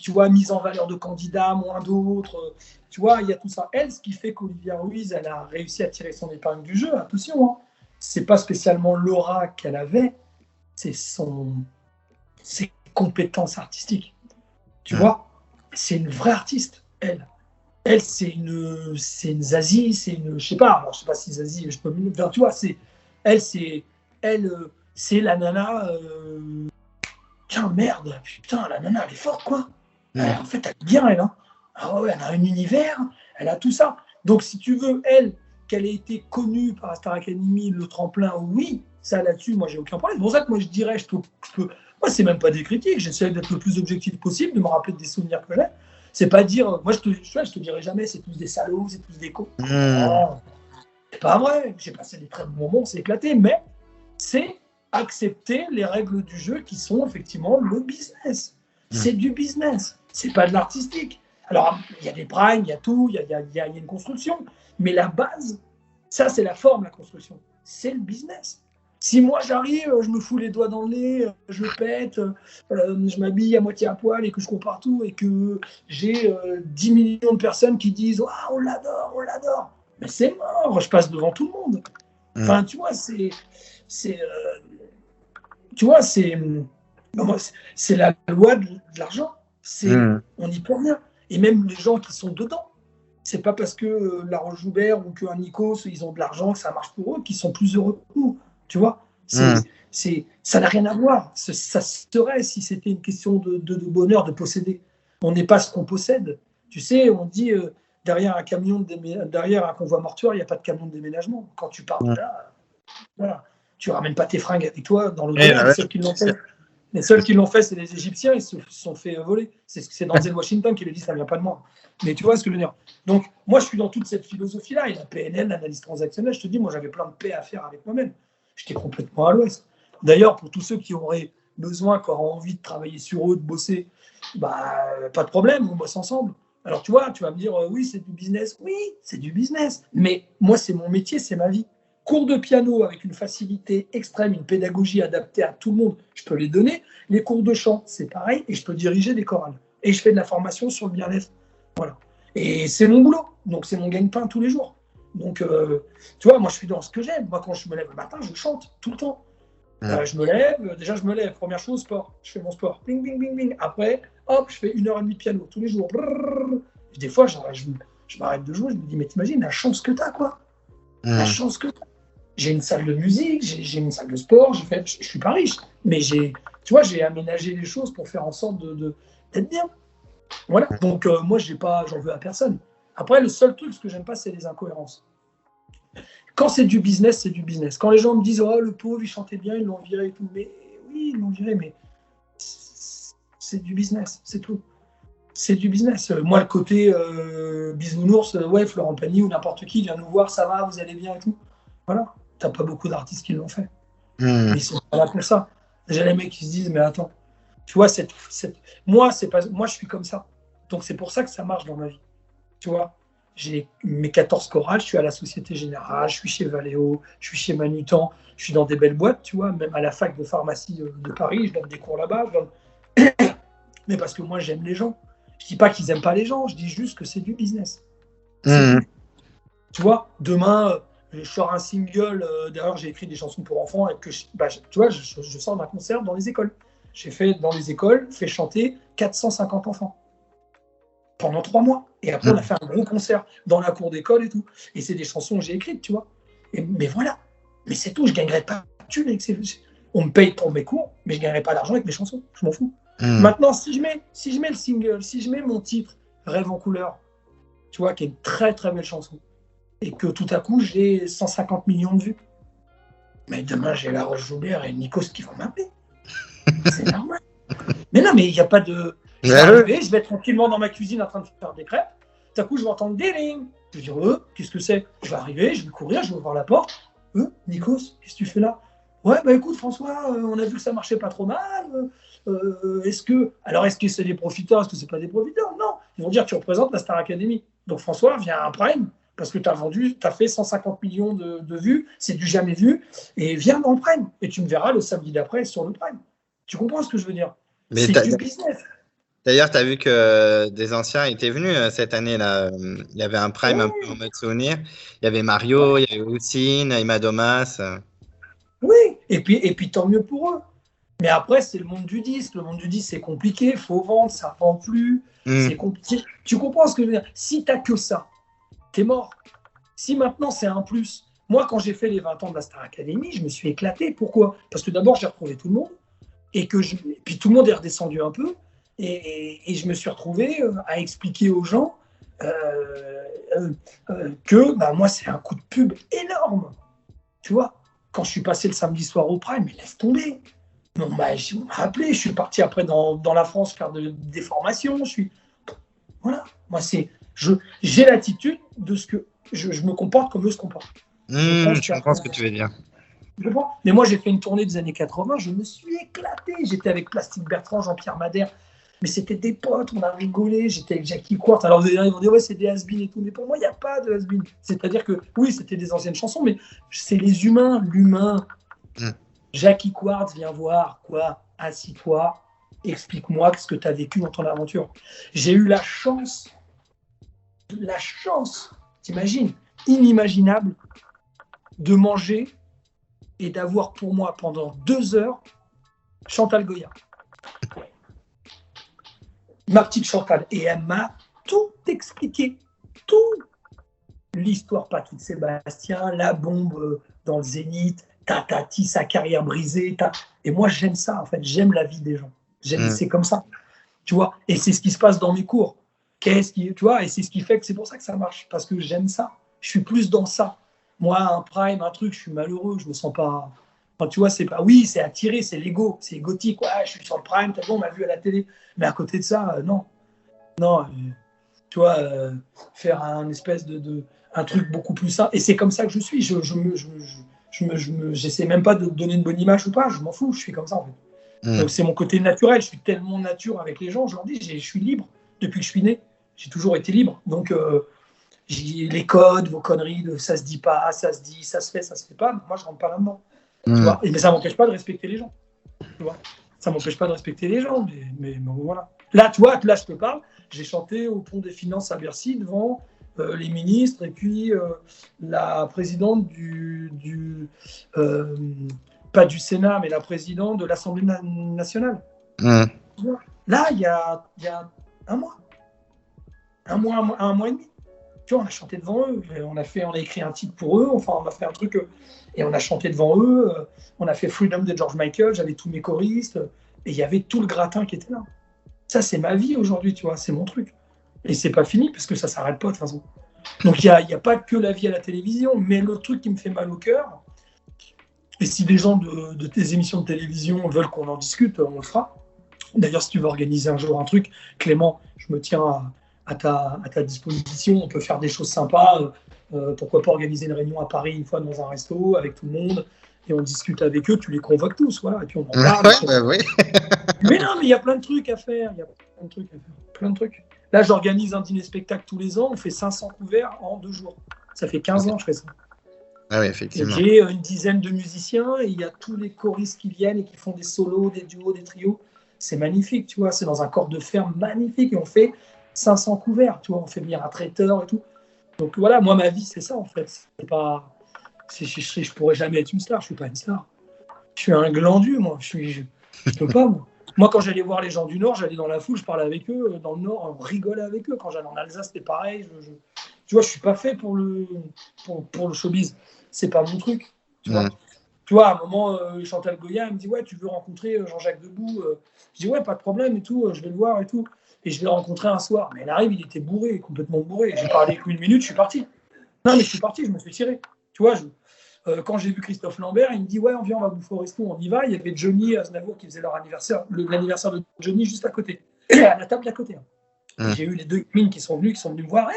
tu vois, mise en valeur de candidats, moins d'autres. Tu vois, il y a tout ça. Elle, ce qui fait qu'Olivia Ruiz, elle a réussi à tirer son épingle du jeu, attention, hein, c'est pas spécialement l'aura qu'elle avait, c'est ses compétences artistiques. Tu vois, c'est une vraie artiste, elle. Elle, c'est une Zazie, je sais pas, alors, je sais pas si Zazie, je peux me faire, tu vois, elle, c'est la nana. Tiens, merde, putain, la nana, elle est forte, quoi. En fait, elle est bien, elle. Hein. Ah ouais, elle a un univers, elle a tout ça. Donc, si tu veux, elle, qu'elle ait été connue par la Star Academy, le tremplin, oui, ça là-dessus, moi, j'ai aucun problème. C'est pour ça que moi, je dirais, moi, c'est même pas des critiques, j'essaie d'être le plus objectif possible, de me rappeler des souvenirs que j'ai. C'est pas dire, moi, je te dirais jamais, c'est tous des salauds, c'est tous des cons. Non, c'est pas vrai. J'ai passé des très bons moments, c'est éclaté, mais c'est accepter les règles du jeu qui sont effectivement le business. C'est du business, c'est pas de l'artistique. Alors, il y a des primes, il y a tout, il y a une construction, mais la base, ça, c'est la forme, la construction. C'est le business. Si moi j'arrive, je me fous les doigts dans le nez, je pète, je m'habille à moitié à poil et que je cours partout et que j'ai 10 millions de personnes qui disent ah, on l'adore, on l'adore. Mais c'est mort, je passe devant tout le monde. Enfin, tu vois, c'est la loi de l'argent. On n'y peut rien. Et même les gens qui sont dedans, c'est pas parce que La Roche-Joubert ou qu'un Nikos, ils ont de l'argent, que ça marche pour eux, qu'ils sont plus heureux que nous. Tu vois, ça n'a rien à voir. Ça serait si c'était une question de bonheur, de posséder. On n'est pas ce qu'on possède. Tu sais, on dit derrière un convoi mortuaire, il n'y a pas de camion de déménagement. Quand tu pars de là, voilà. Tu ramènes pas tes fringues avec toi dans l'hôtel. Les seuls qui l'ont fait, c'est les Égyptiens. Ils se sont fait voler. C'est Denzel Washington qui le dit, ça ne vient pas de moi. Mais tu vois ce que je veux dire. Donc, moi, je suis dans toute cette philosophie-là. Et la PNL, l'analyse transactionnelle, je te dis, moi, j'avais plein de paix à faire avec moi-même. J'étais complètement à l'ouest. D'ailleurs, pour tous ceux qui auraient besoin, qui auraient envie de travailler sur eux, de bosser, bah, pas de problème, on bosse ensemble. Alors, tu vois, tu vas me dire, oui, c'est du business. Oui, c'est du business. Mais moi, c'est mon métier, c'est ma vie. Cours de piano avec une facilité extrême, une pédagogie adaptée à tout le monde, je peux les donner. Les cours de chant, c'est pareil, et je peux diriger des chorales. Et je fais de la formation sur le bien-être. Voilà. Et c'est mon boulot, donc c'est mon gagne-pain tous les jours. Donc, tu vois, moi, je suis dans ce que j'aime. Moi, quand je me lève le matin, je chante tout le temps. Je me lève, première chose, sport. Je fais mon sport. Bing, bing, bing, bing. Après, hop, je fais 1h30 de piano tous les jours. Des fois, je m'arrête de jouer, je me dis, mais t'imagines la chance que t'as, quoi. La chance que t'as. J'ai une salle de musique, j'ai une salle de sport, je suis pas riche, mais tu vois, j'ai aménagé les choses pour faire en sorte d'être bien. Voilà. Donc, moi, j'en veux à personne. Après, le seul truc, ce que j'aime pas, c'est les incohérences. Quand c'est du business, c'est du business. Quand les gens me disent, oh, le pauvre, il chantait bien, ils l'ont viré et tout. Mais oui, ils l'ont viré, mais c'est du business, c'est tout. C'est du business. Moi, le côté bisounours, ouais, Florent Pagny ou n'importe qui vient nous voir, ça va, vous allez bien et tout. Voilà. T'as pas beaucoup d'artistes qui l'ont fait. Mais ils sont pas là pour ça. Déjà, les mecs qui se disent, mais attends, tu vois, moi, je suis comme ça. Donc, c'est pour ça que ça marche dans ma vie. Tu vois, j'ai mes 14 chorales, je suis à la Société Générale, je suis chez Valeo, je suis chez Manutan, je suis dans des belles boîtes, tu vois, même à la fac de pharmacie de Paris, je donne des cours là-bas. Mais parce que moi, j'aime les gens. Je dis pas qu'ils n'aiment pas les gens, je dis juste que c'est du business. Tu vois, demain, je sors un single. D'ailleurs, j'ai écrit des chansons pour enfants et que, tu vois, je sors d'un concert dans les écoles. J'ai fait dans les écoles, fait chanter 450 enfants pendant 3 mois. Et après, on a fait un gros concert dans la cour d'école et tout. Et c'est des chansons que j'ai écrites, tu vois. Mais voilà. Mais c'est tout. Je ne gagnerai pas de thunes avec ces. On me paye pour mes cours, mais je ne gagnerai pas d'argent avec mes chansons. Je m'en fous. Maintenant, si je mets le single, si je mets mon titre, Rêve en couleur, tu vois, qui est une très très belle chanson, et que tout à coup, j'ai 150 millions de vues, mais demain, j'ai La Roche-Joubert et Nikos qui vont m'appeler. C'est normal. Mais non, mais il n'y a pas de. Je vais arriver, je vais être tranquillement dans ma cuisine en train de faire des crêpes. Tout à coup, je vais entendre des rings. Je vais dire, qu'est-ce que c'est? Je vais arriver, je vais courir, je vais ouvrir la porte. Nikos, qu'est-ce que tu fais là? Ouais, bah écoute, François, on a vu que ça marchait pas trop mal. Est-ce que c'est des profiteurs? Est-ce que c'est pas des profiteurs? Non. Ils vont dire, tu représentes la Star Academy. Donc François, viens à un prime. Parce que tu as fait 150 millions de vues, c'est du jamais vu, et viens dans le prime. Et tu me verras le samedi d'après sur le prime. Tu comprends ce que je veux dire? C'est du business. D'ailleurs, tu as vu que des anciens étaient venus cette année-là. Il y avait un prime un peu en Oui, mode souvenir. Il y avait Mario, il y avait Houssine, Emma Domas. oui. Et puis tant mieux pour eux. Mais après, c'est le monde du disque. Le monde du disque, c'est compliqué. Il faut vendre, ça ne vend plus. C'est Hmm. compliqué. Tu comprends ce que je veux dire? Si tu n'as que ça, tu es mort. Si maintenant, c'est un plus. Moi, quand j'ai fait les 20 ans de la Star Academy, je me suis éclaté. Pourquoi? Parce que d'abord, j'ai retrouvé tout le monde. Et puis tout le monde est redescendu un peu. Et je me suis retrouvé à expliquer aux gens euh, que bah, moi, c'est un coup de pub énorme. Tu vois, quand je suis passé le samedi soir au Prime, mais laisse tomber. On m'a appelé, je suis parti après dans la France faire des formations. Voilà, moi, j'ai l'attitude de ce que je me comporte comme eux se comportent. Je pense Je qu'il y a comprends ce que tu veux dire. Mais moi, j'ai fait une tournée des années 80, je me suis éclaté. J'étais avec Plastique Bertrand, Jean-Pierre Madère, mais c'était des potes, on a rigolé. J'étais avec Jackie Quartz. Alors, ils vont dire, ouais, c'est des has-been et tout. Mais pour moi, il n'y a pas de has-been. C'est-à-dire que, oui, c'était des anciennes chansons, mais c'est les humains, l'humain. Hmm. Jackie Quartz, viens voir, quoi, assis-toi, explique-moi ce que tu as vécu dans ton aventure. J'ai eu la chance, t'imagines, inimaginable, de manger et d'avoir pour moi pendant 2 heures Chantal Goya, ma petite Chantal. Et elle m'a tout expliqué, tout. L'histoire Patrick Sébastien, la bombe dans le Zénith, tatati, sa carrière brisée. Et moi, j'aime ça, en fait. J'aime la vie des gens. C'est comme ça, tu vois. Et c'est ce qui se passe dans mes cours. Tu vois, et c'est ce qui fait que c'est pour ça que ça marche, parce que j'aime ça. Je suis plus dans ça. Moi, un prime, un truc, je suis malheureux, je me sens pas. Enfin, tu vois, c'est pas. Oui, c'est attiré, c'est l'ego, c'est égotique. Ouais, je suis sur le prime, t'as vu, on m'a vu à la télé. Mais à côté de ça, non. Non, tu vois, faire un espèce un truc beaucoup plus simple. Et c'est comme ça que je suis. J'essaie même pas de donner une bonne image ou pas. Je m'en fous. Je suis comme ça en fait. Donc c'est mon côté naturel. Je suis tellement nature avec les gens. Je leur dis, je suis libre depuis que je suis né. J'ai toujours été libre. Donc les codes, vos conneries, ça se dit pas, ça se dit, ça se fait pas. Moi, je rentre pas là-dedans. Tu vois. Mais ça m'empêche pas de respecter les gens. Tu vois. Ça m'empêche pas de respecter les gens. Mais voilà. Là, tu vois, là, je te parle. J'ai chanté au Pont des Finances à Bercy devant les ministres et puis la présidente euh, pas du Sénat, mais la présidente de l'Assemblée nationale. Là, il y a un mois, un mois et demi. Tu vois, on a chanté devant eux, on a écrit un titre pour eux, enfin, on a fait un truc et on a chanté devant eux. On a fait Freedom de George Michael, j'avais tous mes choristes et il y avait tout le gratin qui était là. Ça, c'est ma vie aujourd'hui, tu vois, c'est mon truc. Et c'est pas fini parce que ça s'arrête pas de toute façon. Donc il n'y a pas que la vie à la télévision, mais le truc qui me fait mal au cœur, et si des gens de tes émissions de télévision veulent qu'on en discute, on le fera. D'ailleurs, si tu veux organiser un jour un truc, Clément, je me tiens à ta disposition. On peut faire des choses sympas. Pourquoi pas organiser une réunion à Paris une fois dans un resto avec tout le monde et on discute avec eux. Tu les convoques tous, voilà, et puis on en parle. Ouais, bah oui. Mais non, mais il y a plein de trucs à faire. Il y a plein de trucs à faire. Plein de trucs. Là, j'organise un dîner-spectacle tous les ans. On fait 500 couverts en 2 jours. Ça fait 15 ans que je fais ça. Ah oui, Et effectivement. j'ai une dizaine de musiciens et il y a tous les choristes qui viennent et qui font des solos, des duos, des trios. C'est magnifique, tu vois. C'est dans un corps de ferme magnifique et on fait 500 couverts, tu vois. On fait venir un traiteur et tout. Donc voilà, moi, ma vie, c'est ça en fait. C'est pas, je pourrais jamais être une star. Je suis pas une star. Je suis un glandu, moi. Je peux pas, moi. Moi, quand j'allais voir les gens du Nord, j'allais dans la foule, je parlais avec eux. Dans le Nord, on rigolait avec eux. Quand j'allais en Alsace, c'était pareil. Tu vois, je suis pas fait pour le showbiz. C'est pas mon truc. Tu vois. Tu vois, à un moment, Chantal Goya, elle me dit, ouais, tu veux rencontrer Jean-Jacques Debout. Je dis, ouais, pas de problème et tout. Je vais le voir et tout. Et je l'ai rencontré un soir. Mais il arrive, il était bourré, complètement bourré. J'ai parlé avec lui 1 minute, je suis parti. Non, mais je suis parti, je me suis tiré. Tu vois, quand j'ai vu Christophe Lambert, il me dit, ouais, on vient, on va bouffer au resto, on y va. Il y avait Johnny et Aznavour qui faisaient leur anniversaire, l'anniversaire de Johnny juste à côté, à la table d'à côté. Et j'ai eu les 2 mines qui sont venues me voir.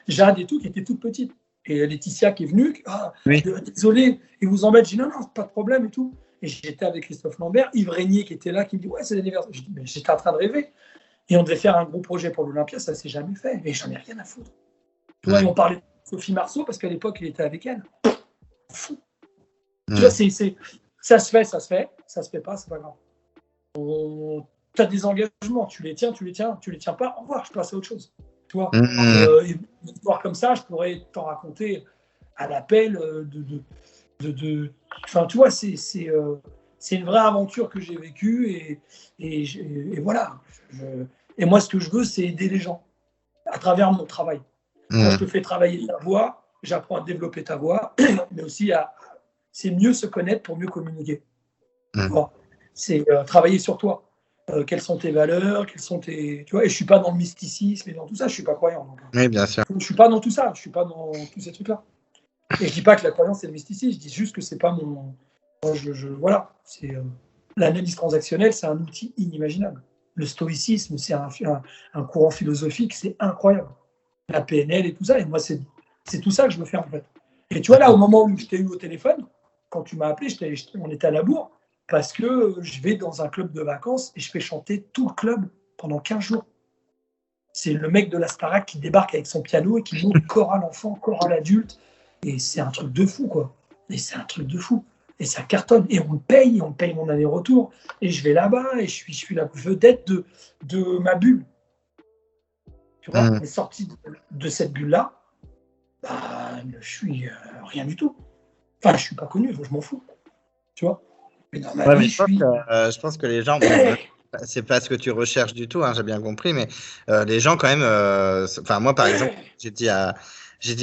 Jade et tout, qui était toute petite. Et Laetitia qui est venue, Oui. Désolé, il vous embête. J'ai dit, non, pas de problème et tout. Et j'étais avec Christophe Lambert, Yves Régnier qui était là, qui me dit, ouais, c'est l'anniversaire. Je dis, mais j'étais en train de rêver. Et on devait faire un gros projet pour l'Olympia, ça s'est jamais fait. Mais j'en ai rien à foutre. Tu vois, et on parlait de Sophie Marceau parce qu'à l'époque, il était avec elle. Fou. Tu vois, ça se fait, ça se fait pas, c'est pas grave. tu as des engagements, tu les tiens pas, au revoir, je passe à autre chose. Tu vois, une histoire comme ça, je pourrais t'en raconter à l'appel Enfin, tu vois, c'est une vraie aventure que j'ai vécue et voilà. Et moi, ce que je veux, c'est aider les gens à travers mon travail. Quand je te fais travailler ta voix, j'apprends à développer ta voix, mais aussi c'est mieux se connaître pour mieux communiquer. Bon, c'est travailler sur toi. Quelles sont tes valeurs, quelles sont tes. Tu vois, et je ne suis pas dans le mysticisme et dans tout ça, je ne suis pas croyant. Donc, Oui, bien sûr. je ne suis pas dans tout ça, je ne suis pas dans tous ces trucs-là. Et je ne dis pas que la croyance c'est le mysticisme, je dis juste que c'est pas mon. Voilà, c'est l'analyse transactionnelle, c'est un outil inimaginable. Le stoïcisme, c'est un courant philosophique, c'est incroyable. La PNL et tout ça, et moi c'est tout ça que je veux faire en fait. Et tu vois là, au moment où je t'ai eu au téléphone, quand tu m'as appelé, on était à la bourre, parce que je vais dans un club de vacances et je fais chanter tout le club pendant 15 jours. C'est le mec de la Starac qui débarque avec son piano et qui monte corps à l'enfant, corps à l'adulte. Et c'est un truc de fou, quoi. Et c'est un truc de fou. Et ça cartonne. Et on me paye mon aller-retour. Et je vais là-bas et je suis la vedette de ma bulle. Tu vois, mais sorti de cette bulle-là, bah, je suis rien du tout. Enfin, je suis pas connu, je m'en fous. Tu vois. Mais dans ma vie, je pense que les gens, c'est pas ce que tu recherches du tout, hein, j'ai bien compris, mais les gens quand même, enfin moi par exemple, j'ai dit à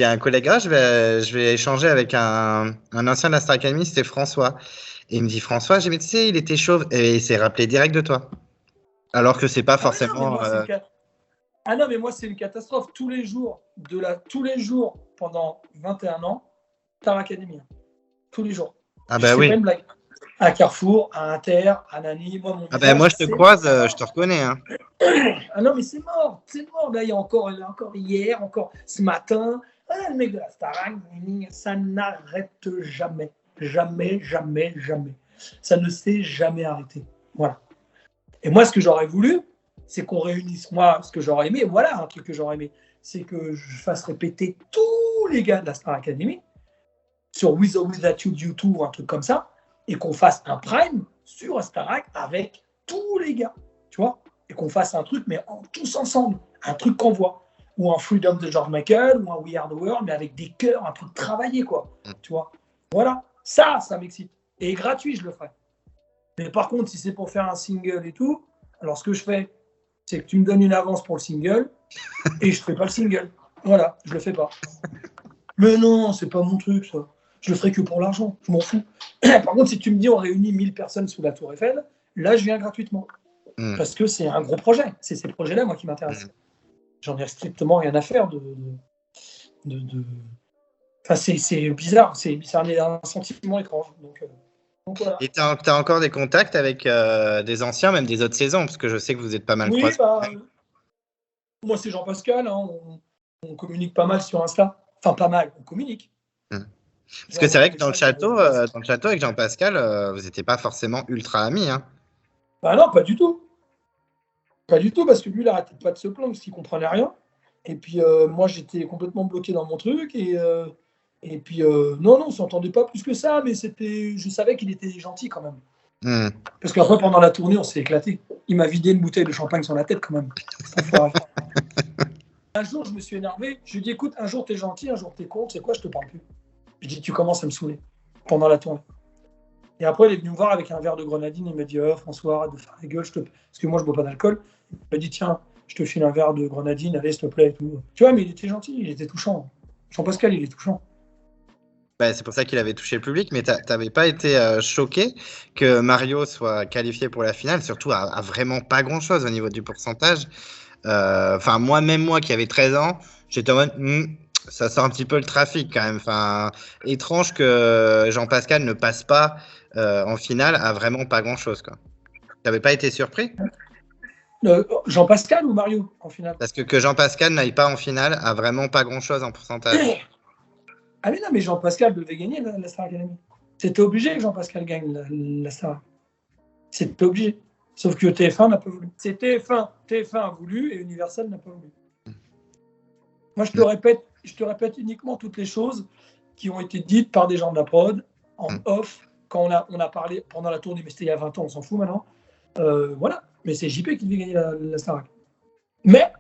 un collègue, ah, je vais échanger avec un ancien de la Star Academy, c'était François. Et il me dit, François, j'ai dit, tu sais, il était chauve, et il s'est rappelé direct de toi. Alors que c'est pas forcément. Ah non, mais moi, c'est une catastrophe. Tous les jours, pendant 21 ans, Star Academy. Tous les jours. Ah bah oui. Pas une blague. À Carrefour, à Inter, à Nani, moi, mon Ah bah moi, je te croise, je te reconnais. Hein. Ah non, mais c'est mort. Là, il y a encore hier, encore ce matin. Ah, le mec de la Starac, ça n'arrête jamais. Jamais, jamais, jamais. Ça ne s'est jamais arrêté. Voilà. Et moi, ce que j'aurais voulu, c'est qu'on réunisse, moi, ce que j'aurais aimé, voilà un truc que j'aurais aimé, c'est que je fasse répéter tous les gars de la Star Academy sur With or Without You, YouTube, un truc comme ça, et qu'on fasse un prime sur Starac avec tous les gars, tu vois, et qu'on fasse un truc, mais tous ensemble, un truc qu'on voit, ou un Freedom de George Michael, ou un We Are the World, mais avec des chœurs, un truc travaillé, quoi, tu vois. Voilà, ça m'excite. Et gratuit, je le ferai. Mais par contre, si c'est pour faire un single et tout, alors ce que je fais, c'est que tu me donnes une avance pour le single et je ne fais pas le single. Voilà, je le fais pas. Mais non, c'est pas mon truc, ça. Je le ferai que pour l'argent, je m'en fous. Par contre, si tu me dis on réunit 1000 personnes sous la Tour Eiffel, là, je viens gratuitement. Parce que c'est un gros projet. C'est ces projets-là, moi, qui m'intéressent. J'en ai strictement rien à faire Enfin, c'est bizarre. C'est un sentiment étrange. Donc voilà. Et tu as encore des contacts avec des anciens, même des autres saisons, parce que je sais que vous êtes pas mal croisés. Moi, c'est Jean-Pascal. Hein, on communique pas mal sur Insta. Enfin, pas mal, on communique. Parce que c'est vrai que dans le château avec Jean-Pascal, vous n'étiez pas forcément ultra amis. Hein. Bah non, pas du tout. Pas du tout, parce que lui, il n'arrêtait pas de se plaindre, parce qu'il ne comprenait rien. Et puis, moi, j'étais complètement bloqué dans mon truc. Et puis, non, on ne s'entendait pas plus que ça, mais je savais qu'il était gentil quand même. Parce qu'après, pendant la tournée, on s'est éclaté. Il m'a vidé une bouteille de champagne sur la tête quand même. Un jour, je me suis énervé. Je lui ai dit, écoute, un jour, t'es gentil, un jour, t'es con. C'est quoi, je te parle plus. Je dis, tu commences à me saouler pendant la tournée. Et après, il est venu me voir avec un verre de grenadine. Il m'a dit, François, arrête de faire la gueule. Parce que moi, je ne bois pas d'alcool. Il m'a dit, tiens, je te file un verre de grenadine, allez, s'il te plaît. Et tout. Tu vois, mais il était gentil, il était touchant. Jean-Pascal, il est touchant. Bah, c'est pour ça qu'il avait touché le public, mais tu n'avais pas été choqué que Mario soit qualifié pour la finale, surtout à vraiment pas grand-chose au niveau du pourcentage. Enfin, moi qui avais 13 ans, j'étais en mode, ça sent un petit peu le trafic quand même. Enfin, étrange que Jean-Pascal ne passe pas en finale à vraiment pas grand-chose. Tu n'avais pas été surpris? Jean-Pascal ou Mario en finale? Parce que Jean-Pascal n'aille pas en finale à vraiment pas grand-chose en pourcentage. Ah mais non, mais Jean-Pascal devait gagner la Star Academy. C'était obligé que Jean-Pascal gagne la Star. C'était obligé. Sauf que TF1 n'a pas voulu. C'est TF1 a voulu et Universal n'a pas voulu. Moi, je te répète uniquement toutes les choses qui ont été dites par des gens de la prod, en off, quand on a parlé pendant la tournée, mais c'était il y a 20 ans, on s'en fout maintenant. Voilà. Mais c'est JP qui devait gagner la Starac. Mais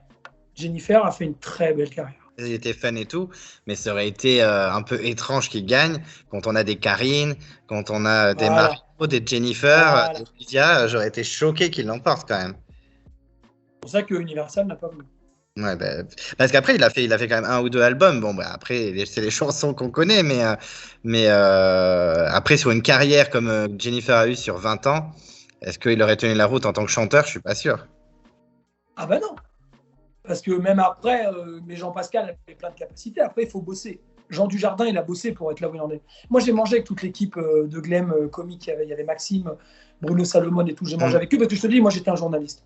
Jennifer a fait une très belle carrière. Il était fun et tout, mais ça aurait été un peu étrange qu'il gagne quand on a des Karine, quand on a des Voilà. Mario, des Jennifer, Voilà. des Lydia. J'aurais été choqué qu'il l'emporte quand même. C'est pour ça que Universal n'a pas voulu. Ouais, parce qu'après, il a fait quand même un ou deux albums. Bon, après, c'est les chansons qu'on connaît, mais après, sur une carrière comme Jennifer a eu sur 20 ans, est-ce qu'il aurait tenu la route en tant que chanteur? Je suis pas sûr. Ah bah non. Parce que même après, mais Jean Pascal avait plein de capacités. Après, il faut bosser. Jean Dujardin, il a bossé pour être là où il en est. Moi, j'ai mangé avec toute l'équipe de Glem comique. Il y avait Maxime, Bruno Salomon et tout. J'ai mangé avec eux parce que je te dis, moi, j'étais un journaliste.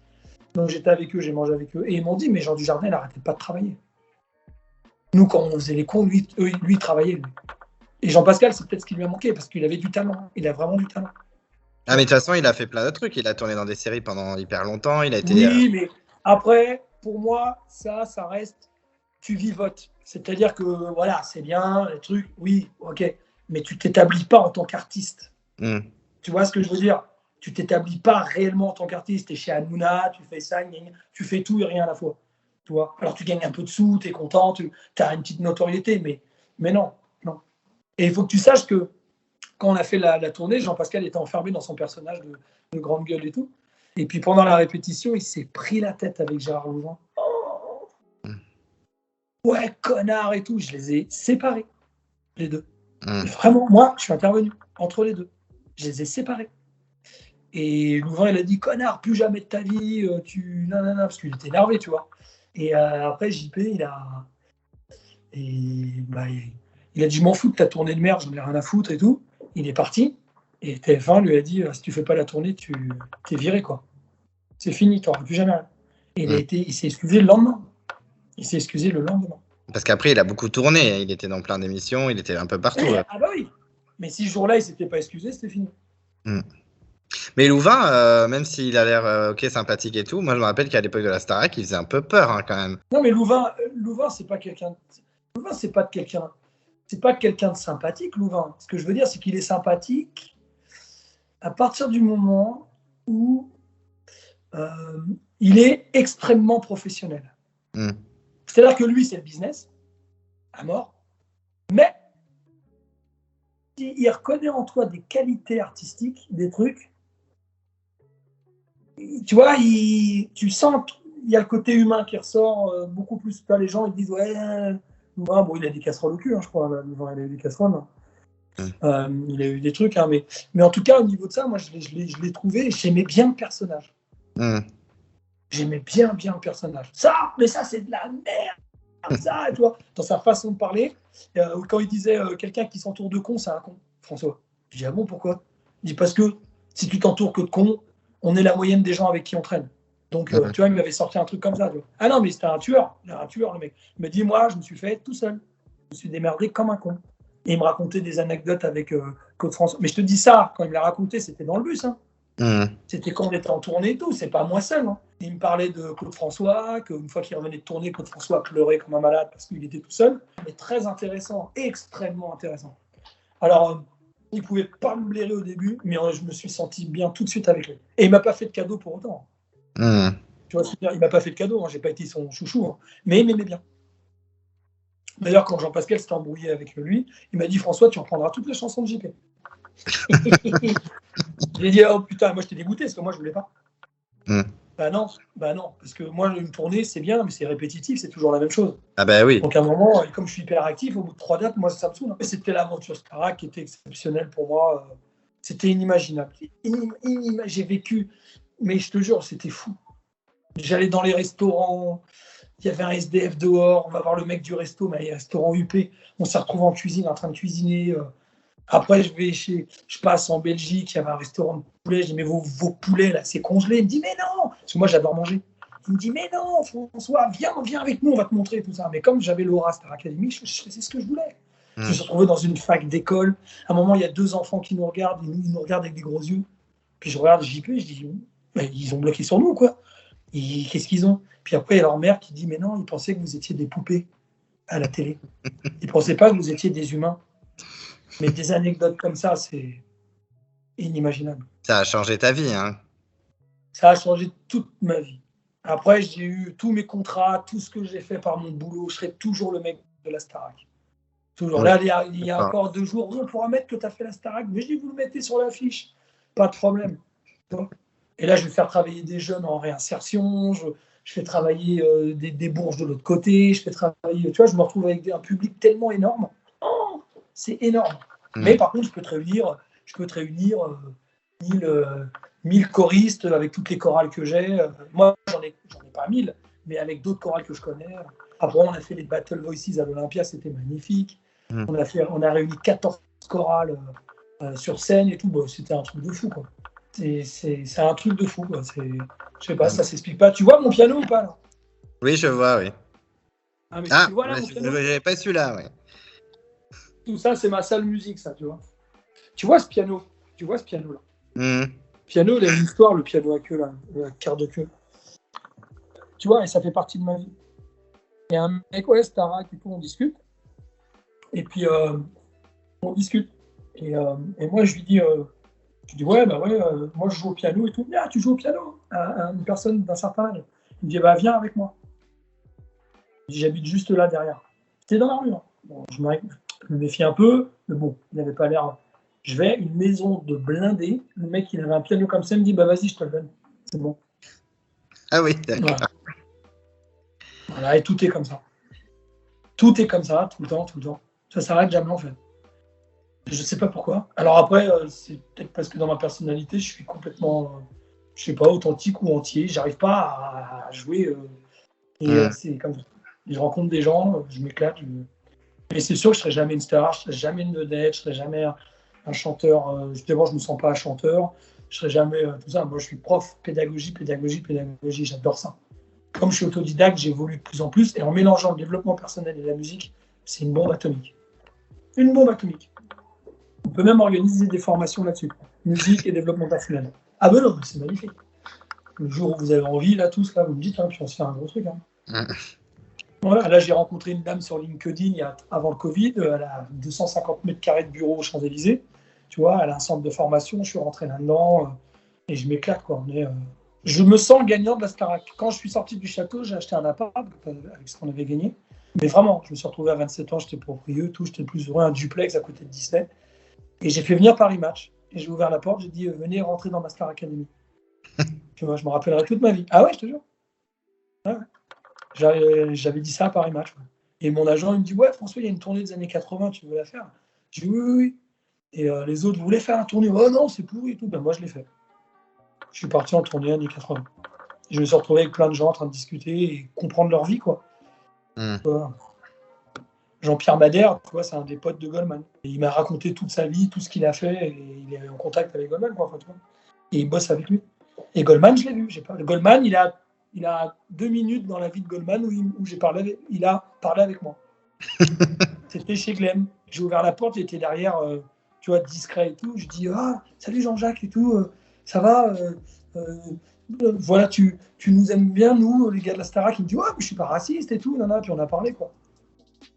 Donc, j'étais avec eux, j'ai mangé avec eux. Et ils m'ont dit, mais Jean Dujardin, il n'arrêtait pas de travailler. Nous, quand on faisait les cons, lui il travaillait. Lui. Et Jean Pascal, c'est peut-être ce qui lui a manqué parce qu'il avait du talent. Il a vraiment du talent. Ah, mais de toute façon, il a fait plein de trucs. Il a tourné dans des séries pendant hyper longtemps. Il a été. Oui, mais après, pour moi, ça reste, tu vivotes. C'est-à-dire que, voilà, c'est bien, les trucs, oui, ok, mais tu t'établis pas en tant qu'artiste. Tu vois ce que je veux dire? Tu t'établis pas réellement en tant qu'artiste. Tu es chez Hanouna, tu fais ça, tu fais tout et rien à la fois. Tu vois? Alors, tu gagnes un peu de sous, tu es content, tu as une petite notoriété, mais non, non. Et il faut que tu saches que quand on a fait la tournée, Jean-Pascal était enfermé dans son personnage de grande gueule et tout. Et puis pendant la répétition, il s'est pris la tête avec Gérard Louvain. Oh, ouais, connard et tout. Je les ai séparés, les deux. Vraiment, moi, je suis intervenu entre les deux. Je les ai séparés. Et Louvain, il a dit, connard, plus jamais de ta vie, non, parce qu'il était énervé, tu vois. Et après, JP, il a dit, je m'en fous de ta tournée de merde, j'en ai rien à foutre et tout. Il est parti. Et TF1 lui a dit, si tu fais pas la tournée, tu t'es viré, quoi. C'est fini, tu n'auras plus jamais rien. Et il s'est excusé le lendemain. Parce qu'après, il a beaucoup tourné. Il était dans plein d'émissions. Il était un peu partout. Ah bah oui. Mais si ce jour-là, il ne s'était pas excusé, c'était fini. Mais Louvain, même s'il a l'air sympathique et tout, moi je me rappelle qu'à l'époque de la Starac, il faisait un peu peur quand même. Non, mais Louvain, c'est pas quelqu'un. Louvain, c'est pas quelqu'un. C'est pas quelqu'un de sympathique, Louvain. Ce que je veux dire, c'est qu'il est sympathique à partir du moment où il est extrêmement professionnel. C'est-à-dire que lui, c'est le business, à mort. Mais il reconnaît en toi des qualités artistiques, des trucs. Tu vois, tu sens qu'il y a le côté humain qui ressort beaucoup plus. Les gens, ils disent, ouais, bon, il a des casseroles au cul, je crois. Il a eu des casseroles. Il a eu des trucs, mais en tout cas, au niveau de ça, moi, je l'ai trouvé, j'aimais bien le personnage. J'aimais bien le personnage. Ça, c'est de la merde, ça, tu vois, dans sa façon de parler. Quand il disait quelqu'un qui s'entoure de cons, c'est un con, François. Je dis, ah bon, pourquoi? Il dit, parce que si tu t'entoures que de cons, on est la moyenne des gens avec qui on traîne. Donc, tu vois, il m'avait sorti un truc comme ça. Tu vois. Ah non, mais c'était un tueur, le mec. Il m'a dit, moi, je me suis fait tout seul. Je me suis démerdé comme un con. Et il me racontait des anecdotes avec Claude François. Mais je te dis ça, quand il me l'a raconté, c'était dans le bus. C'était quand on était en tournée et tout, c'est pas moi seul. Il me parlait de Claude François, qu'une fois qu'il revenait de tournée, Claude François pleurait comme un malade parce qu'il était tout seul. Mais très intéressant, extrêmement intéressant. Alors, il pouvait pas me blairer au début, mais je me suis senti bien tout de suite avec lui. Et il m'a pas fait de cadeau pour autant. Tu vois ce que je veux dire? Il m'a pas fait de cadeau, j'ai pas été son chouchou, mais il m'aimait bien. D'ailleurs, quand Jean-Pascal s'est embrouillé avec lui, il m'a dit, François, tu reprendras toutes les chansons de JP. J'ai dit, oh putain, moi je t'ai dégoûté parce que moi je voulais pas. Bah non, parce que moi une tournée c'est bien, mais c'est répétitif, c'est toujours la même chose. Ah bah oui. Donc à un moment, comme je suis hyper actif, au bout de 3 dates, moi ça me saoule. C'était l'aventure Starac qui était exceptionnelle pour moi. C'était inimaginable. J'ai vécu, mais je te jure, c'était fou. J'allais dans les restaurants, il y avait un SDF dehors, on va voir le mec du resto, mais il y a un restaurant UP, on s'est retrouvé en cuisine en train de cuisiner. Après, je passe en Belgique, il y avait un restaurant de poulet. Je dis, mais vos poulets, là, c'est congelé. Il me dit, mais non, parce que moi, j'adore manger. Il me dit, mais non, François, viens avec nous, on va te montrer tout ça. Mais comme j'avais l'aura Star Academy, je faisais ce que je voulais. Je me suis retrouvé dans une fac d'école. À un moment, il y a 2 enfants qui nous regardent. Ils nous regardent avec des gros yeux. Puis je regarde JP, je dis, mais ils ont bloqué sur nous, quoi. Qu'est-ce qu'ils ont? Puis après, il y a leur mère qui dit, mais non, ils pensaient que vous étiez des poupées à la télé. Ils ne pensaient pas que vous étiez des humains. Mais des anecdotes comme ça, c'est inimaginable. Ça a changé ta vie, Ça a changé toute ma vie. Après, j'ai eu tous mes contrats, tout ce que j'ai fait par mon boulot. Je serai toujours le mec de la Starac. Toujours. Oui, Là, il y a encore 2 jours, on pourra mettre que tu as fait la Starac. Mais je dis, vous le mettez sur l'affiche. Pas de problème. Et là, je vais faire travailler des jeunes en réinsertion. Je fais travailler des bourges de l'autre côté. Je fais travailler. Tu vois, je me retrouve avec un public tellement énorme. Oh, c'est énorme. Mais par contre, je peux te réunir 1000 choristes avec toutes les chorales que j'ai. Moi, j'en ai pas 1000, mais avec d'autres chorales que je connais. Après, on a fait les Battle Voices à l'Olympia, c'était magnifique. On a réuni 14 chorales sur scène et tout. Bon, c'était un truc de fou, quoi. C'est un truc de fou, quoi. Je sais pas, ça s'explique pas. Tu vois mon piano ou pas, là? Oui, je vois, oui. Ah, mais Ah, tu vois là, mon piano, j'avais pas celui-là, oui. tout ça, c'est ma salle musique, ça, tu vois. Tu vois ce piano? Tu vois ce piano-là? Mhm. Piano, il a une histoire, le piano à queue, là, la quart de queue. Tu vois, et ça fait partie de ma vie. Il y a un mec, ouais, Starac et tout, on discute. Et puis, on discute. Et moi, je lui dis, ouais, bah ouais, moi, je joue au piano et tout. Ah, tu joues au piano à une personne d'un certain âge. Il me dit, bah, viens avec moi. J'habite juste là derrière. C'était dans la rue. Hein. Bon, je me méfie un peu, mais bon, il n'avait pas l'air. Je vais, une maison de blindés. Le mec, il avait un piano comme ça, il me dit, bah vas-y, je te le donne. C'est bon. Ah oui, d'accord. Voilà, et tout est comme ça. Tout est comme ça, tout le temps, tout le temps. Ça s'arrête jamais, en fait. Je ne sais pas pourquoi. Alors après, c'est peut-être parce que dans ma personnalité, je suis complètement, je sais pas, authentique ou entier. J'arrive pas à jouer. C'est comme ça. Je rencontre des gens, je m'éclate. Mais c'est sûr que je ne serai jamais une star, je ne serai jamais une vedette, je ne serai jamais un chanteur. Justement, je ne me sens pas un chanteur. Je ne serai jamais tout ça. Moi, je suis prof, pédagogie. J'adore ça. Comme je suis autodidacte, j'évolue de plus en plus. Et en mélangeant le développement personnel et la musique, c'est une bombe atomique. Une bombe atomique. On peut même organiser des formations là-dessus. Musique et développement personnel. Ah ben non, c'est magnifique. Le jour où vous avez envie, là, tous, là, vous me dites, hein, puis on se fait un gros truc. Hein. Voilà, là, j'ai rencontré une dame sur LinkedIn avant le Covid. Elle a 250 mètres carrés de bureau aux Champs-Élysées. Tu vois, elle a un centre de formation. Je suis rentré là-dedans et je m'éclate, quoi. Je me sens gagnant de la Starac. Quand je suis sorti du château, j'ai acheté un appart avec ce qu'on avait gagné. Mais vraiment, je me suis retrouvé à 27 ans, j'étais proprieux, tout, j'étais le plus heureux, un duplex à côté de Disney. Et j'ai fait venir Paris Match. Et j'ai ouvert la porte, j'ai dit, venez rentrer dans ma Star Academy. Tu vois, je me rappellerai toute ma vie. Ah ouais, je te jure. Ouais. J'avais dit ça à Paris Match. Ouais. Et mon agent, il me dit, ouais, François, il y a une tournée des années 80, tu veux la faire? Je dis, oui, oui, oui. Et les autres voulaient faire un tournée. Oh non, c'est pourri et tout. Ben, moi, je l'ai fait. Je suis parti en tournée années 80. Et je me suis retrouvé avec plein de gens en train de discuter et comprendre leur vie, quoi. Jean-Pierre Madère, tu vois, c'est un des potes de Goldman. Et il m'a raconté toute sa vie, tout ce qu'il a fait, et il est en contact avec Goldman, quoi, enfin, tu vois. Et il bosse avec lui. Et Goldman, je l'ai vu. Goldman, il a 2 minutes dans la vie de Goldman où il a parlé avec moi. C'était chez Glem. J'ai ouvert la porte, il était derrière, tu vois, discret et tout. Je dis, ah, salut Jean-Jacques et tout, ça va voilà, tu nous aimes bien, nous, les gars de la Starac. Il me dit, ouais, mais je suis pas raciste et tout, puis on a parlé, quoi.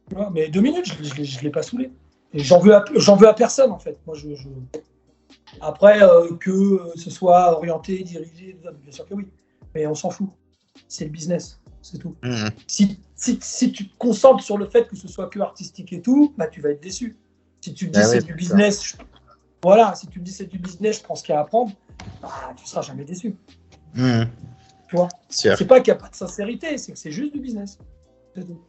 Tu vois, mais 2 minutes, je l'ai pas saoulé. Et j'en veux à personne, en fait. Moi, Après, que ce soit orienté, dirigé, bien sûr que oui. Mais on s'en fout. C'est le business, c'est tout. Si tu te concentres sur le fait que ce soit que artistique et tout, bah, tu vas être déçu. Si tu te dis c'est du business, voilà, si tu te dis c'est du business, je prends ce qu'il y a à apprendre, bah, tu seras jamais déçu. Tu vois, c'est pas qu'il n'y a pas de sincérité, c'est que c'est juste du business. C'est tout.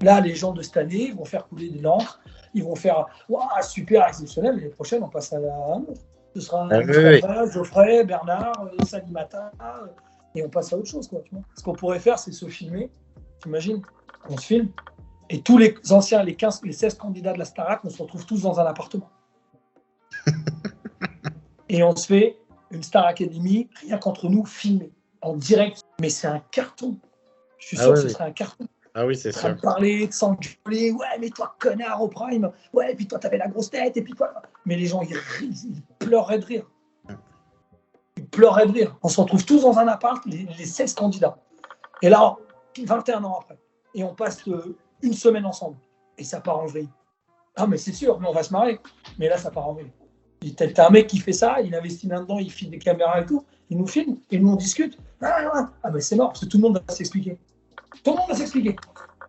Là, les gens de cette année, ils vont faire couler des lampes, ils vont faire super exceptionnel, et les prochaines, on passe à un autre. Ce sera Geoffrey, Bernard, Salimata, et on passe à autre chose, quoi. Tu vois. Ce qu'on pourrait faire, c'est se filmer. T'imagines, on se filme, et tous les anciens, les 16 candidats de la Starac, on se retrouve tous dans un appartement. Et on se fait une Star Academy, rien qu'entre nous, filmé, en direct. Mais c'est un carton. Je suis sûr que ce serait un carton. Ah oui, c'est sûr. De parler, de s'engueuler, ouais, mais toi, connard, au prime, ouais, et puis toi, t'avais la grosse tête, et puis toi. Mais les gens, ils pleureraient de rire. Ils pleureraient de rire. On se retrouve tous dans un appart, les 16 candidats. Et là, 21 ans après. Et on passe une semaine ensemble. Et ça part en vrille. Ah, mais c'est sûr, mais on va se marrer. Mais là, ça part en vrille. T'as un mec qui fait ça, il investit là-dedans, il filme des caméras et tout, il nous filme et nous on discute. Mais c'est mort, parce que tout le monde va s'expliquer. Tout le monde va s'expliquer,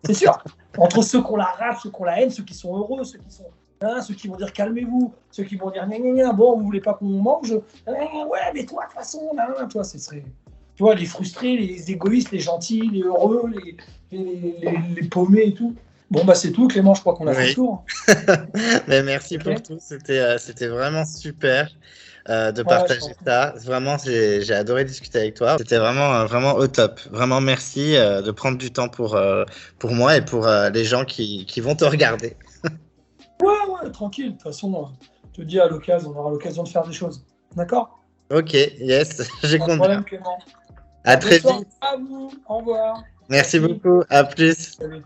c'est sûr. Entre ceux qui ont la rage, ceux qui ont la haine, ceux qui sont heureux, ceux qui vont dire calmez-vous, ceux qui vont dire gna, gna, gna, bon, vous voulez pas qu'on mange, ouais, mais toi, de toute façon, toi, ce serait. Tu vois, les frustrés, les égoïstes, les gentils, les heureux, les paumés et tout. Bon, bah c'est tout, Clément, je crois qu'on a fait le tour. Mais merci pour tout, c'était vraiment super de partager ça. Vraiment, j'ai adoré discuter avec toi. C'était vraiment au top. Vraiment merci de prendre du temps pour moi et pour les gens qui vont te regarder. Ouais, tranquille. De toute façon, je te dis à l'occasion, on aura l'occasion de faire des choses. D'accord? Ok, yes, j'ai compris. Problème, Clément. À très vite. À vous, au revoir. Merci beaucoup, à plus. Salut.